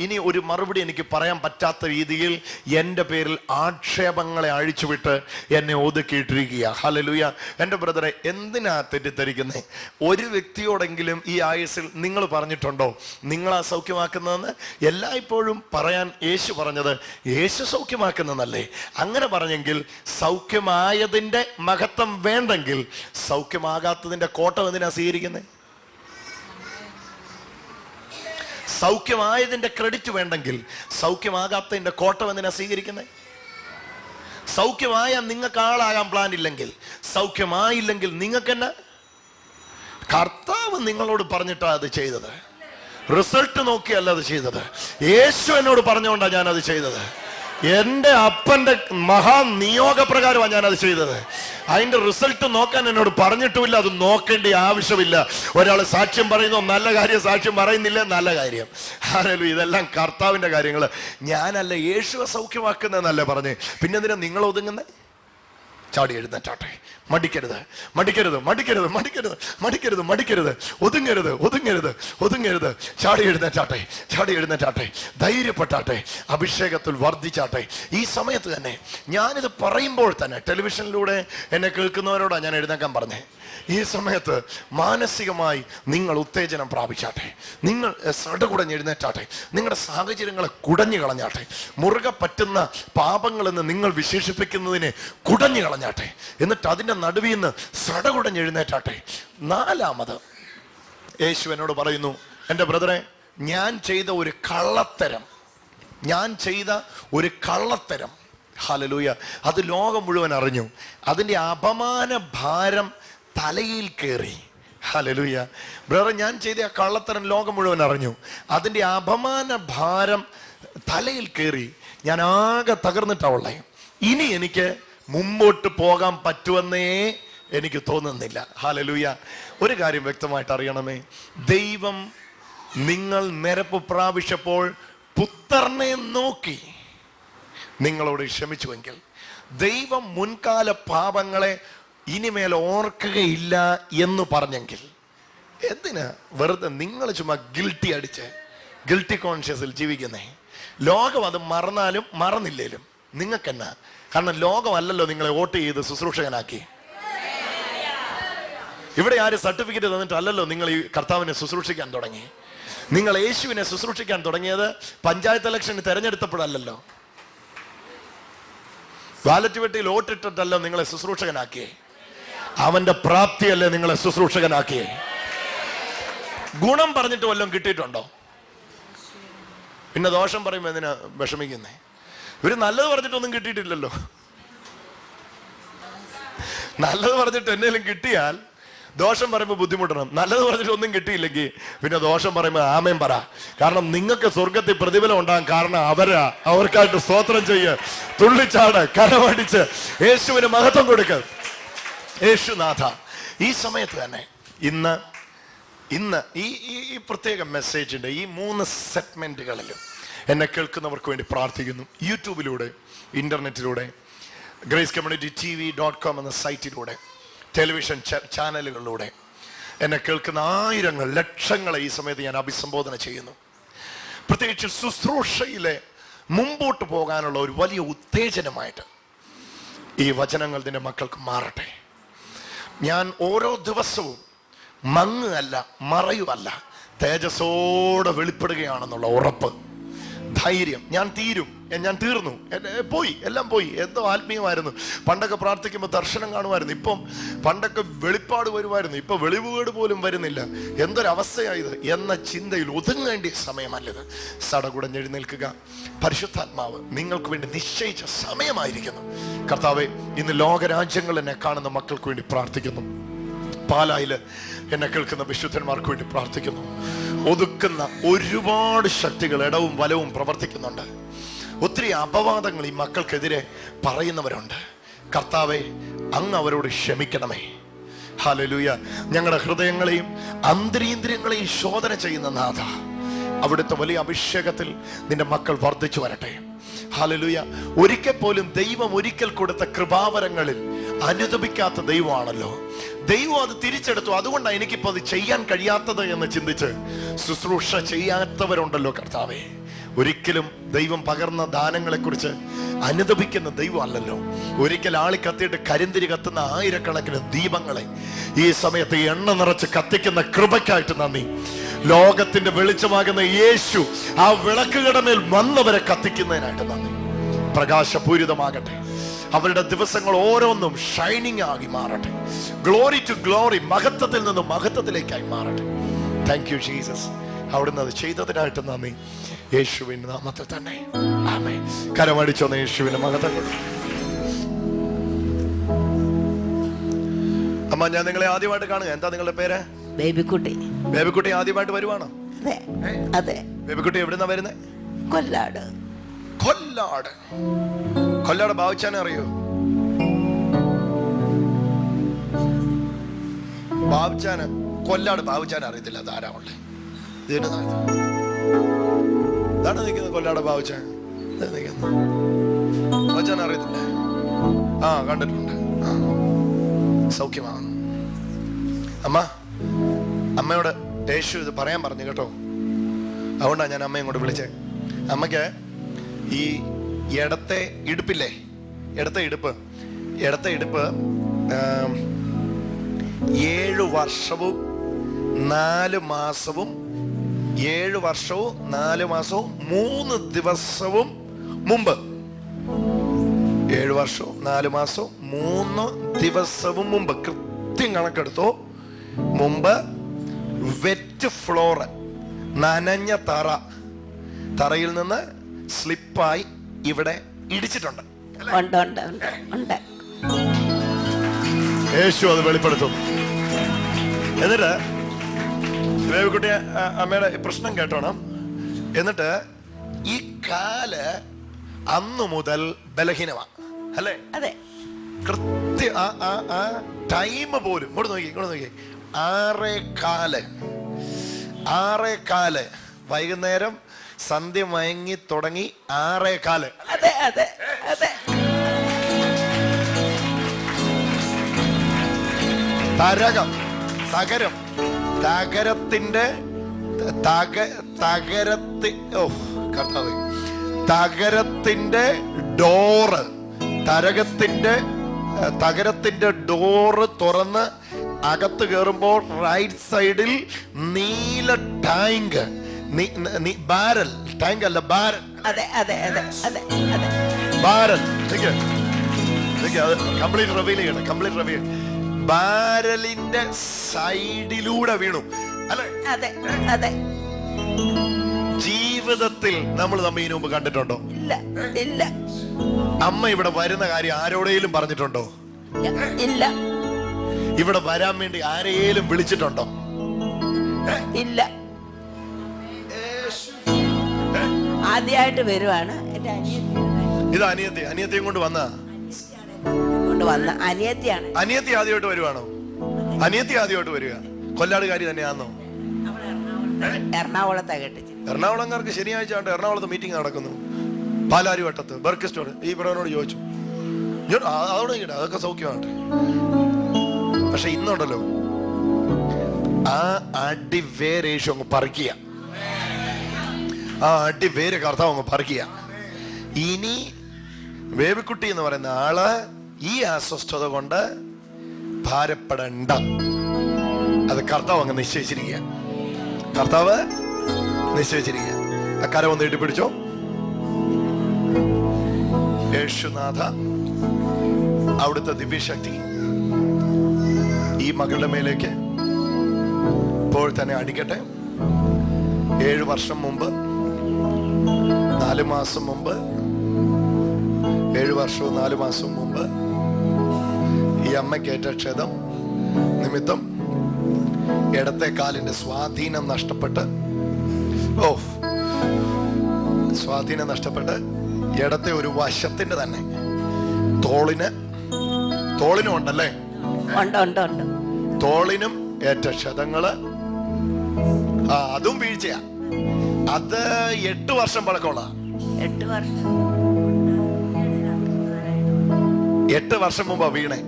ഇനി ഒരു മറുപടി എനിക്ക് പറയാൻ പറ്റാത്ത രീതിയിൽ എൻ്റെ പേരിൽ ആക്ഷേപങ്ങളെ അഴിച്ചുവിട്ട് എന്നെ ഒതുക്കിയിട്ടിരിക്കുക. ഹല്ലേലൂയ. എൻ്റെ ബ്രദറെ, എന്തിനാ തെറ്റിദ്ധരിക്കുന്നേ? ഒരു വ്യക്തിയോടെങ്കിലും ഈ ആയുസ്സിൽ നിങ്ങൾ പറഞ്ഞിട്ടുണ്ടോ നിങ്ങളാ സൗഖ്യമാക്കുന്നതെന്ന്? എല്ലായ്പ്പോഴും പറയാൻ യേശു പറഞ്ഞത് യേശു സൗഖ്യമാക്കുന്നതല്ലേ? അങ്ങനെ പറഞ്ഞെങ്കിൽ സൗഖ്യമായതിൻ്റെ മഹത്വം വേണ്ടെങ്കിൽ സൗഖ്യമാകാത്തതിൻ്റെ കോട്ടം എന്തിനാ സ്വീകരിക്കുന്നത്? സൗഖ്യമായതിൻ്റെ ക്രെഡിറ്റ് വേണ്ടെങ്കിൽ സൗഖ്യമാകാത്തതിൻ്റെ കോട്ടം എന്തിനാ സ്വീകരിക്കുന്നത്? സൗഖ്യമായ നിങ്ങൾക്ക് ആളാകാൻ പ്ലാൻ ഇല്ലെങ്കിൽ, സൗഖ്യമായില്ലെങ്കിൽ നിങ്ങൾക്ക് തന്നെ കർത്താവ് നിങ്ങളോട് പറഞ്ഞിട്ടാണ് അത് ചെയ്തത്. റിസൾട്ട് നോക്കിയല്ല അത് ചെയ്തത്. യേശു എന്നോട് പറഞ്ഞുകൊണ്ടാണ് ഞാനത് ചെയ്തത്. എൻ്റെ അപ്പൻ്റെ മഹാനിയോഗപ്രകാരമാണ് ഞാനത് ചെയ്തത്. അതിൻ്റെ റിസൾട്ട് നോക്കാൻ എന്നോട് പറഞ്ഞിട്ടുമില്ല, അത് നോക്കേണ്ട ആവശ്യമില്ല. ഒരാൾ സാക്ഷ്യം പറയുന്നു, നല്ല കാര്യം. സാക്ഷ്യം പറയുന്നില്ല, നല്ല കാര്യം. ആരല്ലോ, ഇതെല്ലാം കർത്താവിൻ്റെ കാര്യങ്ങൾ. ഞാനല്ല, യേശുവെ സൗഖ്യമാക്കുന്നതെന്നല്ലേ പറഞ്ഞ്. പിന്നെ എന്തിനാ നിങ്ങൾ ഒതുങ്ങുന്നത്? ചാടി എഴുന്നേറ്റാട്ടെ. മടിക്കരുത്, മടിക്കരുത്, മടിക്കരുത്, മടിക്കരുത്, മടിക്കരുത്, മടിക്കരുത്. ഒതുങ്ങരുത്, ഒതുങ്ങരുത്, ഒതുങ്ങരുത്. ചാടി എഴുന്നേറ്റാട്ടെ, ചാടി എഴുന്നേറ്റാട്ടെ. ധൈര്യപ്പെട്ടാട്ടെ, അഭിഷേകത്തിൽ വർദ്ധിച്ചാട്ടെ. ഈ സമയത്ത് തന്നെ ഞാനിത് പറയുമ്പോൾ തന്നെ ടെലിവിഷനിലൂടെ എന്നെ കേൾക്കുന്നവരോടാണ് ഞാൻ എഴുന്നേക്കാൻ പറഞ്ഞേ. ഈ സമയത്ത് മാനസികമായി നിങ്ങൾ ഉത്തേജനം പ്രാപിച്ചാട്ടെ. നിങ്ങൾ സടകുടഞ്ഞ് എഴുന്നേറ്റാട്ടെ. നിങ്ങളുടെ സാഹചര്യങ്ങളെ കുടഞ്ഞു കളഞ്ഞാട്ടെ. മുറുകെ പറ്റുന്ന പാപങ്ങളെന്ന് നിങ്ങൾ വിശേഷിപ്പിക്കുന്നതിനെ കുടഞ്ഞു കളഞ്ഞാട്ടെ. എന്നിട്ട് അതിൻ്റെ നടുവിൽ നിന്ന് സടകുടഞ്ഞ് എഴുന്നേറ്റാട്ടെ. നാലാമത് യേശു എന്നോട് പറയുന്നു, എൻ്റെ ബ്രദറെ, ഞാൻ ചെയ്ത ഒരു കള്ളത്തരം, ഹല്ലേലൂയ, അത് ലോകം മുഴുവൻ അറിഞ്ഞു. അതിൻ്റെ അപമാന ഭാരം തലയിൽ കയറി. ഹല്ലേലൂയ. ബ്രദർ, ഞാൻ ചെയ്ത ആ കള്ളത്തരം ലോകം മുഴുവൻ അറിഞ്ഞു. അതിൻ്റെ അപമാന ഭാരം തലയിൽ കയറി. ഞാൻ ആകെ തകർന്നിട്ടാവുള്ളേ. ഇനി എനിക്ക് മുമ്പോട്ട് പോകാൻ പറ്റുമെന്നേ എനിക്ക് തോന്നുന്നില്ല. ഹല്ലേലൂയ. ഒരു കാര്യം വ്യക്തമായിട്ട് അറിയണമേ, ദൈവം നിങ്ങൾ നിരപ്പ് പ്രാപിച്ചപ്പോൾ പുത്രനെ നോക്കി നിങ്ങളോട് ക്ഷമിച്ചുവെങ്കിൽ, ദൈവം മുൻകാല പാപങ്ങളെ ഇനിമേൽ ഓർക്കുകയില്ല എന്ന് പറഞ്ഞെങ്കിൽ, എന്തിനാ വെറുതെ നിങ്ങൾ ചുമ്മാ ഗിൽട്ടി കോൺഷ്യസിൽ ജീവിക്കുന്നേ? ലോകം അത് മറന്നാലും മറന്നില്ലേലും നിങ്ങൾക്കെന്നാ? കാരണം ലോകമല്ലല്ലോ നിങ്ങളെ വോട്ട് ചെയ്ത് ശുശ്രൂഷകനാക്കി. ഇവിടെ ആര് സർട്ടിഫിക്കറ്റ് തന്നിട്ടല്ലല്ലോ നിങ്ങൾ ഈ കർത്താവിനെ ശുശ്രൂഷിക്കാൻ തുടങ്ങി. നിങ്ങൾ യേശുവിനെ ശുശ്രൂഷിക്കാൻ തുടങ്ങിയത് പഞ്ചായത്ത് ഇലക്ഷന് തെരഞ്ഞെടുത്തപ്പോഴല്ലോ. ബാലറ്റ് വെട്ടിയിൽ വോട്ടിട്ടിട്ടല്ലോ നിങ്ങളെ ശുശ്രൂഷകനാക്കിയേ. അവന്റെ പ്രാപ്തിയല്ലേ നിങ്ങളെ ശുശ്രൂഷകനാക്കിയേ. ഗുണം പറഞ്ഞിട്ട് വല്ലതും കിട്ടിയിട്ടുണ്ടോ? പിന്നെ ദോഷം പറയുമ്പോൾ എന്തിനാ വിഷമിക്കുന്നേ? ഇവര് നല്ലത് പറഞ്ഞിട്ടൊന്നും കിട്ടിയിട്ടില്ലല്ലോ. നല്ലത് പറഞ്ഞിട്ട് എന്തെങ്കിലും കിട്ടിയാൽ ദോഷം പറയുമ്പോൾ ബുദ്ധിമുട്ടണം. നല്ലത് പറഞ്ഞിട്ട് ഒന്നും കിട്ടിയില്ലെങ്കിൽ പിന്നെ ദോഷം പറയുമ്പോൾ ആമേൻ പറ. കാരണം നിങ്ങൾക്ക് സ്വർഗത്തിൽ പ്രതിഫലം ഉണ്ടാകാൻ കാരണം അവർക്കായിട്ട് സ്തോത്രം ചെയ്യ്, തുള്ളിച്ചാട്, കരമടിച്ച് യേശുവിന് മഹത്വം കൊടുക്കുക. യേശുനാഥ, ഈ സമയത്ത് തന്നെ ഇന്ന് ഈ പ്രത്യേക മെസ്സേജിന്റെ ഈ 3 സെഗ്മെന്റുകളിലും എന്നെ കേൾക്കുന്നവർക്ക് വേണ്ടി പ്രാർത്ഥിക്കുന്നു. യൂട്യൂബിലൂടെ, ഇന്റർനെറ്റിലൂടെ, gracecommunitytv.com എന്ന സൈറ്റിലൂടെ, ടെലിവിഷൻ ചാനലുകളിലൂടെ എന്നെ കേൾക്കുന്ന ആയിരങ്ങൾ, ലക്ഷങ്ങളെ ഈ സമയത്ത് ഞാൻ അഭിസംബോധന ചെയ്യുന്നു. പ്രത്യേകിച്ച് ശുശ്രൂഷയിലെ മുമ്പോട്ട് പോകാനുള്ള ഒരു വലിയ ഉത്തേജനമായിട്ട് ഈ വചനങ്ങൾ നിന്റെ മക്കൾക്ക് മാറട്ടെ. ഞാൻ ഓരോ ദിവസവും മങ്ങുകയല്ല, മറയുമല്ല, തേജസ്സോടെ വെളിപ്പെടുകയാണെന്നുള്ള ഉറപ്പ്, ധൈര്യം. ഞാൻ തീർന്നു, എല്ലാം പോയി. എന്തോ ആത്മീയമായിരുന്നു. പണ്ടൊക്കെ പ്രാർത്ഥിക്കുമ്പോൾ ദർശനം കാണുമായിരുന്നു. ഇപ്പം പണ്ടൊക്കെ വെളിപ്പാട് വരുമായിരുന്നു. ഇപ്പൊ വെളിവുകേട് പോലും വരുന്നില്ല. എന്തൊരവസ്ഥയായത് എന്ന ചിന്തയിൽ ഒതുങ്ങേണ്ടിയ സമയമല്ലത്. സടകുടഞ്ഞെഴുന്നേൽക്കുക. പരിശുദ്ധാത്മാവ് നിങ്ങൾക്ക് വേണ്ടി നിശ്ചയിച്ച സമയമായിരിക്കുന്നു. കർത്താവേ, ഇന്ന് ലോകരാജ്യങ്ങൾ എന്നെ കാണുന്ന മക്കൾക്ക് വേണ്ടി പ്രാർത്ഥിക്കുന്നു. പാലായിൽ എന്നെ കേൾക്കുന്ന വിശുദ്ധന്മാർക്ക് വേണ്ടി പ്രാർത്ഥിക്കുന്നു. ഒതുക്കുന്ന ഒരുപാട് ശക്തികൾ ഇടവും വലവും പ്രവർത്തിക്കുന്നുണ്ട്. ഒത്തിരി അപവാദങ്ങൾ ഈ മക്കൾക്കെതിരെ പറയുന്നവരുണ്ട്. കർത്താവെ, അങ്ങ് അവരോട് ക്ഷമിക്കണമേ. ഹല്ലേലൂയ. ഞങ്ങളുടെ ഹൃദയങ്ങളെയും അന്തരീന്ദ്രിയങ്ങളെയും ശോധന ചെയ്യുന്ന നാഥ, അവിടുത്തെ വലിയ അഭിഷേകത്തിൽ നിന്റെ മക്കൾ വർദ്ധിച്ചു വരട്ടെ. ഹല്ലേലൂയ. ഒരിക്കൽ പോലും ദൈവം ഒരിക്കൽ കൊടുത്ത കൃപാവരങ്ങളിൽ അനുദപിക്കാത്ത ദൈവമാണല്ലോ. ദൈവം അത് തിരിച്ചെടുത്തു. അതുകൊണ്ടാണ് എനിക്കിപ്പോൾ അത് ചെയ്യാൻ കഴിയാത്തത് എന്ന് ചിന്തിച്ച് ശുശ്രൂഷ ചെയ്യാത്തവരുണ്ടല്ലോ. കർത്താവേ, ഒരിക്കലും ദൈവം പകർന്ന ദാനങ്ങളെക്കുറിച്ച് അനുദപിക്കുന്ന ദൈവം അല്ലല്ലോ. ഒരിക്കൽ ആളി കത്തിയിട്ട് കരിന്തിരി കത്തുന്ന ആയിരക്കണക്കിന് ദീപങ്ങളെ ഈ സമയത്ത് എണ്ണ നിറച്ച് കത്തിക്കുന്ന കൃപയ്ക്കായിട്ട് നന്ദി. ലോകത്തിന്റെ വെളിച്ചമാകുന്ന യേശു ആ വിളക്കുകളുടെ മേൽ വന്നവരെ കത്തിക്കുന്നതിനായിട്ട് നന്ദി. പ്രകാശപൂരിതമാകട്ടെ. അവരുടെ ദിവസങ്ങൾ ഓരോന്നും ഷൈനിങ് ആയി മാറട്ടെ. ഗ്ലോറി ടു ഗ്ലോറി, മഹത്വത്തിൽ നിന്ന് മഹത്വത്തിലേക്കായി മാറട്ടെ. Thank you Jesus. അവിടുന്ന് അത് ചെയ്തതിനായിട്ട് നന്ദി. യേശുവിന്റെ നാമത്തിൽ തന്നെ ആമേൻ. കരമടിച്ചോന്ന് യേശുവിന്റെ മഹത്വം. അമ്മ, ഞാൻ നിങ്ങളെ ആദ്യമായിട്ട് കാണുക. എന്താ നിങ്ങളുടെ പേര്? ബേബിക്കുട്ടി. ബേബിക്കുട്ടി ആദ്യമായിട്ട് വരുവാണോ? അതെ അതെ. ബേബിക്കുട്ടി എവിടുന്നാ വരുന്നേ? കൊല്ലാട്. കൊല്ലാട് ബാവുച്ചാനെ അറിയോ? ബാവുച്ചാന് കൊല്ലാട് ബാവുച്ചാനെ അറിയത്തില്ല. അതാരാ ഉള്ളേ? ഇതാണ് നിൽക്കുന്നത് കൊല്ലാട് ബാവുച്ചാൻ. ബാവുച്ചാൻ അറിയത്തില്ല? ആ, കണ്ടിട്ടുണ്ട്. സൗഖ്യമാണ്. അമ്മയോട് യേശു ഇത് പറയാൻ പറഞ്ഞു കേട്ടോ. അതുകൊണ്ടാണ് ഞാൻ അമ്മയെ ഇങ്ങോട്ട് വിളിച്ചേ. അമ്മയ്ക്ക് ഈ ഇടത്തെ ഇടുപ്പില്ലേ, ഇടത്തെ ഇടുപ്പ് 7 വർഷവും 4 മാസവും 7 വർഷവും 4 മാസവും 3 ദിവസവും മുമ്പ്, 7 വർഷവും 4 മാസവും 3 ദിവസവും മുമ്പ്, കൃത്യം കണക്കെടുത്തോ, മുമ്പ് വെറ്റ് ഫ്ലോറ്, നനഞ്ഞ തറയിൽ നിന്ന് സ്ലിപ്പായി ഇവിടെ ഇടിച്ചിട്ടുണ്ട്. യേശു അത് വെളിപ്പെടുത്തും. എന്നിട്ട് ബേബിക്കുട്ടി അമ്മയുടെ പ്രശ്നം കേട്ടോണം. എന്നിട്ട് ഈ കാല് അന്നു മുതൽ ബലഹീനമാ അല്ലേ? അതെ. കൃത്യ ആ ടൈം പോലും ഇങ്ങോട്ട് നോക്കി 6:15 വൈകുന്നേരം സന്ധ്യ മയങ്ങി തുടങ്ങി 6:15. അതെ അതെ അതെ. തകരത്തിന്റെ ഡോറ് തുറന്ന് അകത്ത് കയറുമ്പോൾ റൈറ്റ് സൈഡിൽ നീല ടാങ്ക്, ബാരൽ, ടാങ്ക് അല്ല ബാരൽ. അതെ അതെ അതെ അതെ അതെ. ബാരൽ കംപ്ലീറ്റ് റിവീൽ ചെയ്യണം. ബാരലിന്റെ സൈഡിലൂടെ വീണു അല്ലെ? അതെ അതെ. ജീവിതത്തിൽ നമ്മൾ തമ്മിൽ ഇതിനു മുമ്പ് കണ്ടിട്ടുണ്ടോ? ഇല്ല ഇല്ല. അമ്മ ഇവിടെ വരുന്ന കാര്യം ആരോടെങ്കിലും പറഞ്ഞിട്ടുണ്ടോ? ഇല്ല. ഇവിടെ വരാൻ വേണ്ടി ആരെയും വിളിച്ചിട്ടുണ്ടോ? ഇല്ല. ആദ്യമായിട്ട് വരുവാണ്. ഇത് അനിയത്തിയും കൊണ്ട് വന്ന അനിയത്തിയാണ്. അനിയത്തി ആദ്യമായിട്ട് വരുവാണോ? അനിയത്തി ആദ്യമായിട്ട് വരിക. കൊല്ലാടുകാരി തന്നെയാണോ? എറണാകുളത്താ കെട്ടിച്ച്. എറണാകുളംകാർക്ക് ശനിയാഴ്ച ആയിട്ട് എറണാകുളത്ത് മീറ്റിംഗ് നടക്കുന്നു. പാലാരിവട്ടത്ത് ബർക്കിസ്റ്റോട്. ഈ ബ്രദറിനോട് ചോദിച്ചു, അതോടെ കേട്ടെ, അതൊക്കെ സൗഖ്യമാട്ടെ. പക്ഷെ ഇന്നുണ്ടല്ലോ ആ അടിവേര് യേശു അങ്ങ് പറിക്കുക. ആ അടിവേര് കർത്താവ് അങ്ങ് പറിക്കുക. ഇനി ബേബിക്കുട്ടി എന്ന് പറയുന്ന ആള് ഈ അസ്വസ്ഥത കൊണ്ട് ഭാരപ്പെടണ്ട. അത് കർത്താവ് അങ്ങ് നിശ്ചയിച്ചിരിക്കുക. കർത്താവ് നിശ്ചയിച്ചിരിക്കുക. അക്കാരം ഒന്ന് ഇട്ടിപ്പിടിച്ചോ. യേശുനാഥ, അവിടുത്തെ ദിവ്യശക്തി ഈ മകളുടെ മേലേക്ക് ഇപ്പോൾ തന്നെ അടിക്കട്ടെ. 7 വർഷം മുമ്പ്, 4 മാസം മുമ്പ്, 7 വർഷവും 4 മാസവും മുമ്പ് ഈ അമ്മയ്ക്കേറ്റ ക്ഷതം നിമിത്തം ഇടത്തെ കാലിന്റെ സ്വാധീനം നഷ്ടപ്പെട്ട് ഇടത്തെ ഒരു വശത്തിന്റെ തന്നെ തോളിനും ഉണ്ടല്ലേ, തോളിനും ഏറ്റ ക്ഷതങ്ങള്. അതും വീഴ്ചയാ. അത് 8 വർഷം പഴക്കമുള്ള. 8 വർഷം മുമ്പാ വീണേ.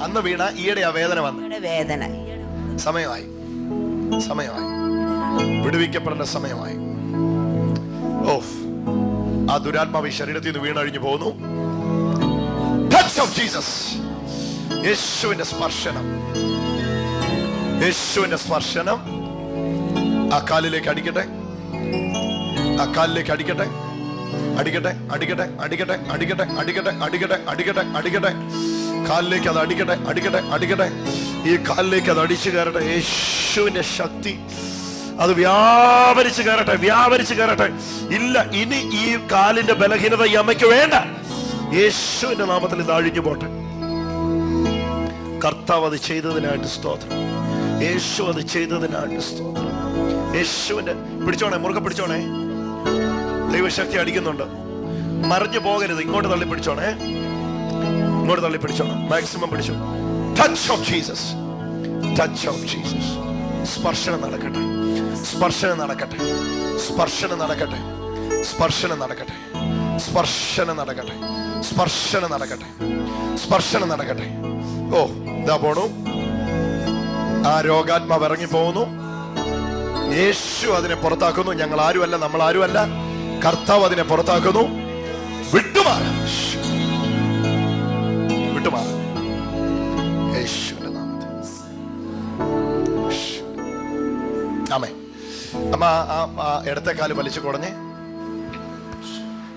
അന്ന് വീണ ഈയിടെ ആ വേദന വന്നു. സമയമായി വിടുവിക്കപ്പെടേണ്ട സമയമായി. ആ ദുരാത്മാവ് ശരീരത്തിൽ നിന്ന് വീണഴിഞ്ഞു പോകുന്നു. Touch of Jesus. യേശുവിന്റെ സ്പർശനം ആ കാലിലേക്ക് അടിക്കട്ടെ. കാലിലേക്ക് അത് അടിക്കട്ടെ. ഈ കാലിലേക്ക് അത് അടിച്ചു കയറട്ടെ. യേശുവിന്റെ ശക്തി അത് വ്യാപരിച്ചു കയറട്ടെ. ഇല്ല, ഇനി ഈ കാലിന്റെ ബലഹീനത ഈ അമ്മയ്ക്ക് വേണ്ട. യേശുവിന്റെ നാമത്തിൽ ഇത് അഴിഞ്ഞു പോട്ടെ. കർത്താവ് അത് ചെയ്തതിനായിട്ട് സ്തോത്രം. യേശു അത് ചെയ്തതിനായിട്ട് സ്തോത്രം. യേശുവിന്റെ മുറുകെ പിടിച്ചോണേ. ദൈവശക്തി അടിക്കുന്നുണ്ട്. മറിഞ്ഞു പോകരുത്. ഇങ്ങോട്ട് തള്ളി പിടിച്ചോണേ. മാക്സിമം പിടിച്ചു. Touch of Jesus. സ്പർശനം നടക്കട്ടെ. ഇതാ പോണു. ആ രോഗാത്മാവ് ഇറങ്ങി പോകുന്നു. യേശു അതിനെ പുറത്താക്കുന്നു. ഞങ്ങൾ ആരുമല്ല, നമ്മൾ ആരുമല്ല. കർത്താവ് അതിനെ പുറത്താക്കുന്നു. വിട്ടുമാറാം. യേശുവിന്റെ നാമത്തിൽ. ആമേൻ. അമ്മ ആ ഇടത്തെ കാല് വലിച്ചു കുടഞ്ഞേ.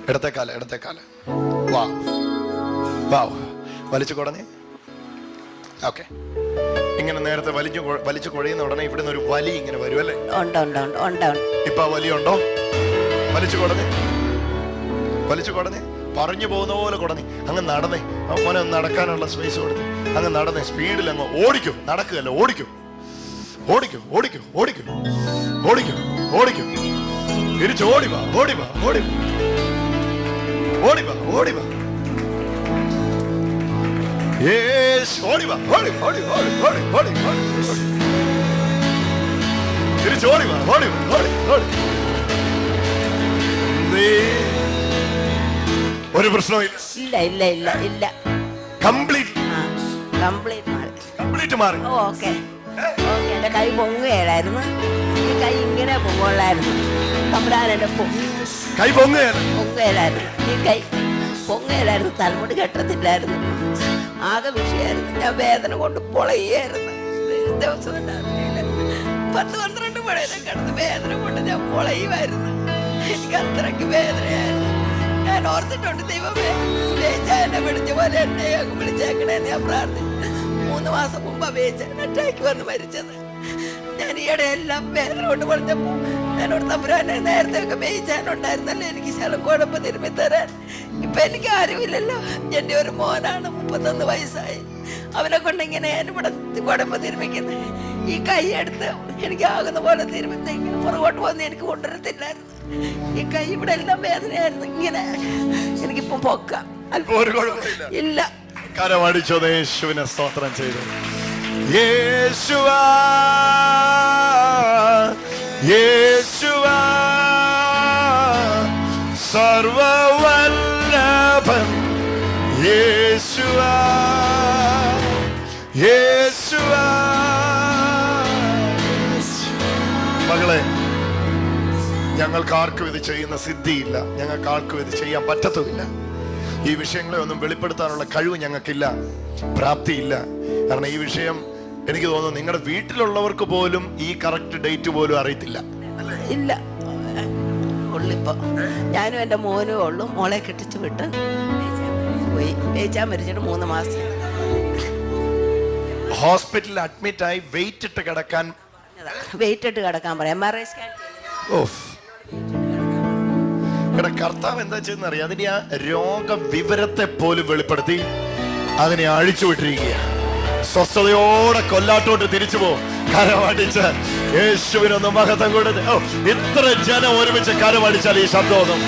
ഇടത്തെ കാല് വലിച്ചു കുടഞ്ഞേ. ഓക്കെ. ഇങ്ങനെ നേരത്തെ വലിച്ചു കുഴയുന്ന ഉടനെ ഇവിടുന്ന് ഒരു വലി ഇങ്ങനെ വരും അല്ലേ? ഇപ്പൊ വലി ഉണ്ടോ? വലിച്ചു കുടഞ്ഞേ. പറഞ്ഞു പോകുന്ന പോലെ കുടഞ്ഞ് അങ്ങ് നടന്നേ. മോനെ നടക്കാനുള്ള സ്പേസ് കൊടുത്ത് അങ്ങ് നടന്നേ. സ്പീഡിൽ അങ്ങ് ഓടിക്കും. നടക്കുകയല്ല, ഓടിക്കും. തിരിച്ച് ഓടിവാ. ഒരു പ്രശ്നവും ഇല്ല. കംപ്ലീറ്റ് മാറി. എന്റെ കൈ പൊങ്ങുകയായിരുന്നു. ഈ കൈ ഇങ്ങനെ പൊങ്ങുള്ളായിരുന്നു. തമ്പുരാനെന്റെ കൈ പൊങ്ങുകയായിരുന്നു. ഈ കൈ പൊങ്ങുകയായിരുന്നു. തലമുടി കെട്ടത്തില്ലായിരുന്നു. ആകെ വിഷയമായിരുന്നു. ഞാൻ വേദന കൊണ്ട് പൊളയായിരുന്നു. ദിവസം 10-12 മണിവരെ കിടന്ന് വേദന കൊണ്ട് ഞാൻ പൊളയുമായിരുന്നു. എനിക്ക് അത്രയ്ക്ക് വേദനയായിരുന്നു. ഞാൻ ഓർത്തിട്ടുണ്ട്, ദൈവമേ എന്നെ വിളിച്ച പോലെ എന്നെ വിളിച്ചേക്കണേന്ന് ഞാൻ പ്രാർത്ഥിച്ചു. 3 മാസം മുമ്പ് അറ്റാക്ക് വന്ന് മരിച്ചത്. ഞാൻ ഈയിടെ എല്ലാം വേദന കൊണ്ട് പറഞ്ഞപ്പോൾ ഞാനോട് തമ്പുരാനെ നേരത്തെ ഒക്കെ വേയിച്ചാനുണ്ടായിരുന്നല്ലോ എനിക്ക് ശലം കുഴപ്പം തിരുമ്പി തരാൻ. ഇപ്പൊ എനിക്ക് ആരുമില്ലല്ലോ. എൻ്റെ ഒരു മോനാണ്, 31 വയസ്സായി. അവനെ കൊണ്ട് ഇങ്ങനെ ഇവിടെ കുഴപ്പം തിരുമിക്കുന്നത്. ഈ കൈ എടുത്ത് എനിക്ക് ആകുന്ന പോലെ തിരുമ്പത്തേക്ക് പുറകോട്ട് വന്ന് എനിക്ക് കൊണ്ടുവരത്തില്ലായിരുന്നു. ഈ കൈ ഇവിടെ എല്ലാം വേദനയായിരുന്നു. ഇങ്ങനെ എനിക്കിപ്പം പൊക്കാം ഇല്ല. കരമടിച്ചോ. യേശുവിനെ സ്തോത്രം ചെയ്തു. യേശുവാ സർവവല്ലഭൻ. യേശുവാ മകളെ, ഞങ്ങൾക്ക് ആർക്കും ഇത് ചെയ്യുന്ന സിദ്ധിയില്ല. ഞങ്ങൾക്ക് ആർക്കും ഇത് ചെയ്യാൻ പറ്റത്തുമില്ല. ഈ വിഷയങ്ങളെ ഒന്നും വെളിപ്പെടുത്താനുള്ള കഴിവ് ഞങ്ങൾക്കില്ല, പ്രാപ്തിയില്ല. കാരണം ഈ വിഷയം എനിക്ക് തോന്നുന്നു നിങ്ങളുടെ വീട്ടിലുള്ളവർക്ക് പോലും ഈ കറക്റ്റ് ഡേറ്റ് പോലും അറിയത്തില്ല. ഇല്ല, ഉള്ളിപ്പോ ഞാനും എൻ്റെ മോനും ഉള്ളു. മോളെ കെട്ടിച്ചു വിട്ട് പോയി. ഏച്ചാൻ മരിച്ചിട്ട് 3 മാസം. ഹോസ്പിറ്റലിൽ അഡ്മിറ്റ് ആയി വെയിറ്റ് ഇട്ട് കിടക്കാൻ വെയിറ്റ് ഇട്ട് കിടക്കാൻ പറയാം. MRI സ്കാൻ കർത്താവ് എന്താ ചെയ്യുന്ന അറിയാം. അതിനെ ആ രോഗവിവരത്തെ പോലും വെളിപ്പെടുത്തി അതിനെ അഴിച്ചു വിട്ടിരിക്കുക. സ്വസ്ഥതയോടെ കൊല്ലാട്ടോട്ട് തിരിച്ചു പോകും. കരമടിച്ച് യേശുവിനൊന്ന് മഹത്വം കൊടുത്ത്. ഇത്ര ജനം ഒരുമിച്ച് കരമടിച്ചാൽ ഈ ശബ്ദമൊന്നും